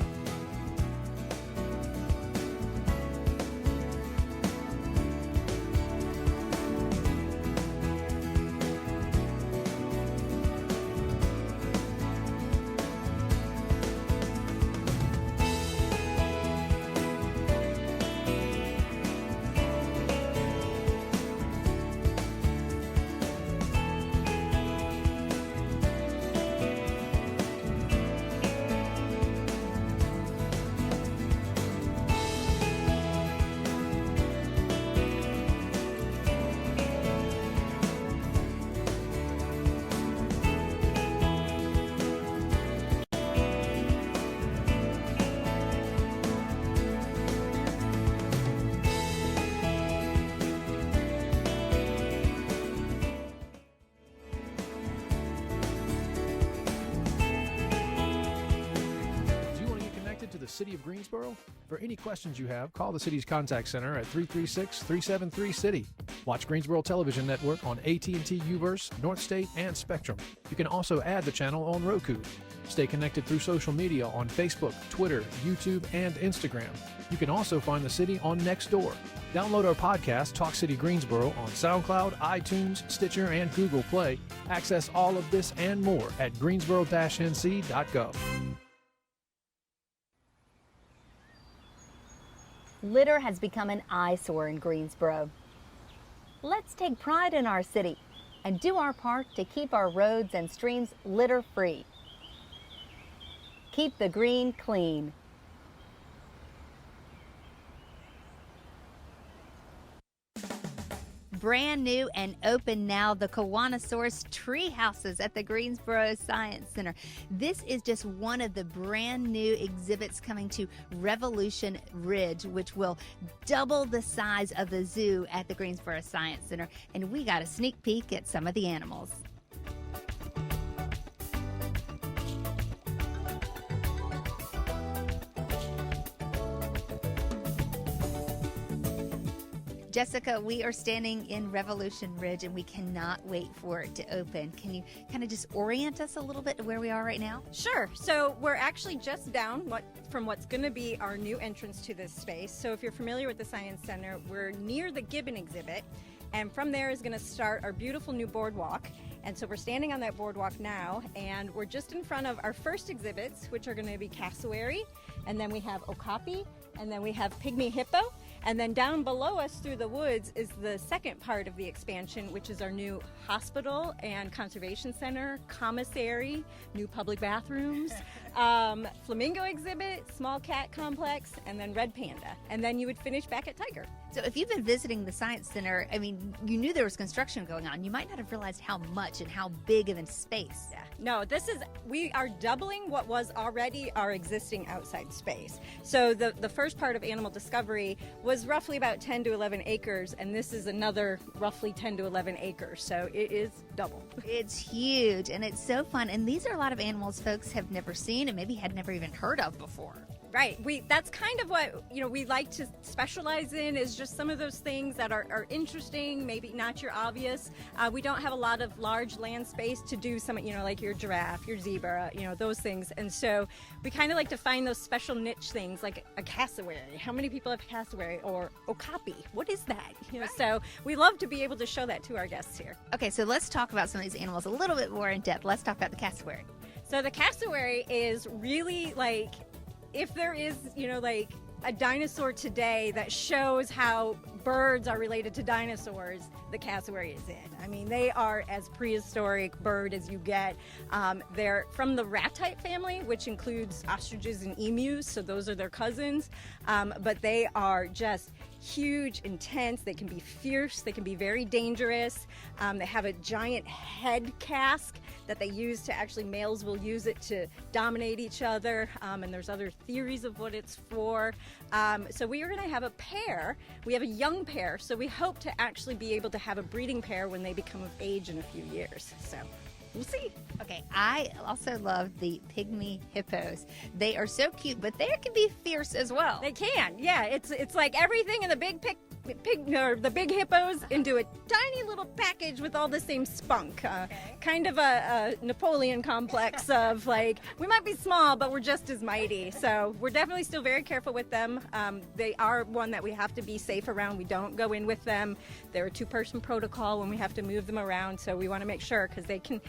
City of Greensboro? For any questions you have, call the city's contact center at 336-373-CITY. Watch Greensboro Television Network on AT&T Uverse, North State, and Spectrum. You can also add the channel on Roku. Stay connected through social media on Facebook, Twitter, YouTube, and Instagram. You can also find the city on Nextdoor. Download our podcast, Talk City Greensboro, on SoundCloud, iTunes, Stitcher, and Google Play. Access all of this and more at greensboro-nc.gov. Litter has become an eyesore in Greensboro. Let's take pride in our city and do our part to keep our roads and streams litter-free. Keep the green clean. Brand new and open now, the Kiwanosaurus tree houses at the Greensboro Science Center. This is just one of the brand new exhibits coming to Revolution Ridge, which will double the size of the zoo at the Greensboro Science Center. And we got a sneak peek at some of the animals. Jessica, we are standing in Revolution Ridge and we cannot wait for it to open. Can you kind of just orient us a little bit to where we are right now? Sure. So we're actually just down from what's going to be our new entrance to this space. So if you're familiar with the Science Center, we're near the Gibbon exhibit. And from there is going to start our beautiful new boardwalk. And so we're standing on that boardwalk now, and we're just in front of our first exhibits, which are going to be cassowary, and then we have okapi, and then we have pygmy hippo. And then down below us through the woods is the second part of the expansion, which is our new hospital and conservation center, commissary, new public bathrooms, flamingo exhibit, small cat complex, and then red panda. And then you would finish back at tiger. So if you've been visiting the Science Center, I mean, you knew there was construction going on. You might not have realized how much and how big of a space. Yeah. No, we are doubling what was already our existing outside space. So the first part of Animal Discovery was roughly about 10 to 11 acres, and this is another roughly 10 to 11 acres. So it is double. It's huge, and it's so fun. And these are a lot of animals folks have never seen and maybe had never even heard of before. Right. That's kind of what, we like to specialize in, is just some of those things that are interesting, maybe not your obvious. We don't have a lot of large land space to do some, like your giraffe, your zebra, those things. And so we kind of like to find those special niche things like a cassowary. How many people have cassowary? Or okapi? What is that? Right. So we love to be able to show that to our guests here. Okay, so let's talk about some of these animals a little bit more in depth. Let's talk about the cassowary. So the cassowary is really like, if there is, a dinosaur today that shows how birds are related to dinosaurs, the cassowary is it. I mean, they are as prehistoric bird as you get. They're from the rat-type family, which includes ostriches and emus, so those are their cousins. But they are just huge, intense. They can be fierce. They can be very dangerous. They have a giant head casque that they use to actually, males will use it to dominate each other. And there's other theories of what it's for. So we are going to have a pair. We have a young pair, so we hope to actually be able to have a breeding pair when they become of age in a few years. So we'll see. Okay, I also love the pygmy hippos. They are so cute, but they can be fierce as well. They can, yeah. It's like everything in the big hippos into a tiny little package with all the same spunk. Kind of a Napoleon complex of like, we might be small, but we're just as mighty. So we're definitely still very careful with them. They are one that we have to be safe around. We don't go in with them. They're a 2-person protocol when we have to move them around. So we want to make sure, because they can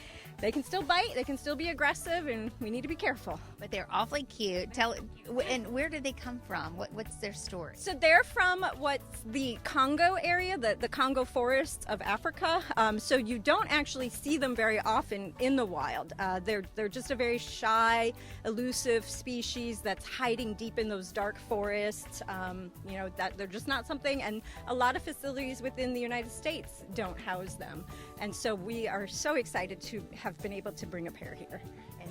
still bite, they can still be aggressive, and we need to be careful. But they're awfully cute. And where do they come from? What's their story? So they're from what's the Congo area, the Congo forests of Africa. So you don't actually see them very often in the wild. They're just a very shy, elusive species that's hiding deep in those dark forests. That they're just not something, and a lot of facilities within the United States don't house them. And so we are so excited to have been able to bring a pair here.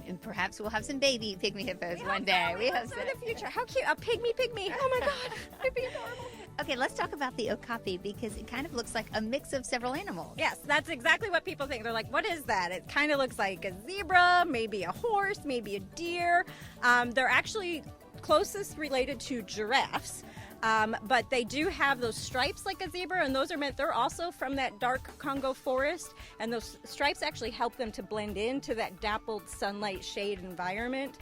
And perhaps we'll have some baby pygmy hippos one day. We hope so in the future. How cute. A pygmy. Oh my God. It'd be adorable. Okay, let's talk about the okapi, because it kind of looks like a mix of several animals. Yes, that's exactly what people think. They're like, what is that? It kind of looks like a zebra, maybe a horse, maybe a deer. They're actually closest related to giraffes. But they do have those stripes like a zebra, and they're also from that dark Congo forest, and those stripes actually help them to blend into that dappled sunlight shade environment.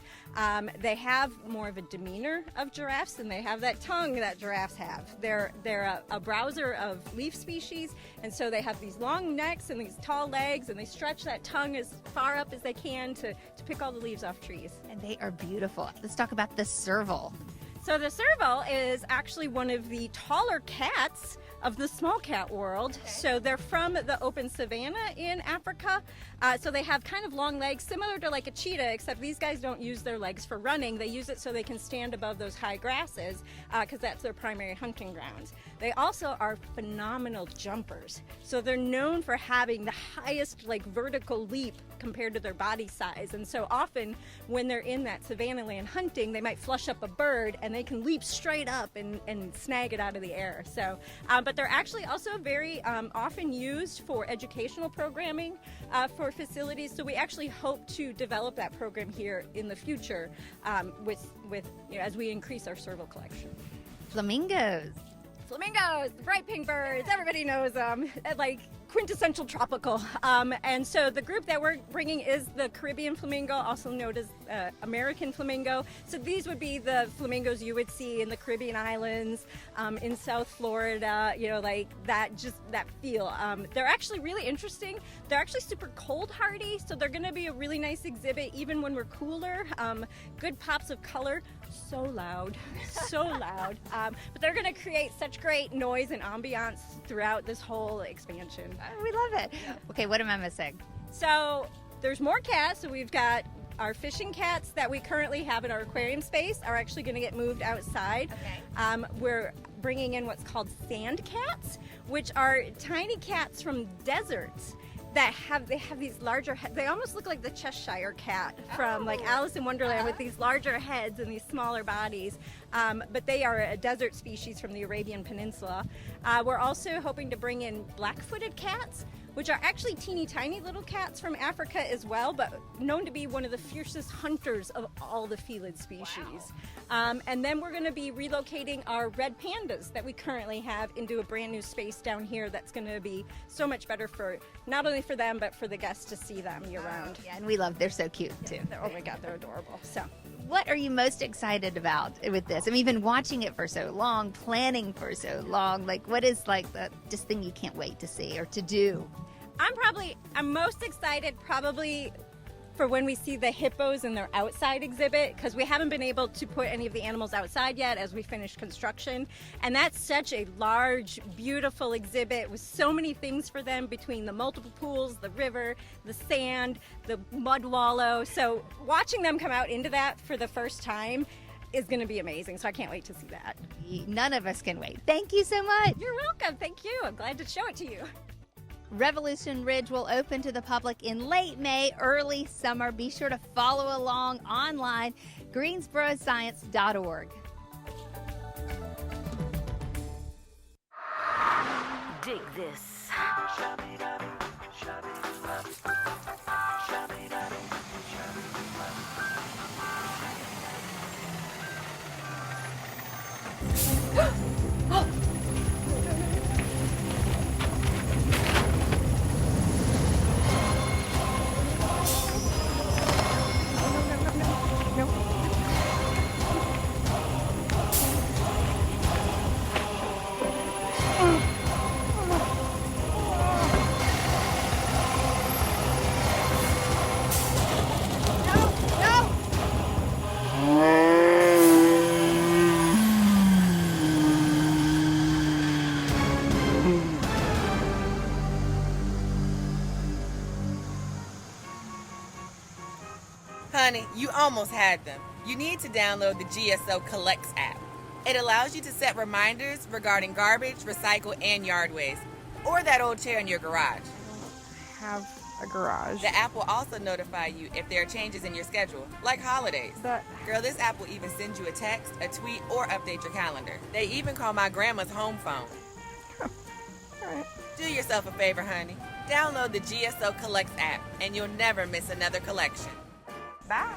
They have more of a demeanor of giraffes, and they have that tongue that giraffes have. They're a browser of leaf species, and so they have these long necks and these tall legs, and they stretch that tongue as far up as they can to pick all the leaves off trees. And they are beautiful. Let's talk about the serval. So the serval is actually one of the taller cats of the small cat world. Okay. So they're from the open savanna in Africa. So they have kind of long legs, similar to like a cheetah, except these guys don't use their legs for running. They use it so they can stand above those high grasses, because that's their primary hunting grounds. They also are phenomenal jumpers. So they're known for having the highest like vertical leap compared to their body size. And so often when they're in that savanna land hunting, they might flush up a bird and they can leap straight up and snag it out of the air. So, but they're actually also very often used for educational programming for facilities. So we actually hope to develop that program here in the future with as we increase our serval collection. Flamingos, the bright pink birds, everybody knows them, like quintessential tropical. And so the group that we're bringing is the Caribbean flamingo, also known as American flamingo. So these would be the flamingos you would see in the Caribbean islands, in South Florida, like that feel. They're actually really interesting. They're actually super cold hardy, so they're gonna be a really nice exhibit even when we're cooler. Good pops of color, so loud. But they're gonna create such great noise and ambiance throughout this whole expansion. We love it. Okay, what am I missing? So there's more cats. So we've got our fishing cats that we currently have in our aquarium space are actually going to get moved outside. Okay. We're bringing in what's called sand cats, which are tiny cats from deserts that have these larger heads. They almost look like the Cheshire cat from like Alice in Wonderland with these larger heads and these smaller bodies. But they are a desert species from the Arabian Peninsula. We're also hoping to bring in black-footed cats, which are actually teeny tiny little cats from Africa as well, but known to be one of the fiercest hunters of all the felid species. Wow. And then we're going to be relocating our red pandas that we currently have into a brand new space down here that's going to be so much better for not only for them, but for the guests to see them year round. Yeah, and they're so cute too. Oh my God, they're adorable. So. What are you most excited about with this? I mean, you've been watching it for so long, planning for so long. Like, what is like the just thing you can't wait to see or to do? I'm most excited probably for when we see the hippos in their outside exhibit, because we haven't been able to put any of the animals outside yet as we finish construction. And that's such a large, beautiful exhibit with so many things for them between the multiple pools, the river, the sand, the mud wallow. So watching them come out into that for the first time is going to be amazing. So I can't wait to see that. None of us can wait. Thank you so much. You're welcome. Thank you. I'm glad to show it to you. Revolution Ridge will open to the public in late May, early summer. Be sure to follow along online, greensboroscience.org. Dig this. Honey, you almost had them. You need to download the GSO Collects app. It allows you to set reminders regarding garbage, recycle, and yard waste. Or that old chair in your garage. Have a garage. The app will also notify you if there are changes in your schedule, like holidays. Girl, this app will even send you a text, a tweet, or update your calendar. They even call my grandma's home phone. All right. Do yourself a favor, honey. Download the GSO Collects app, and you'll never miss another collection. Bye.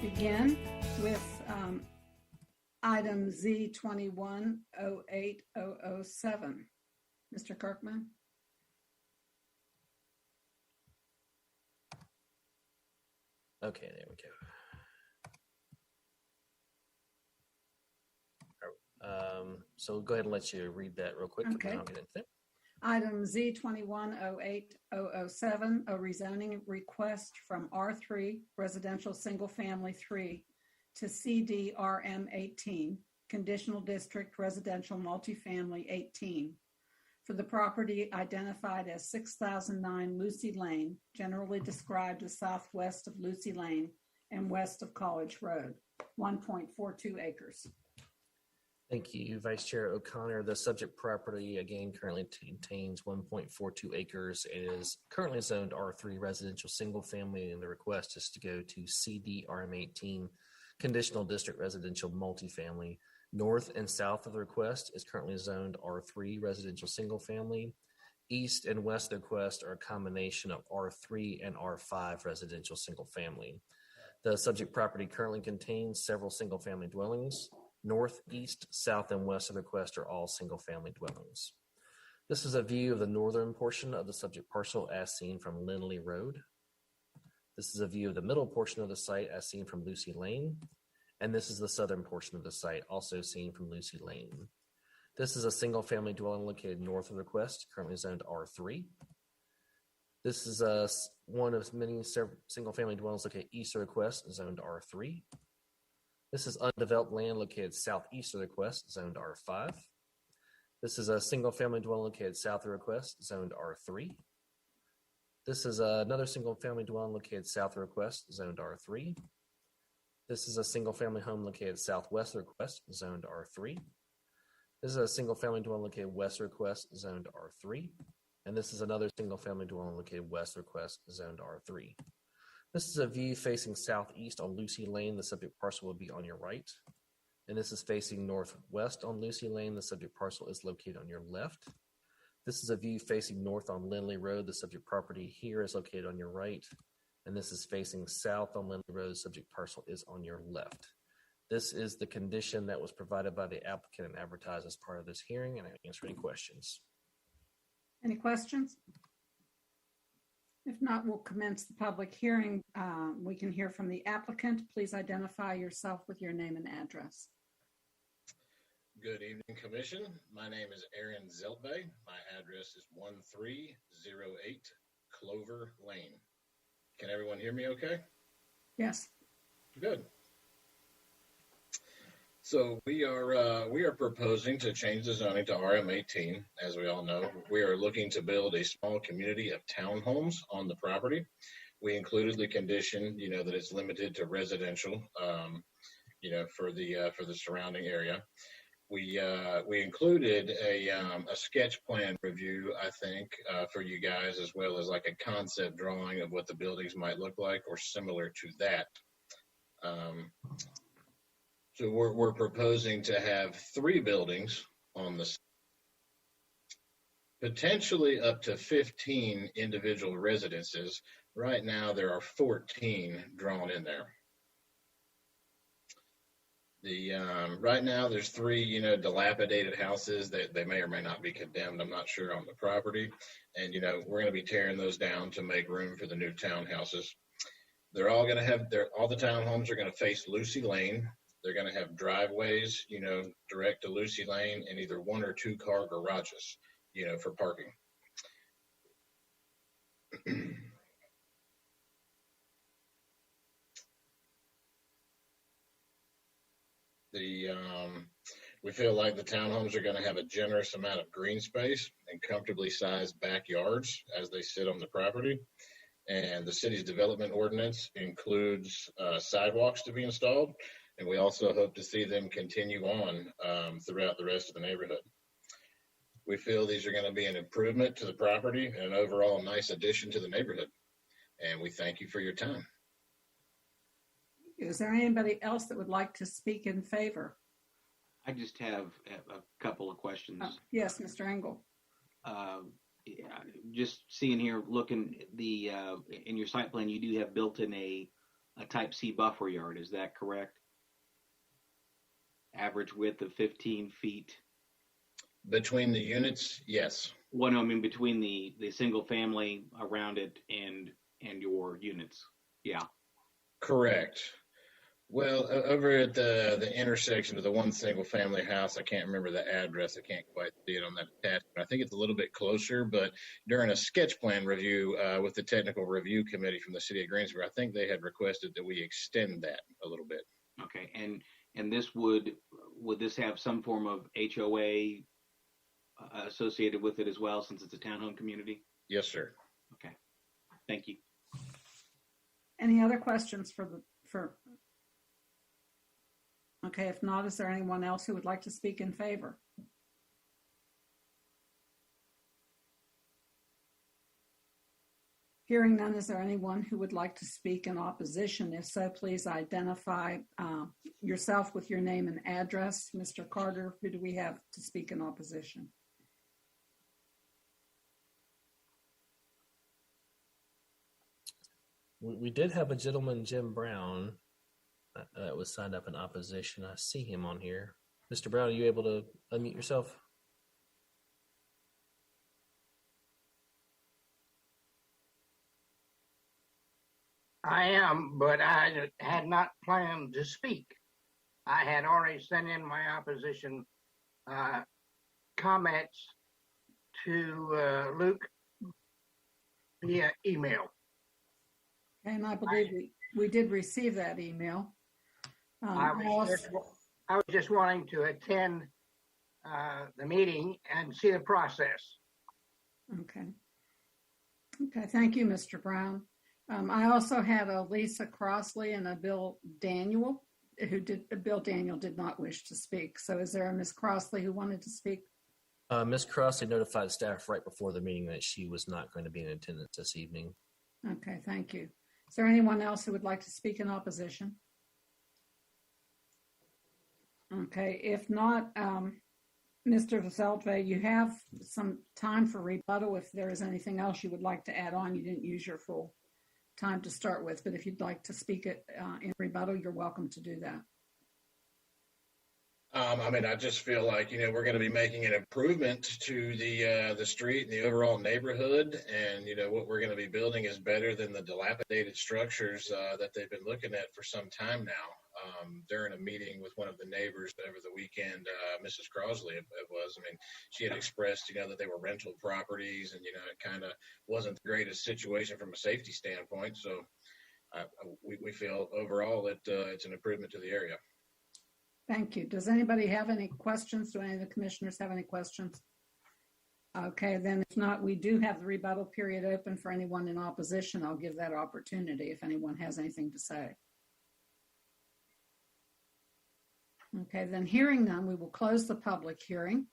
begin with item Z21-08007. Mr. Kirkman? Okay, there we go. So we'll go ahead and let you read that real quick. Okay. And I'll get into it. Item Z21-08007, a rezoning request from R3 Residential Single Family 3 to CDRM 18, Conditional District Residential Multifamily 18, for the property identified as 6009 Lucy Lane, generally described as southwest of Lucy Lane and west of College Road, 1.42 acres. Thank you, Vice Chair O'Connor. The subject property, again, currently contains 1.42 acres. It is currently zoned R3 residential single family, and the request is to go to CDRM18, Conditional District Residential Multifamily. North and south of the request is currently zoned R3 residential single family. East and west of the request are a combination of R3 and R5 residential single family. The subject property currently contains several single family dwellings. North, east, south, and west of the request are all single-family dwellings. This is a view of the northern portion of the subject parcel as seen from Lindley Road. This is a view of the middle portion of the site as seen from Lucy Lane. And this is the southern portion of the site, also seen from Lucy Lane. This is a single-family dwelling located north of the request, currently zoned R3. This is one of many single-family dwellings located east of the request, zoned R3. This is undeveloped land located southeast of the request, zoned R5. This is a single-family dwelling located south of the request, zoned R3. This is another single-family dwelling located south of the request, zoned R3. This is a single-family home located southwest of the request, zoned R3. This is a single-family dwelling located west of the request, zoned R3. And this is another single-family dwelling located west of the request, zoned R3. This is a view facing southeast on Lucy Lane. The subject parcel will be on your right. And this is facing northwest on Lucy Lane. The subject parcel is located on your left. This is a view facing north on Lindley Road. The subject property here is located on your right. And this is facing south on Lindley Road. The subject parcel is on your left. This is the condition that was provided by the applicant and advertised as part of this hearing, and I answer any questions. Any questions? If not, we'll commence the public hearing. We can hear from the applicant. Please identify yourself with your name and address. Good evening, Commission. My name is Aaron Zeltbay. My address is 1308 Clover Lane. Can everyone hear me okay? Yes. Good. So we are proposing to change the zoning to RM18. As we all know, we are looking to build a small community of townhomes on the property. We included the condition, that it's limited to residential, for the surrounding area. We included a sketch plan review, I think, for you guys, as well as like a concept drawing of what the buildings might look like or similar to that. So we're proposing to have 3 buildings on the site, potentially up to 15 individual residences. Right now, there are 14 drawn in there. Right now, there's 3, dilapidated houses that they may or may not be condemned. I'm not sure on the property, and we're going to be tearing those down to make room for the new townhouses. They're all going to have all the townhomes are going to face Lucy Lane. They're going to have driveways, direct to Lucy Lane, and either 1 or 2 car garages, for parking. We feel like the townhomes are going to have a generous amount of green space and comfortably sized backyards as they sit on the property. And the city's development ordinance includes sidewalks to be installed. And we also hope to see them continue on throughout the rest of the neighborhood. We feel these are going to be an improvement to the property and an overall nice addition to the neighborhood. And we thank you for your time. Is there anybody else that would like to speak in favor? I just have a couple of questions. Yes, Mr. Engel. Just seeing here, looking in your site plan, you do have built in a a type C buffer yard. Is that correct? Average width of 15 feet. Between the units, yes. Well, no, I mean between the single family around it and your units. Yeah. Correct. Well, over at the intersection of the one single family house, I can't remember the address. I can't quite see it on that attachment. I think it's a little bit closer, but during a sketch plan review with the technical review committee from the city of Greensboro, I think they had requested that we extend that a little bit. Okay. And this would this have some form of HOA associated with it as well, since it's a townhome community? Yes, sir. Okay. Thank you. Any other questions Okay, if not, is there anyone else who would like to speak in favor? Hearing none, is there anyone who would like to speak in opposition? If so, please identify yourself with your name and address. Mr. Carter, who do we have to speak in opposition? We did have a gentleman, Jim Brown, that was signed up in opposition. I see him on here. Mr. Brown, are you able to unmute yourself? I am, but I had not planned to speak. I had already sent in my opposition comments to Luke via email. And I believe we did receive that email. I was just wanting to attend the meeting and see the process. Okay. Okay, thank you, Mr. Brown. I also had a Lisa Crossley and a Bill Daniel, Bill Daniel did not wish to speak. So is there a Ms. Crossley who wanted to speak? Ms. Crossley notified staff right before the meeting that she was not going to be in attendance this evening. Okay, thank you. Is there anyone else who would like to speak in opposition? Okay, if not, Mr. Veseltve, you have some time for rebuttal if there is anything else you would like to add on. You didn't use your full time to start with, but if you'd like to speak it in rebuttal, you're welcome to do that. I mean, I just feel like, we're going to be making an improvement to the street and the overall neighborhood. And, what we're going to be building is better than the dilapidated structures that they've been looking at for some time now. During a meeting with one of the neighbors over the weekend, Mrs. Crossley, it was, she had expressed, that they were rental properties and, it kind of wasn't the greatest situation from a safety standpoint. So we feel overall that it's an improvement to the area. Thank you. Does anybody have any questions? Do any of the commissioners have any questions? Okay, then if not, we do have the rebuttal period open for anyone in opposition. I'll give that opportunity if anyone has anything to say. Okay, then hearing none, we will close the public hearing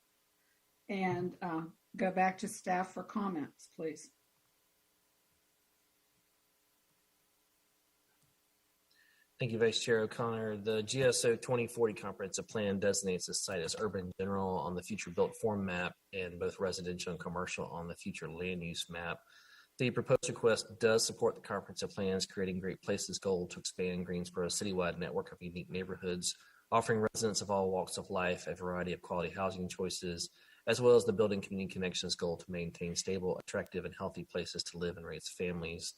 and go back to staff for comments, please. Thank you, Vice Chair O'Connor. The GSO 2040 Comprehensive Plan designates the site as urban general on the future built form map and both residential and commercial on the future land use map. The proposed request does support the comprehensive plan's Creating Great Places goal to expand Greensboro's citywide network of unique neighborhoods, offering residents of all walks of life a variety of quality housing choices, as well as the Building Community Connections goal to maintain stable, attractive, and healthy places to live and raise families.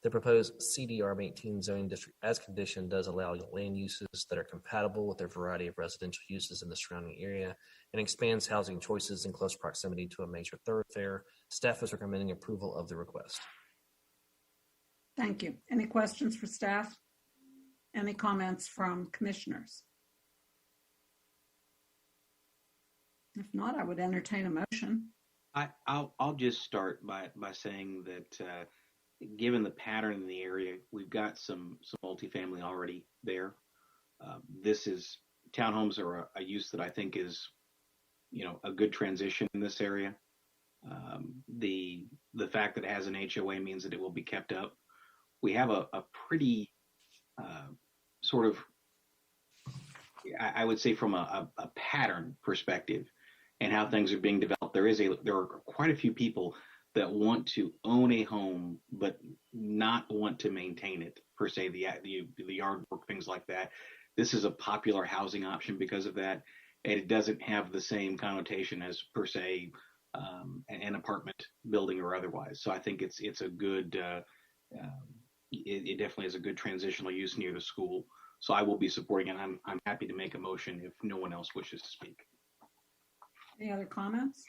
The proposed CDR-18 zoning district as conditioned does allow land uses that are compatible with their variety of residential uses in the surrounding area and expands housing choices in close proximity to a major thoroughfare. Staff is recommending approval of the request. Thank you. Any questions for staff? Any comments from commissioners? If not, I would entertain a motion. I'll just start by saying that given the pattern in the area, we've got some multifamily already there. Townhomes are a use that I think is, a good transition in this area. The fact that it has an HOA means that it will be kept up. We have a pretty sort of, I would say from a pattern perspective and how things are being developed. There are quite a few people that want to own a home, but not want to maintain it per se, the yard work, things like that. This is a popular housing option because of that, and it doesn't have the same connotation as per se an apartment building or otherwise. So I think it's a good. It definitely is a good transitional use near the school. So I will be supporting it. I'm happy to make a motion if no one else wishes to speak. Any other comments?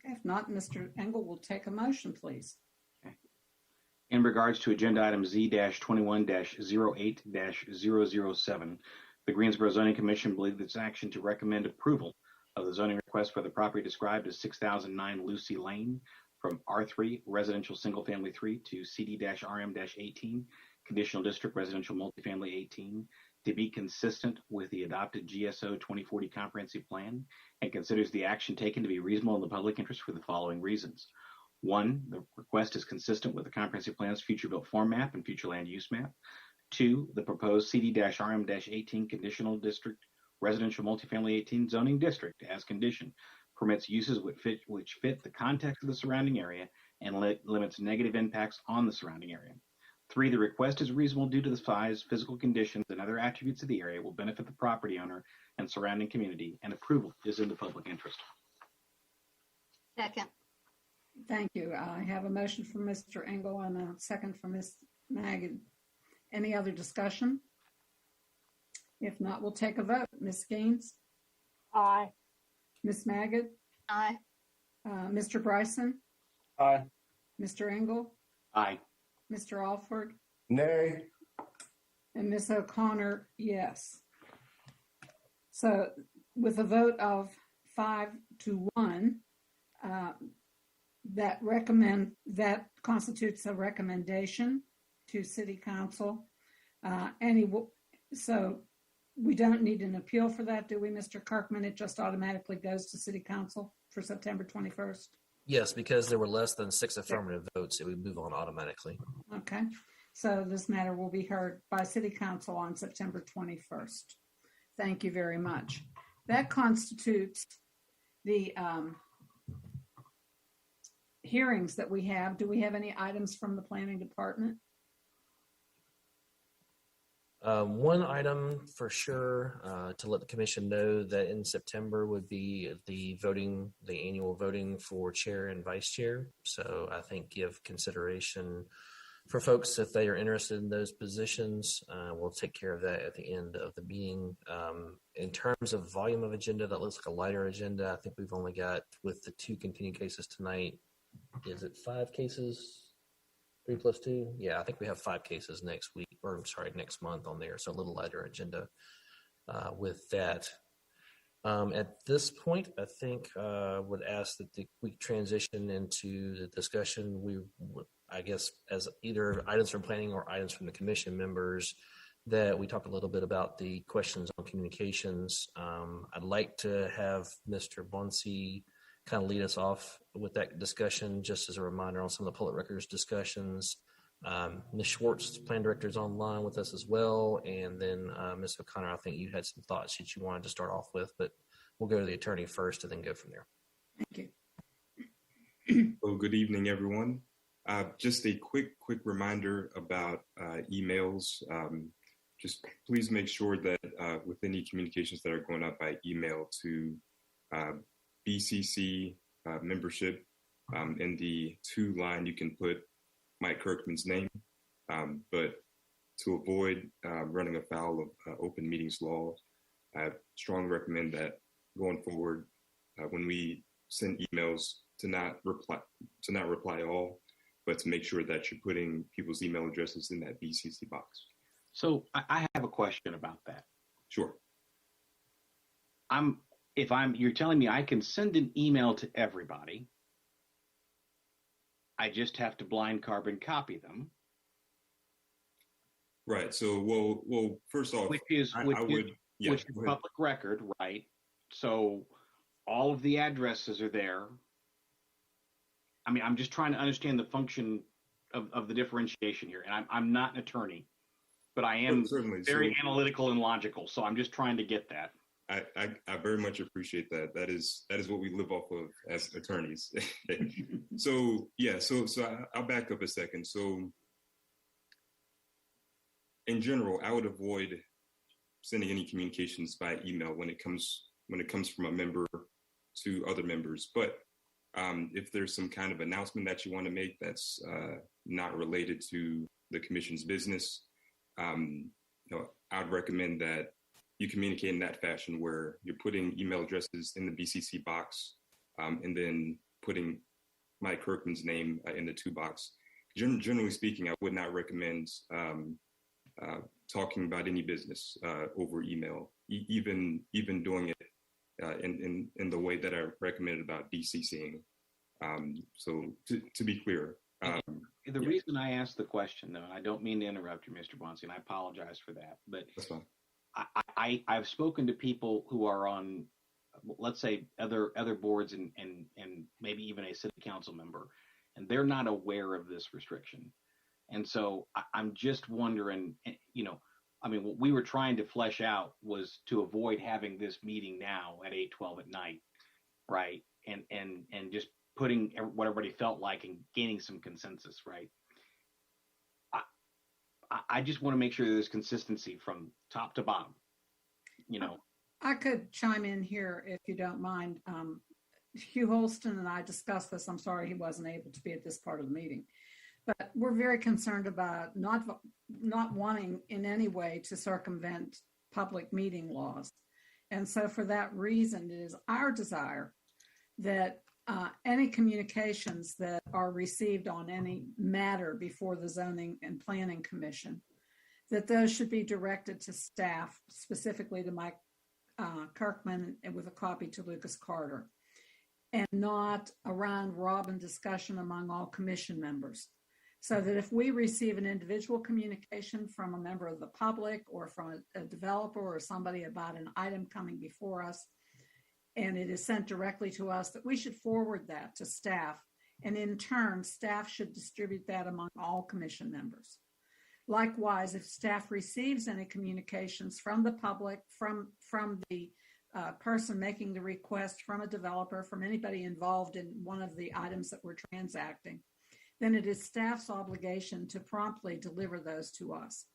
Okay, if not, Mr. Engel will take a motion, please. Okay. In regards to agenda item Z-21-08-007, the Greensboro Zoning Commission believes its action to recommend approval of the zoning request for the property described as 6009 Lucy Lane from R3 Residential Single Family 3 to CD-RM-18 Conditional District Residential Multifamily 18 to be consistent with the adopted GSO 2040 Comprehensive Plan, and considers the action taken to be reasonable in the public interest for the following reasons. 1, the request is consistent with the Comprehensive Plan's future built form map and future land use map. 2, the proposed CD-RM-18 Conditional District Residential Multifamily 18 Zoning District, as conditioned, permits uses which fit the context of the surrounding area and limits negative impacts on the surrounding area. 3, the request is reasonable due to the size, physical conditions, and other attributes of the area will benefit the property owner and surrounding community, and approval is in the public interest. Second. Thank you. I have a motion from Mr. Engel and a second from Ms. Magid. Any other discussion? If not, we'll take a vote. Ms. Gaines? Aye. Ms. Magid? Aye. Mr. Bryson? Aye. Mr. Engel? Aye. Mr. Alford? Nay. And Ms. O'Connor, yes. So with a vote of 5-1, that constitutes a recommendation to City Council. So we don't need an appeal for that, do we, Mr. Kirkman? It just automatically goes to City Council for September 21st? Yes, because there were less than 6 affirmative votes, it would move on automatically. Okay, so this matter will be heard by City Council on September 21st. Thank you very much. That constitutes the hearings that we have. Do we have any items from the Planning Department? One item for sure to let the commission know that in September would be the annual voting for chair and vice chair. So I think give consideration for folks if they are interested in those positions. We'll take care of that at the end of the meeting. In terms of volume of agenda, that looks like a lighter agenda. I think we've only got, with the 2 continued cases tonight, is it 5 cases? 3 + 2? Yeah, I think we have 5 cases next month on there. So a little lighter agenda with that. At this point, I think would ask that we transition into the discussion. I guess, as either items from planning or items from the commission members, that we talked a little bit about the questions on communications. I'd like to have Mr. Bonsi kind of lead us off with that discussion, just as a reminder on some of the public records discussions. Ms. Schwartz, plan director, is online with us as well. And then Ms. O'Connor, I think you had some thoughts that you wanted to start off with, but we'll go to the attorney first and then go from there. Thank you. Well, good evening, everyone. Just a quick reminder about emails. Just please make sure that with any communications that are going out by email to BCC membership, in the to line, you can put Mike Kirkman's name, but to avoid running afoul of open meetings law, I strongly recommend that going forward, when we send emails, to not reply all, but to make sure that you're putting people's email addresses in that BCC box. So I have a question about that. Sure. You're telling me I can send an email to everybody. I just have to blind carbon copy them. Right. So, well, first off, which is public record, right? So all of the addresses are there. I mean, I'm just trying to understand the function of the differentiation here. And I'm not an attorney, but I am very analytical and logical. So I'm just trying to get that. I very much appreciate that. That is what we live off of as attorneys. So I'll back up a second. So in general, I would avoid sending any communications by email when it comes from a member to other members. But if there's some kind of announcement that you want to make that's not related to the commission's business, I'd recommend that you communicate in that fashion where you're putting email addresses in the BCC box and then putting Mike Kirkman's name in the to box. Generally speaking, I would not recommend talking about any business over email, even doing it in the way that I recommended about DCCing. So to be clear. The reason I asked the question, though, and I don't mean to interrupt you, Mr. Bonsi, and I apologize for that, but that's fine. I've spoken to people who are on, let's say, other boards and maybe even a city council member, and they're not aware of this restriction. And so I'm just wondering, what we were trying to flesh out was to avoid having this meeting now at 8:12 at night, right? And just putting what everybody felt like and gaining some consensus, right? I just want to make sure there's consistency from top to bottom, I could chime in here if you don't mind. Hugh Holston and I discussed this. I'm sorry he wasn't able to be at this part of the meeting, but we're very concerned about not wanting in any way to circumvent public meeting laws. And so for that reason, it is our desire that any communications that are received on any matter before the Zoning and Planning Commission, that those should be directed to staff, specifically to Mike Kirkman, and with a copy to Lucas Carter, and not a round robin discussion among all commission members. So that if we receive an individual communication from a member of the public or from a developer or somebody about an item coming before us, and it is sent directly to us, that we should forward that to staff. And in turn, staff should distribute that among all commission members. Likewise, if staff receives any communications from the public, from the person making the request, from a developer, from anybody involved in one of the items that we're transacting, then it is staff's obligation to promptly deliver those to us.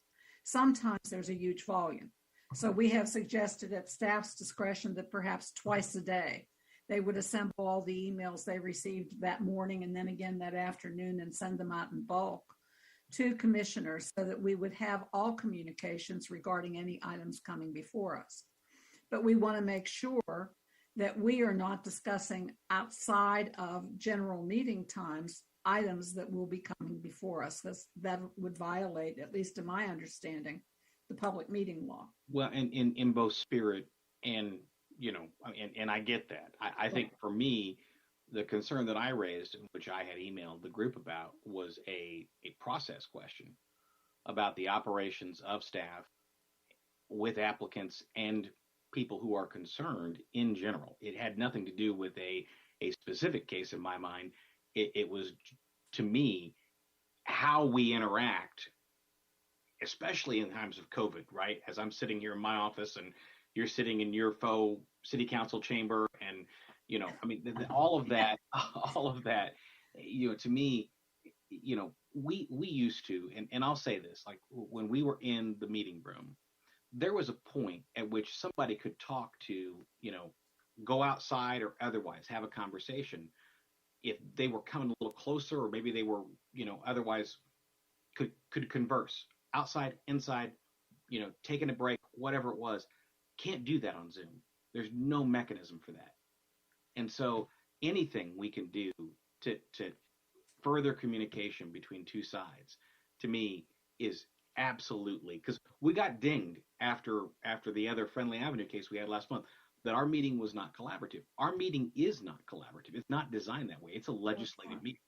Sometimes there's a huge volume. So we have suggested at staff's discretion that perhaps twice a day, they would assemble all the emails they received that morning and then again that afternoon and send them out in bulk to commissioners so that we would have all communications regarding any items coming before us. But we want to make sure that we are not discussing outside of general meeting times items that will be coming before us. That would violate, at least in my understanding, the public meeting law. Well, and in both spirit and, and I get that. I think for me, the concern that I raised, which I had emailed the group about, was a process question about the operations of staff with applicants and people who are concerned in general. It had nothing to do with a specific case in my mind. It was, to me, how we interact, especially in times of COVID, right? As I'm sitting here in my office and you're sitting in your faux city council chamber, and all of that, to me, we used to, and I'll say this, like when we were in the meeting room, there was a point at which somebody could talk to, go outside or otherwise have a conversation if they were coming a little closer, or maybe they were, otherwise could converse outside, inside, taking a break, whatever it was. Can't do that on Zoom. There's no mechanism for that. And so anything we can do to further communication between two sides, to me, is absolutely, because we got dinged after the other Friendly Avenue case we had last month, that our meeting was not collaborative. Our meeting is not collaborative. It's not designed that way. It's a legislative meeting.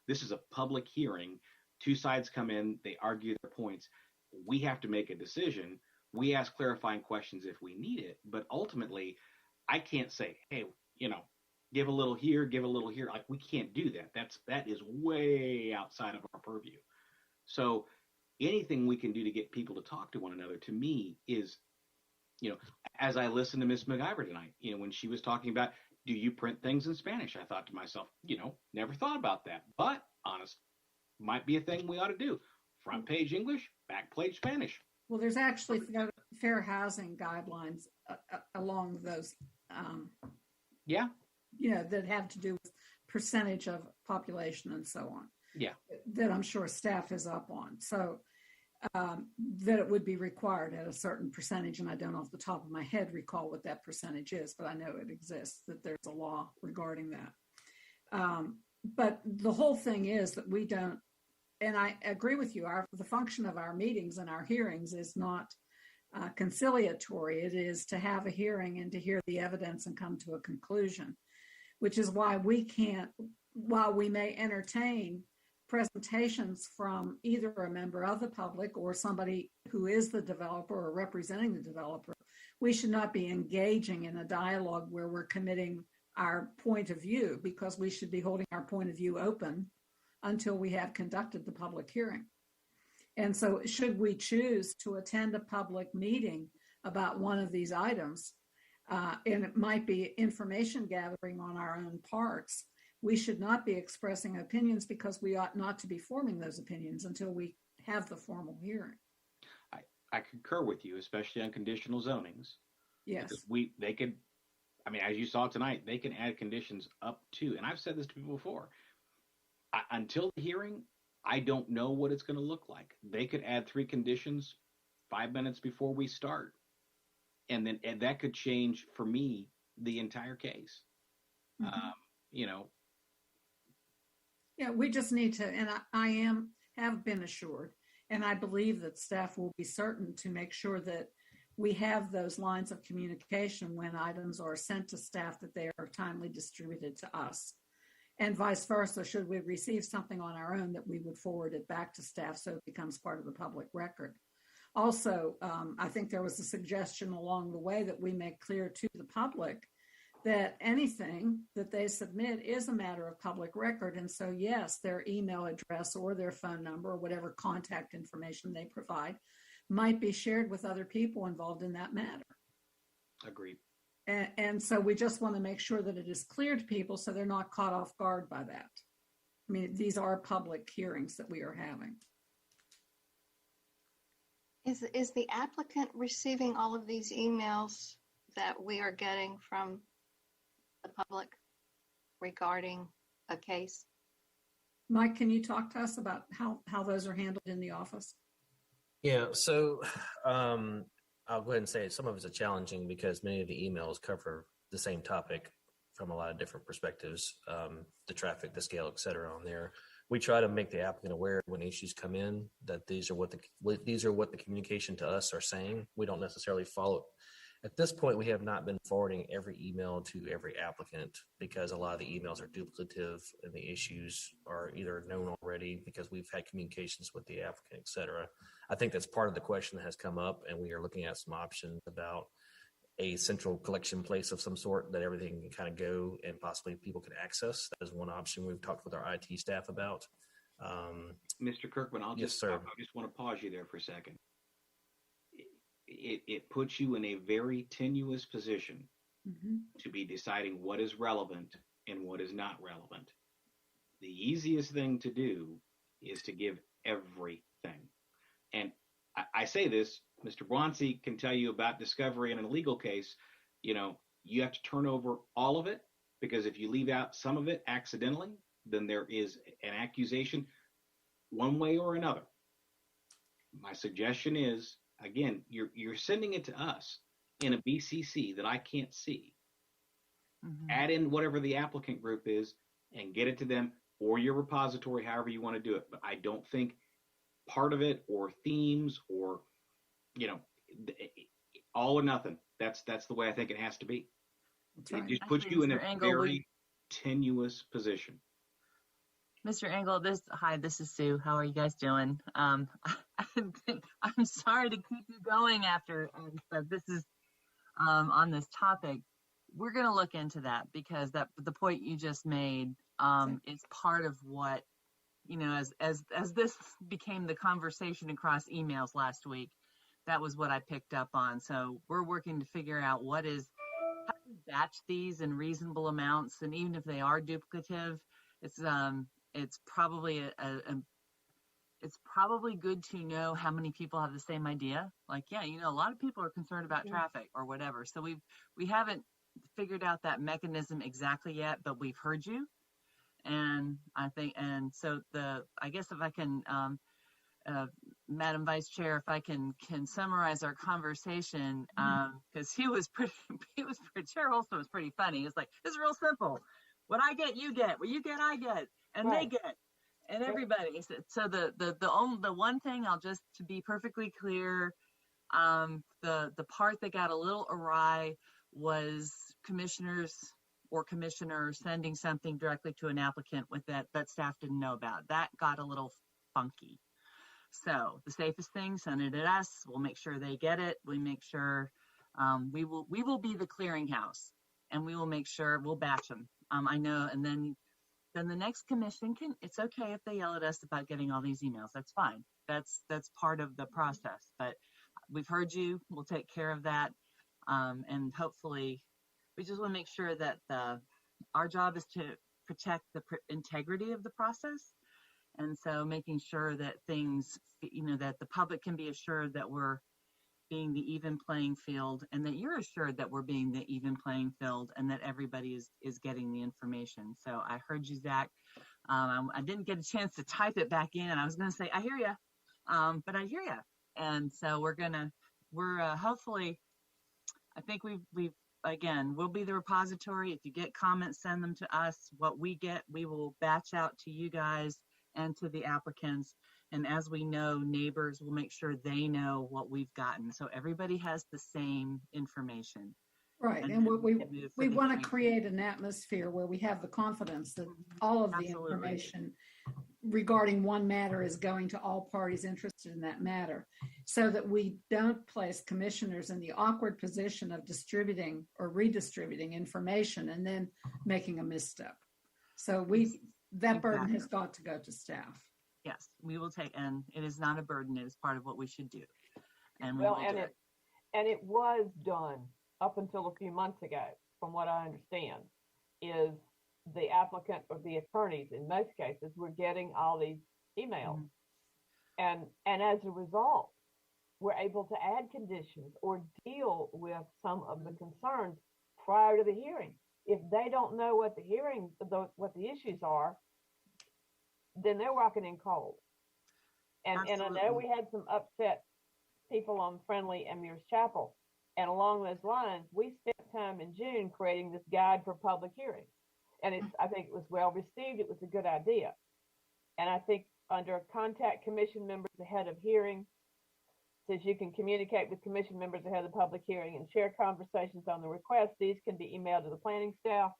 This is a public hearing. Two sides come in, they argue their points. We have to make a decision. We ask clarifying questions if we need it, but ultimately, I can't say, hey, give a little here, give a little here. Like, we can't do that. That is way outside of our purview. So anything we can do to get people to talk to one another, to me, is As I listened to Miss MacGyver tonight, when she was talking about, do you print things in Spanish? I thought to myself, never thought about that. But honest, might be a thing we ought to do. Front page English, back page Spanish. Well, there's actually fair housing guidelines along those. That have to do with percentage of population and so on. Yeah. That I'm sure staff is up on. So that it would be required at a certain percentage, and I don't off the top of my head recall what that percentage is, but I know it exists, that there's a law regarding that. But the whole thing is that we don't, and I agree with you, the function of our meetings and our hearings is not conciliatory. It is to have a hearing and to hear the evidence and come to a conclusion, which is why we can't, while we may entertain presentations from either a member of the public or somebody who is the developer or representing the developer, we should not be engaging in a dialogue where we're committing our point of view, because we should be holding our point of view open until we have conducted the public hearing. And so should we choose to attend a public meeting about one of these items, and it might be information gathering on our own parts, we should not be expressing opinions, because we ought not to be forming those opinions until we have the formal hearing. I concur with you, especially on conditional zonings. Yes. They could, as you saw tonight, they can add conditions up to, and I've said this to people before, until the hearing, I don't know what it's going to look like. They could add 3 conditions 5 minutes before we start. And that could change, for me, the entire case. Mm-hmm. Yeah, we just need to, and I have been assured, and I believe that staff will be certain to make sure that we have those lines of communication when items are sent to staff, that they are timely distributed to us. And vice versa, should we receive something on our own, that we would forward it back to staff so it becomes part of the public record. Also, I think there was a suggestion along the way that we make clear to the public that anything that they submit is a matter of public record. And so, yes, their email address or their phone number or whatever contact information they provide might be shared with other people involved in that matter. Agreed. And so we just want to make sure that it is clear to people so they're not caught off guard by that. These are public hearings that we are having. Is the applicant receiving all of these emails that we are getting from the public regarding a case? Mike, can you talk to us about how those are handled in the office? Yeah, so I'll go ahead and say some of it's challenging because many of the emails cover the same topic from a lot of different perspectives, the traffic, the scale, et cetera on there. We try to make the applicant aware when issues come in that these are what the communication to us are saying. We don't necessarily follow. At this point, we have not been forwarding every email to every applicant because a lot of the emails are duplicative and the issues are either known already because we've had communications with the applicant, et cetera. I think that's part of the question that has come up, and we are looking at some options about a central collection place of some sort that everything can kind of go and possibly people can access. That is one option we've talked with our IT staff about. Mr. Kirkman, I just want to pause you there for a second. It puts you in a very tenuous position to be deciding what is relevant and what is not relevant. The easiest thing to do is to give everything. And I say this, Mr. Bronsi can tell you about discovery in a legal case. You have to turn over all of it, because if you leave out some of it accidentally, then there is an accusation one way or another. My suggestion is, again, you're sending it to us in a BCC that I can't see. Add in whatever the applicant group is and get it to them, or your repository, however you want to do it. But I don't think part of it or themes or, all or nothing. That's the way I think it has to be. It just puts you in a very tenuous position. Mr. Engel, this is Sue. How are you guys doing? I'm sorry to keep you going after, but this is on this topic. We're going to look into that because the point you just made is part of what, as this became the conversation across emails last week, That was what I picked up on. So we're working to figure out how to batch these in reasonable amounts, and even if they are duplicative, it's probably it's probably good to know how many people have the same idea. Like, yeah, a lot of people are concerned about traffic or whatever. So we haven't figured out that mechanism exactly yet, but we've heard you. And I think, and so I guess if I can, Madam Vice Chair, if I can summarize our conversation, because Chair Holston was pretty funny. It's like, this is real simple. What I get, you get. What you get, I get. And they get. And everybody. So the one thing, I'll just, to be perfectly clear, the part that got a little awry was commissioner sending something directly to an applicant with that staff didn't know about. That got a little funky. So the safest thing, send it at us. We'll make sure they get it. We make sure we will be the clearinghouse, and we will make sure we'll batch them. I know, and then the next commission it's okay if they yell at us about getting all these emails. That's fine. That's part of the process. But we've heard you. We'll take care of that. And hopefully, we just want to make sure that our job is to protect the integrity of the process. And so making sure that things, that the public can be assured that we're being the even playing field, and that you're assured that we're being the even playing field, and that everybody is getting the information. So I heard you, Zach. I didn't get a chance to type it back in, and I was going to say, I hear you, but I hear you. And so we're hopefully, I think again, we'll be the repository. If you get comments, send them to us. What we get, we will batch out to you guys and to the applicants. And as we know, neighbors will make sure they know what we've gotten. So everybody has the same information. Right. And we want to create an atmosphere where we have the confidence that all of the information regarding one matter is going to all parties interested in that matter, so that we don't place commissioners in the awkward position of distributing or redistributing information and then making a misstep. So that burden has got to go to staff. Yes, we will take, and it is not a burden. It is part of what we should do. And it was done up until a few months ago, from what I understand, is the applicant or the attorneys in most cases were getting all these emails. And as a result, we're able to add conditions or deal with some of the concerns prior to the hearing. If they don't know what the issues are, then they're rocking in cold. And I know we had some upset people on Friendly and Mears Chapel. And along those lines, we spent time in June creating this guide for public hearings. And I think it was well received. It was a good idea. And I think under contact commission members ahead of hearing, says you can communicate with commission members ahead of the public hearing and share conversations on the request. These can be emailed to the planning staff,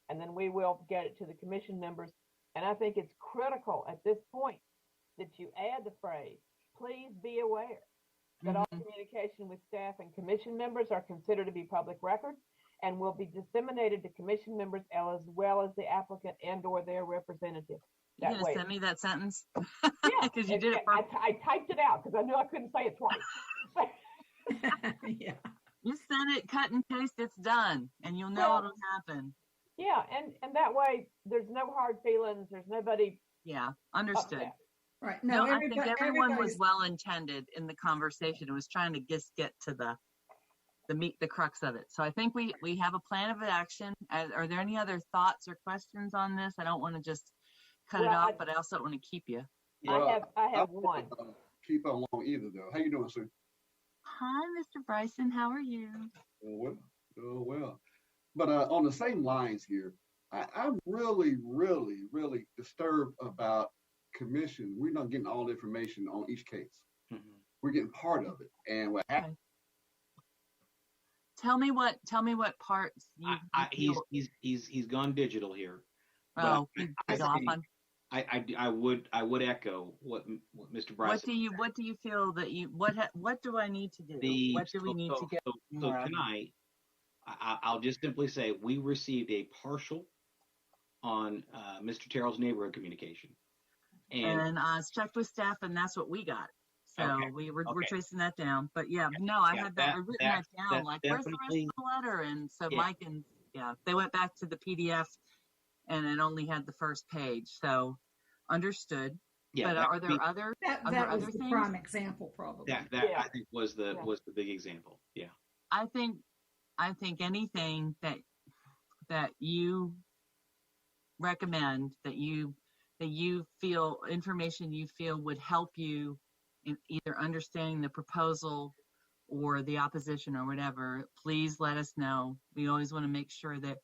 and then we will get it to the commission members. And I think it's critical at this point that you add the phrase, please be aware that all communication with staff and commission members are considered to be public record and will be disseminated to commission members as well as the applicant and or their representative. You're going to send me that sentence? Yeah. Because you did it. I typed it out because I knew I couldn't say it twice. Yeah. You send it, cut and paste, it's done. And you'll know what'll happen. Yeah, and that way there's no hard feelings. There's nobody. Yeah, understood. Upset. Right. No, I think everyone was well intended in the conversation. It was trying to just get to the meat, the crux of it. So I think we have a plan of action. Are there any other thoughts or questions on this? I don't want to just cut it off, but I also don't want to keep you. I have one. Keep on long either though. How you doing, Sue? Hi, Mr. Bryson. How are you? Oh well. But on the same lines here, I'm really, really, really disturbed about commission. We're not getting all the information on each case. We're getting part of it. And what happened? Tell me what parts he's gone digital here. Oh, I would echo what Mr. Bryson. What do you feel that what do I need to do? What do we need to get? So tonight, I'll just simply say we received a partial on Mr. Terrell's neighborhood communication, and checked with staff, and that's what we got. So Okay. we're Okay. tracing that down. But yeah, no, I had that, I'd written that down. that's Like, where's the rest definitely, of the letter? And so yeah. Mike and they went back to the PDF, and it only had the first page. So understood. Yeah, But that are would there be- other That was the things? prime example, probably. That I think was the big example. Yeah. I think anything that you recommend, that you feel, information you feel would help you in either understanding the proposal or the opposition or whatever, please let us know. We always want to make sure that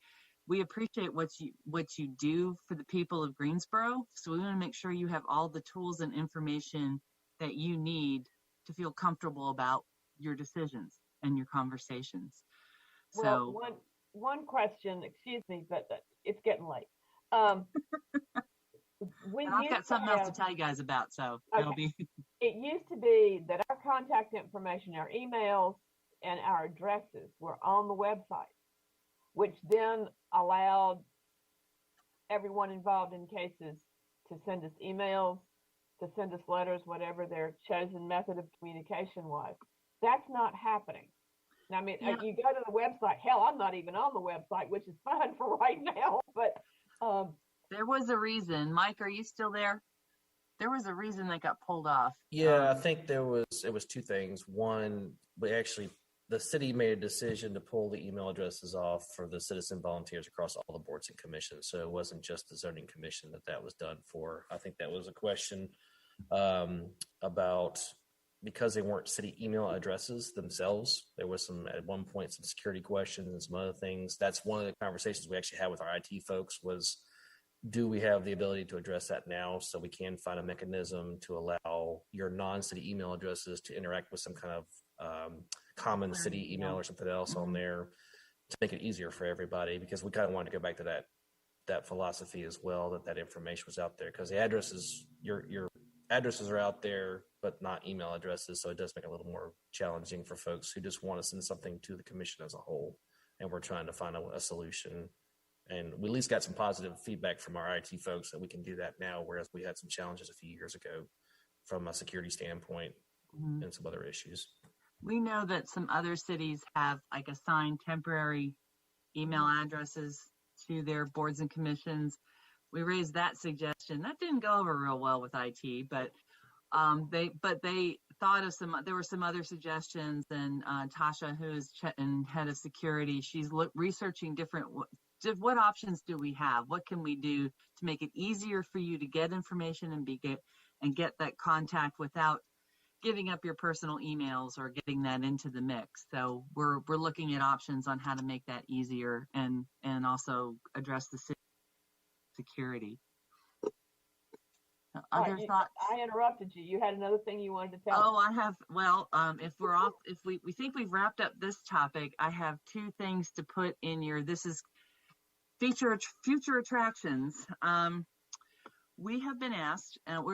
we appreciate what you do for the people of Greensboro. So we want to make sure you have all the tools and information that you need to feel comfortable about your decisions and your conversations. Well, So one question, excuse me, but it's getting late. and I've got something else to tell you guys about, so it'll be. It used to be that our contact information, our emails, and our addresses were on the website, which then allowed everyone involved in cases to send us emails, to send us letters, whatever their chosen method of communication was. That's not happening. Now, I mean, you go to the website. Hell, I'm not even on the website, which is fine for right now. But there was a reason. Mike, are you still there? There was a reason that got pulled off. Yeah, I think it was two things. One, the city made a decision to pull the email addresses off for the citizen volunteers across all the boards and commissions. So it wasn't just the zoning commission that was done for. I think that was a question about, because they weren't city email addresses themselves, there was at one point some security questions and some other things. That's one of the conversations we actually had with our IT folks was, do we have the ability to address that now so we can find a mechanism to allow your non-city email addresses to interact with some kind of common city email or something else on there to make it easier for everybody, because we kind of wanted to go back to that philosophy as well, that information was out there, because the addresses, your addresses are out there, but not email addresses. So it does make it a little more challenging for folks who just want to send something to the commission as a whole. And we're trying to find a solution. And we at least got some positive feedback from our IT folks that we can do that now, whereas we had some challenges a few years ago from a security standpoint and some other issues. We know that some other cities have assigned temporary email addresses to their boards and commissions. We raised that suggestion. That didn't go over real well with IT, but they thought of there were some other suggestions, and Tasha, who is head of security, she's researching what options do we have? What can we do to make it easier for you to get information and get that contact without giving up your personal emails or getting that into the mix? So we're looking at options on how to make that easier and also address the security. Other thoughts? I interrupted you. You had another thing you wanted to tell. Oh, I have. Well, if we're off, if we think we've wrapped up this topic, I have two things to put in your. This is future attractions. We have been asked, and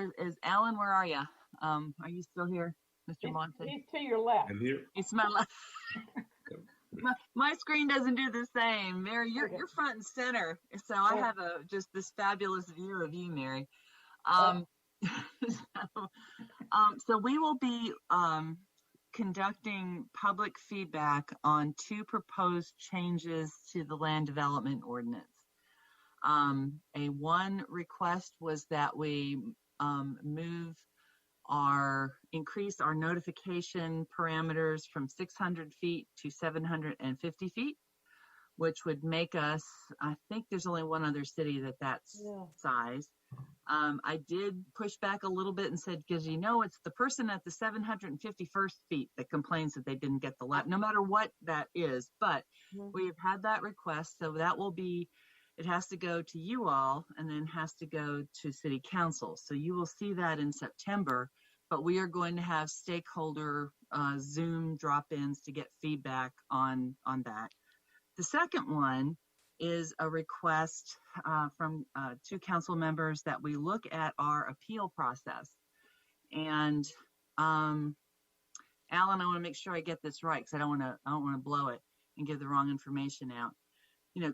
Alan? Where are you? Are you still here, Mr. Monte? He's to your left. I'm here. It's my left. My screen doesn't do the same. Mary, you're front and center, so I have just this fabulous view of you, Mary. So we will be conducting public feedback on two proposed changes to the land development ordinance. One request was that we increase our notification parameters from 600 feet to 750 feet, which would make us, I think there's only one other city that's size. I did push back a little bit and said, because it's the person at the 751st feet that complains that they didn't get the no matter what that is. But we have had that request, so that will be, it has to go to you all and then has to go to city council. So you will see that in September, but we are going to have stakeholder Zoom drop-ins to get feedback on that. The second one is a request from two council members that we look at our appeal process. And Alan, I want to make sure I get this right, because I don't want to blow it and give the wrong information out.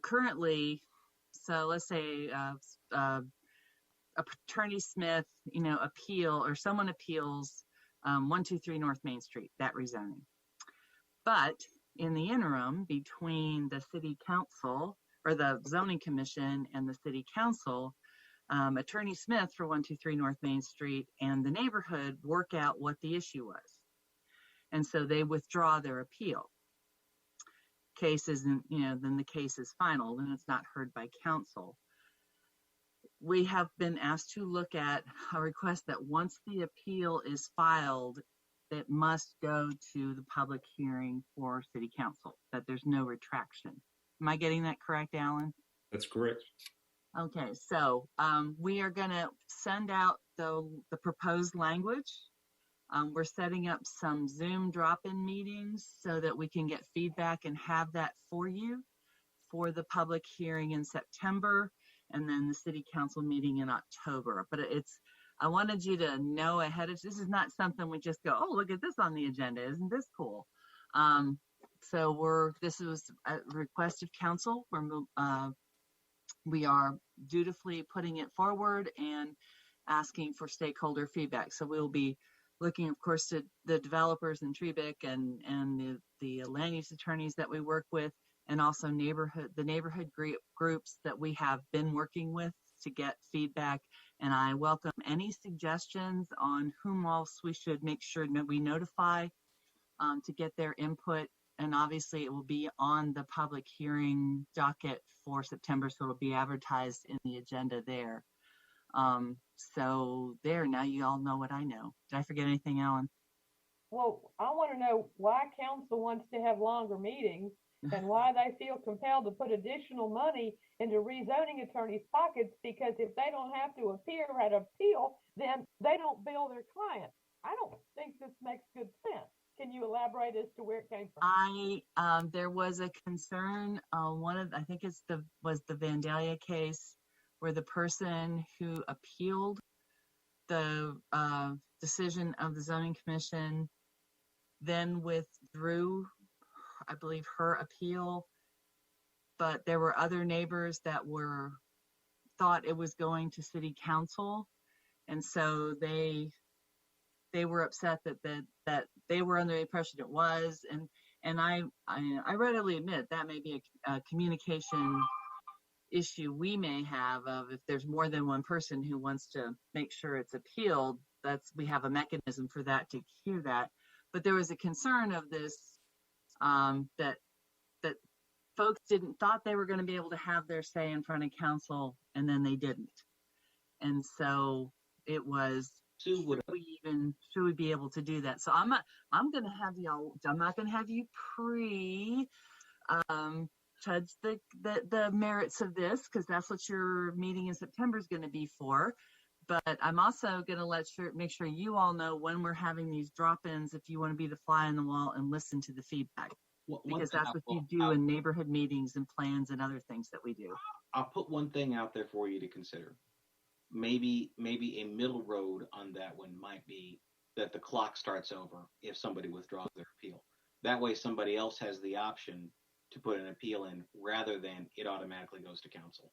Currently, so let's say Attorney Smith, appeal, or someone appeals 123 North Main Street, that rezoning. But in the interim, between the city council or the zoning commission and the city council, Attorney Smith for 123 North Main Street and the neighborhood work out what the issue was. And so they withdraw their appeal. Case isn't, then the case is final and it's not heard by council. We have been asked to look at a request that once the appeal is filed, it must go to the public hearing for city council, that there's no retraction. Am I getting that correct, Alan? That's correct. Okay, so we are going to send out the proposed language. We're setting up some Zoom drop-in meetings so that we can get feedback and have that for you for the public hearing in September and then the city council meeting in October. But I wanted you to know ahead of this is not something we just go, oh, look at this on the agenda. Isn't this cool? So this was a request of council. We are dutifully putting it forward and asking for stakeholder feedback. So we'll be looking, of course, to the developers in Trebic and the land use attorneys that we work with, and also the neighborhood groups that we have been working with to get feedback. And I welcome any suggestions on whom else we should make sure that we notify to get their input. And obviously it will be on the public hearing docket for September, so it'll be advertised in the agenda there. So there, now you all know what I know. Did I forget anything, Alan? Well, I want to know why council wants to have longer meetings and why they feel compelled to put additional money into rezoning attorneys' pockets, because if they don't have to appear at appeal, then they don't bill their clients. I don't think this makes good sense. Can you elaborate as to where it came from? There was a concern, I think was the Vandalia case, where the person who appealed the decision of the zoning commission then withdrew, I believe, her appeal. But there were other neighbors that thought it was going to city council, and so they were upset that they were under the impression it was, and I readily admit that may be a communication issue we may have of if there's more than one person who wants to make sure it's appealed. We have a mechanism for that to hear that. But there was a concern of this that folks thought they were going to be able to have their say in front of council, and then they didn't. And so it was, should we be able to do that? So I'm not going to have you judge the merits of this, because that's what your meeting in September is going to be for. But I'm also going to make sure you all know when we're having these drop-ins, if you want to be the fly on the wall and listen to the feedback, because that's what you do in neighborhood meetings and plans and other things that we do. I'll put one thing out there for you to consider. Maybe a middle road on that one might be that the clock starts over if somebody withdraws their appeal. That way somebody else has the option to put an appeal in rather than it automatically goes to council.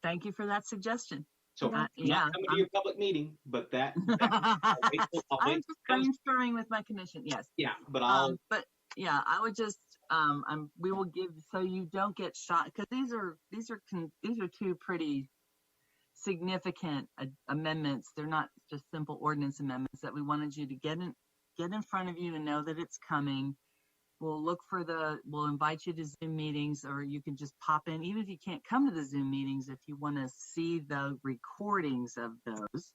Thank you for that suggestion. So not coming to your public meeting, but I'm just brainstorming with my commission. Yes. Yeah, but I would just we will give, so you don't get shot, because these are two pretty significant amendments. They're not just simple ordinance amendments that we wanted you to get in front of you to know that it's coming. We'll invite you to Zoom meetings, or you can just pop in, even if you can't come to the Zoom meetings. If you want to see the recordings of those,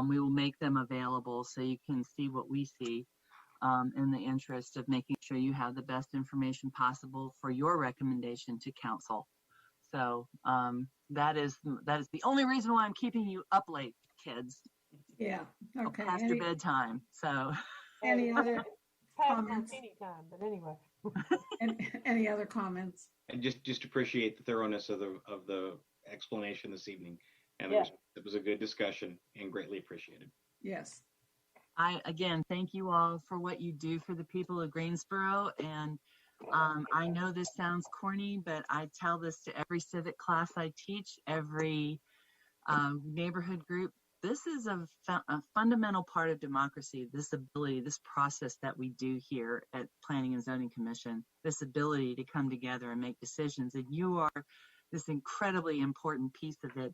we will make them available so you can see what we see, in the interest of making sure you have the best information possible for your recommendation to council. So that is the only reason why I'm keeping you up late, kids. Yeah. Okay. Past your bedtime. So any other comments? Anytime, but anyway. Any other comments? And just appreciate the thoroughness of the explanation this evening. And Yeah. it was a good discussion and greatly appreciated. Yes. I, again, thank you all for what you do for the people of Greensboro. And I know this sounds corny, but I tell this to every civic class I teach, every neighborhood group this is a fundamental part of democracy, this ability, this process that we do here at Planning and Zoning Commission, this ability to come together and make decisions. And you are this incredibly important piece of it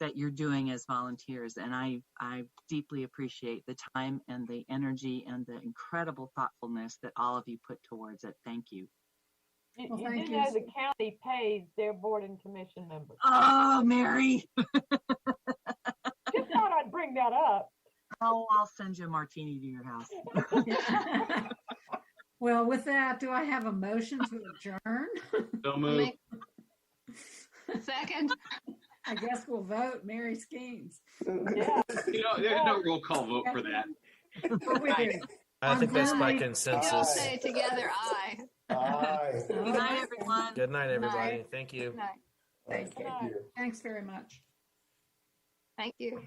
that you're doing as volunteers. And I deeply appreciate the time and the energy and the incredible thoughtfulness that all of you put towards it. Thank you. You Well, do thank you. know the county pays their board and commission members. Oh, Mary. Just thought I'd bring that up. Oh, I'll send you a martini to your house. Well, with that, do I have a motion to adjourn? So moved. Second. I guess we'll vote. Mary Skeens. Yeah. There's no roll call vote for that. I think that's by We'll consensus. say together, aye. Aye. Good night, everyone. Good night, everybody. Night. Thank you. Good night. Thank you. Thanks very much. Thank you.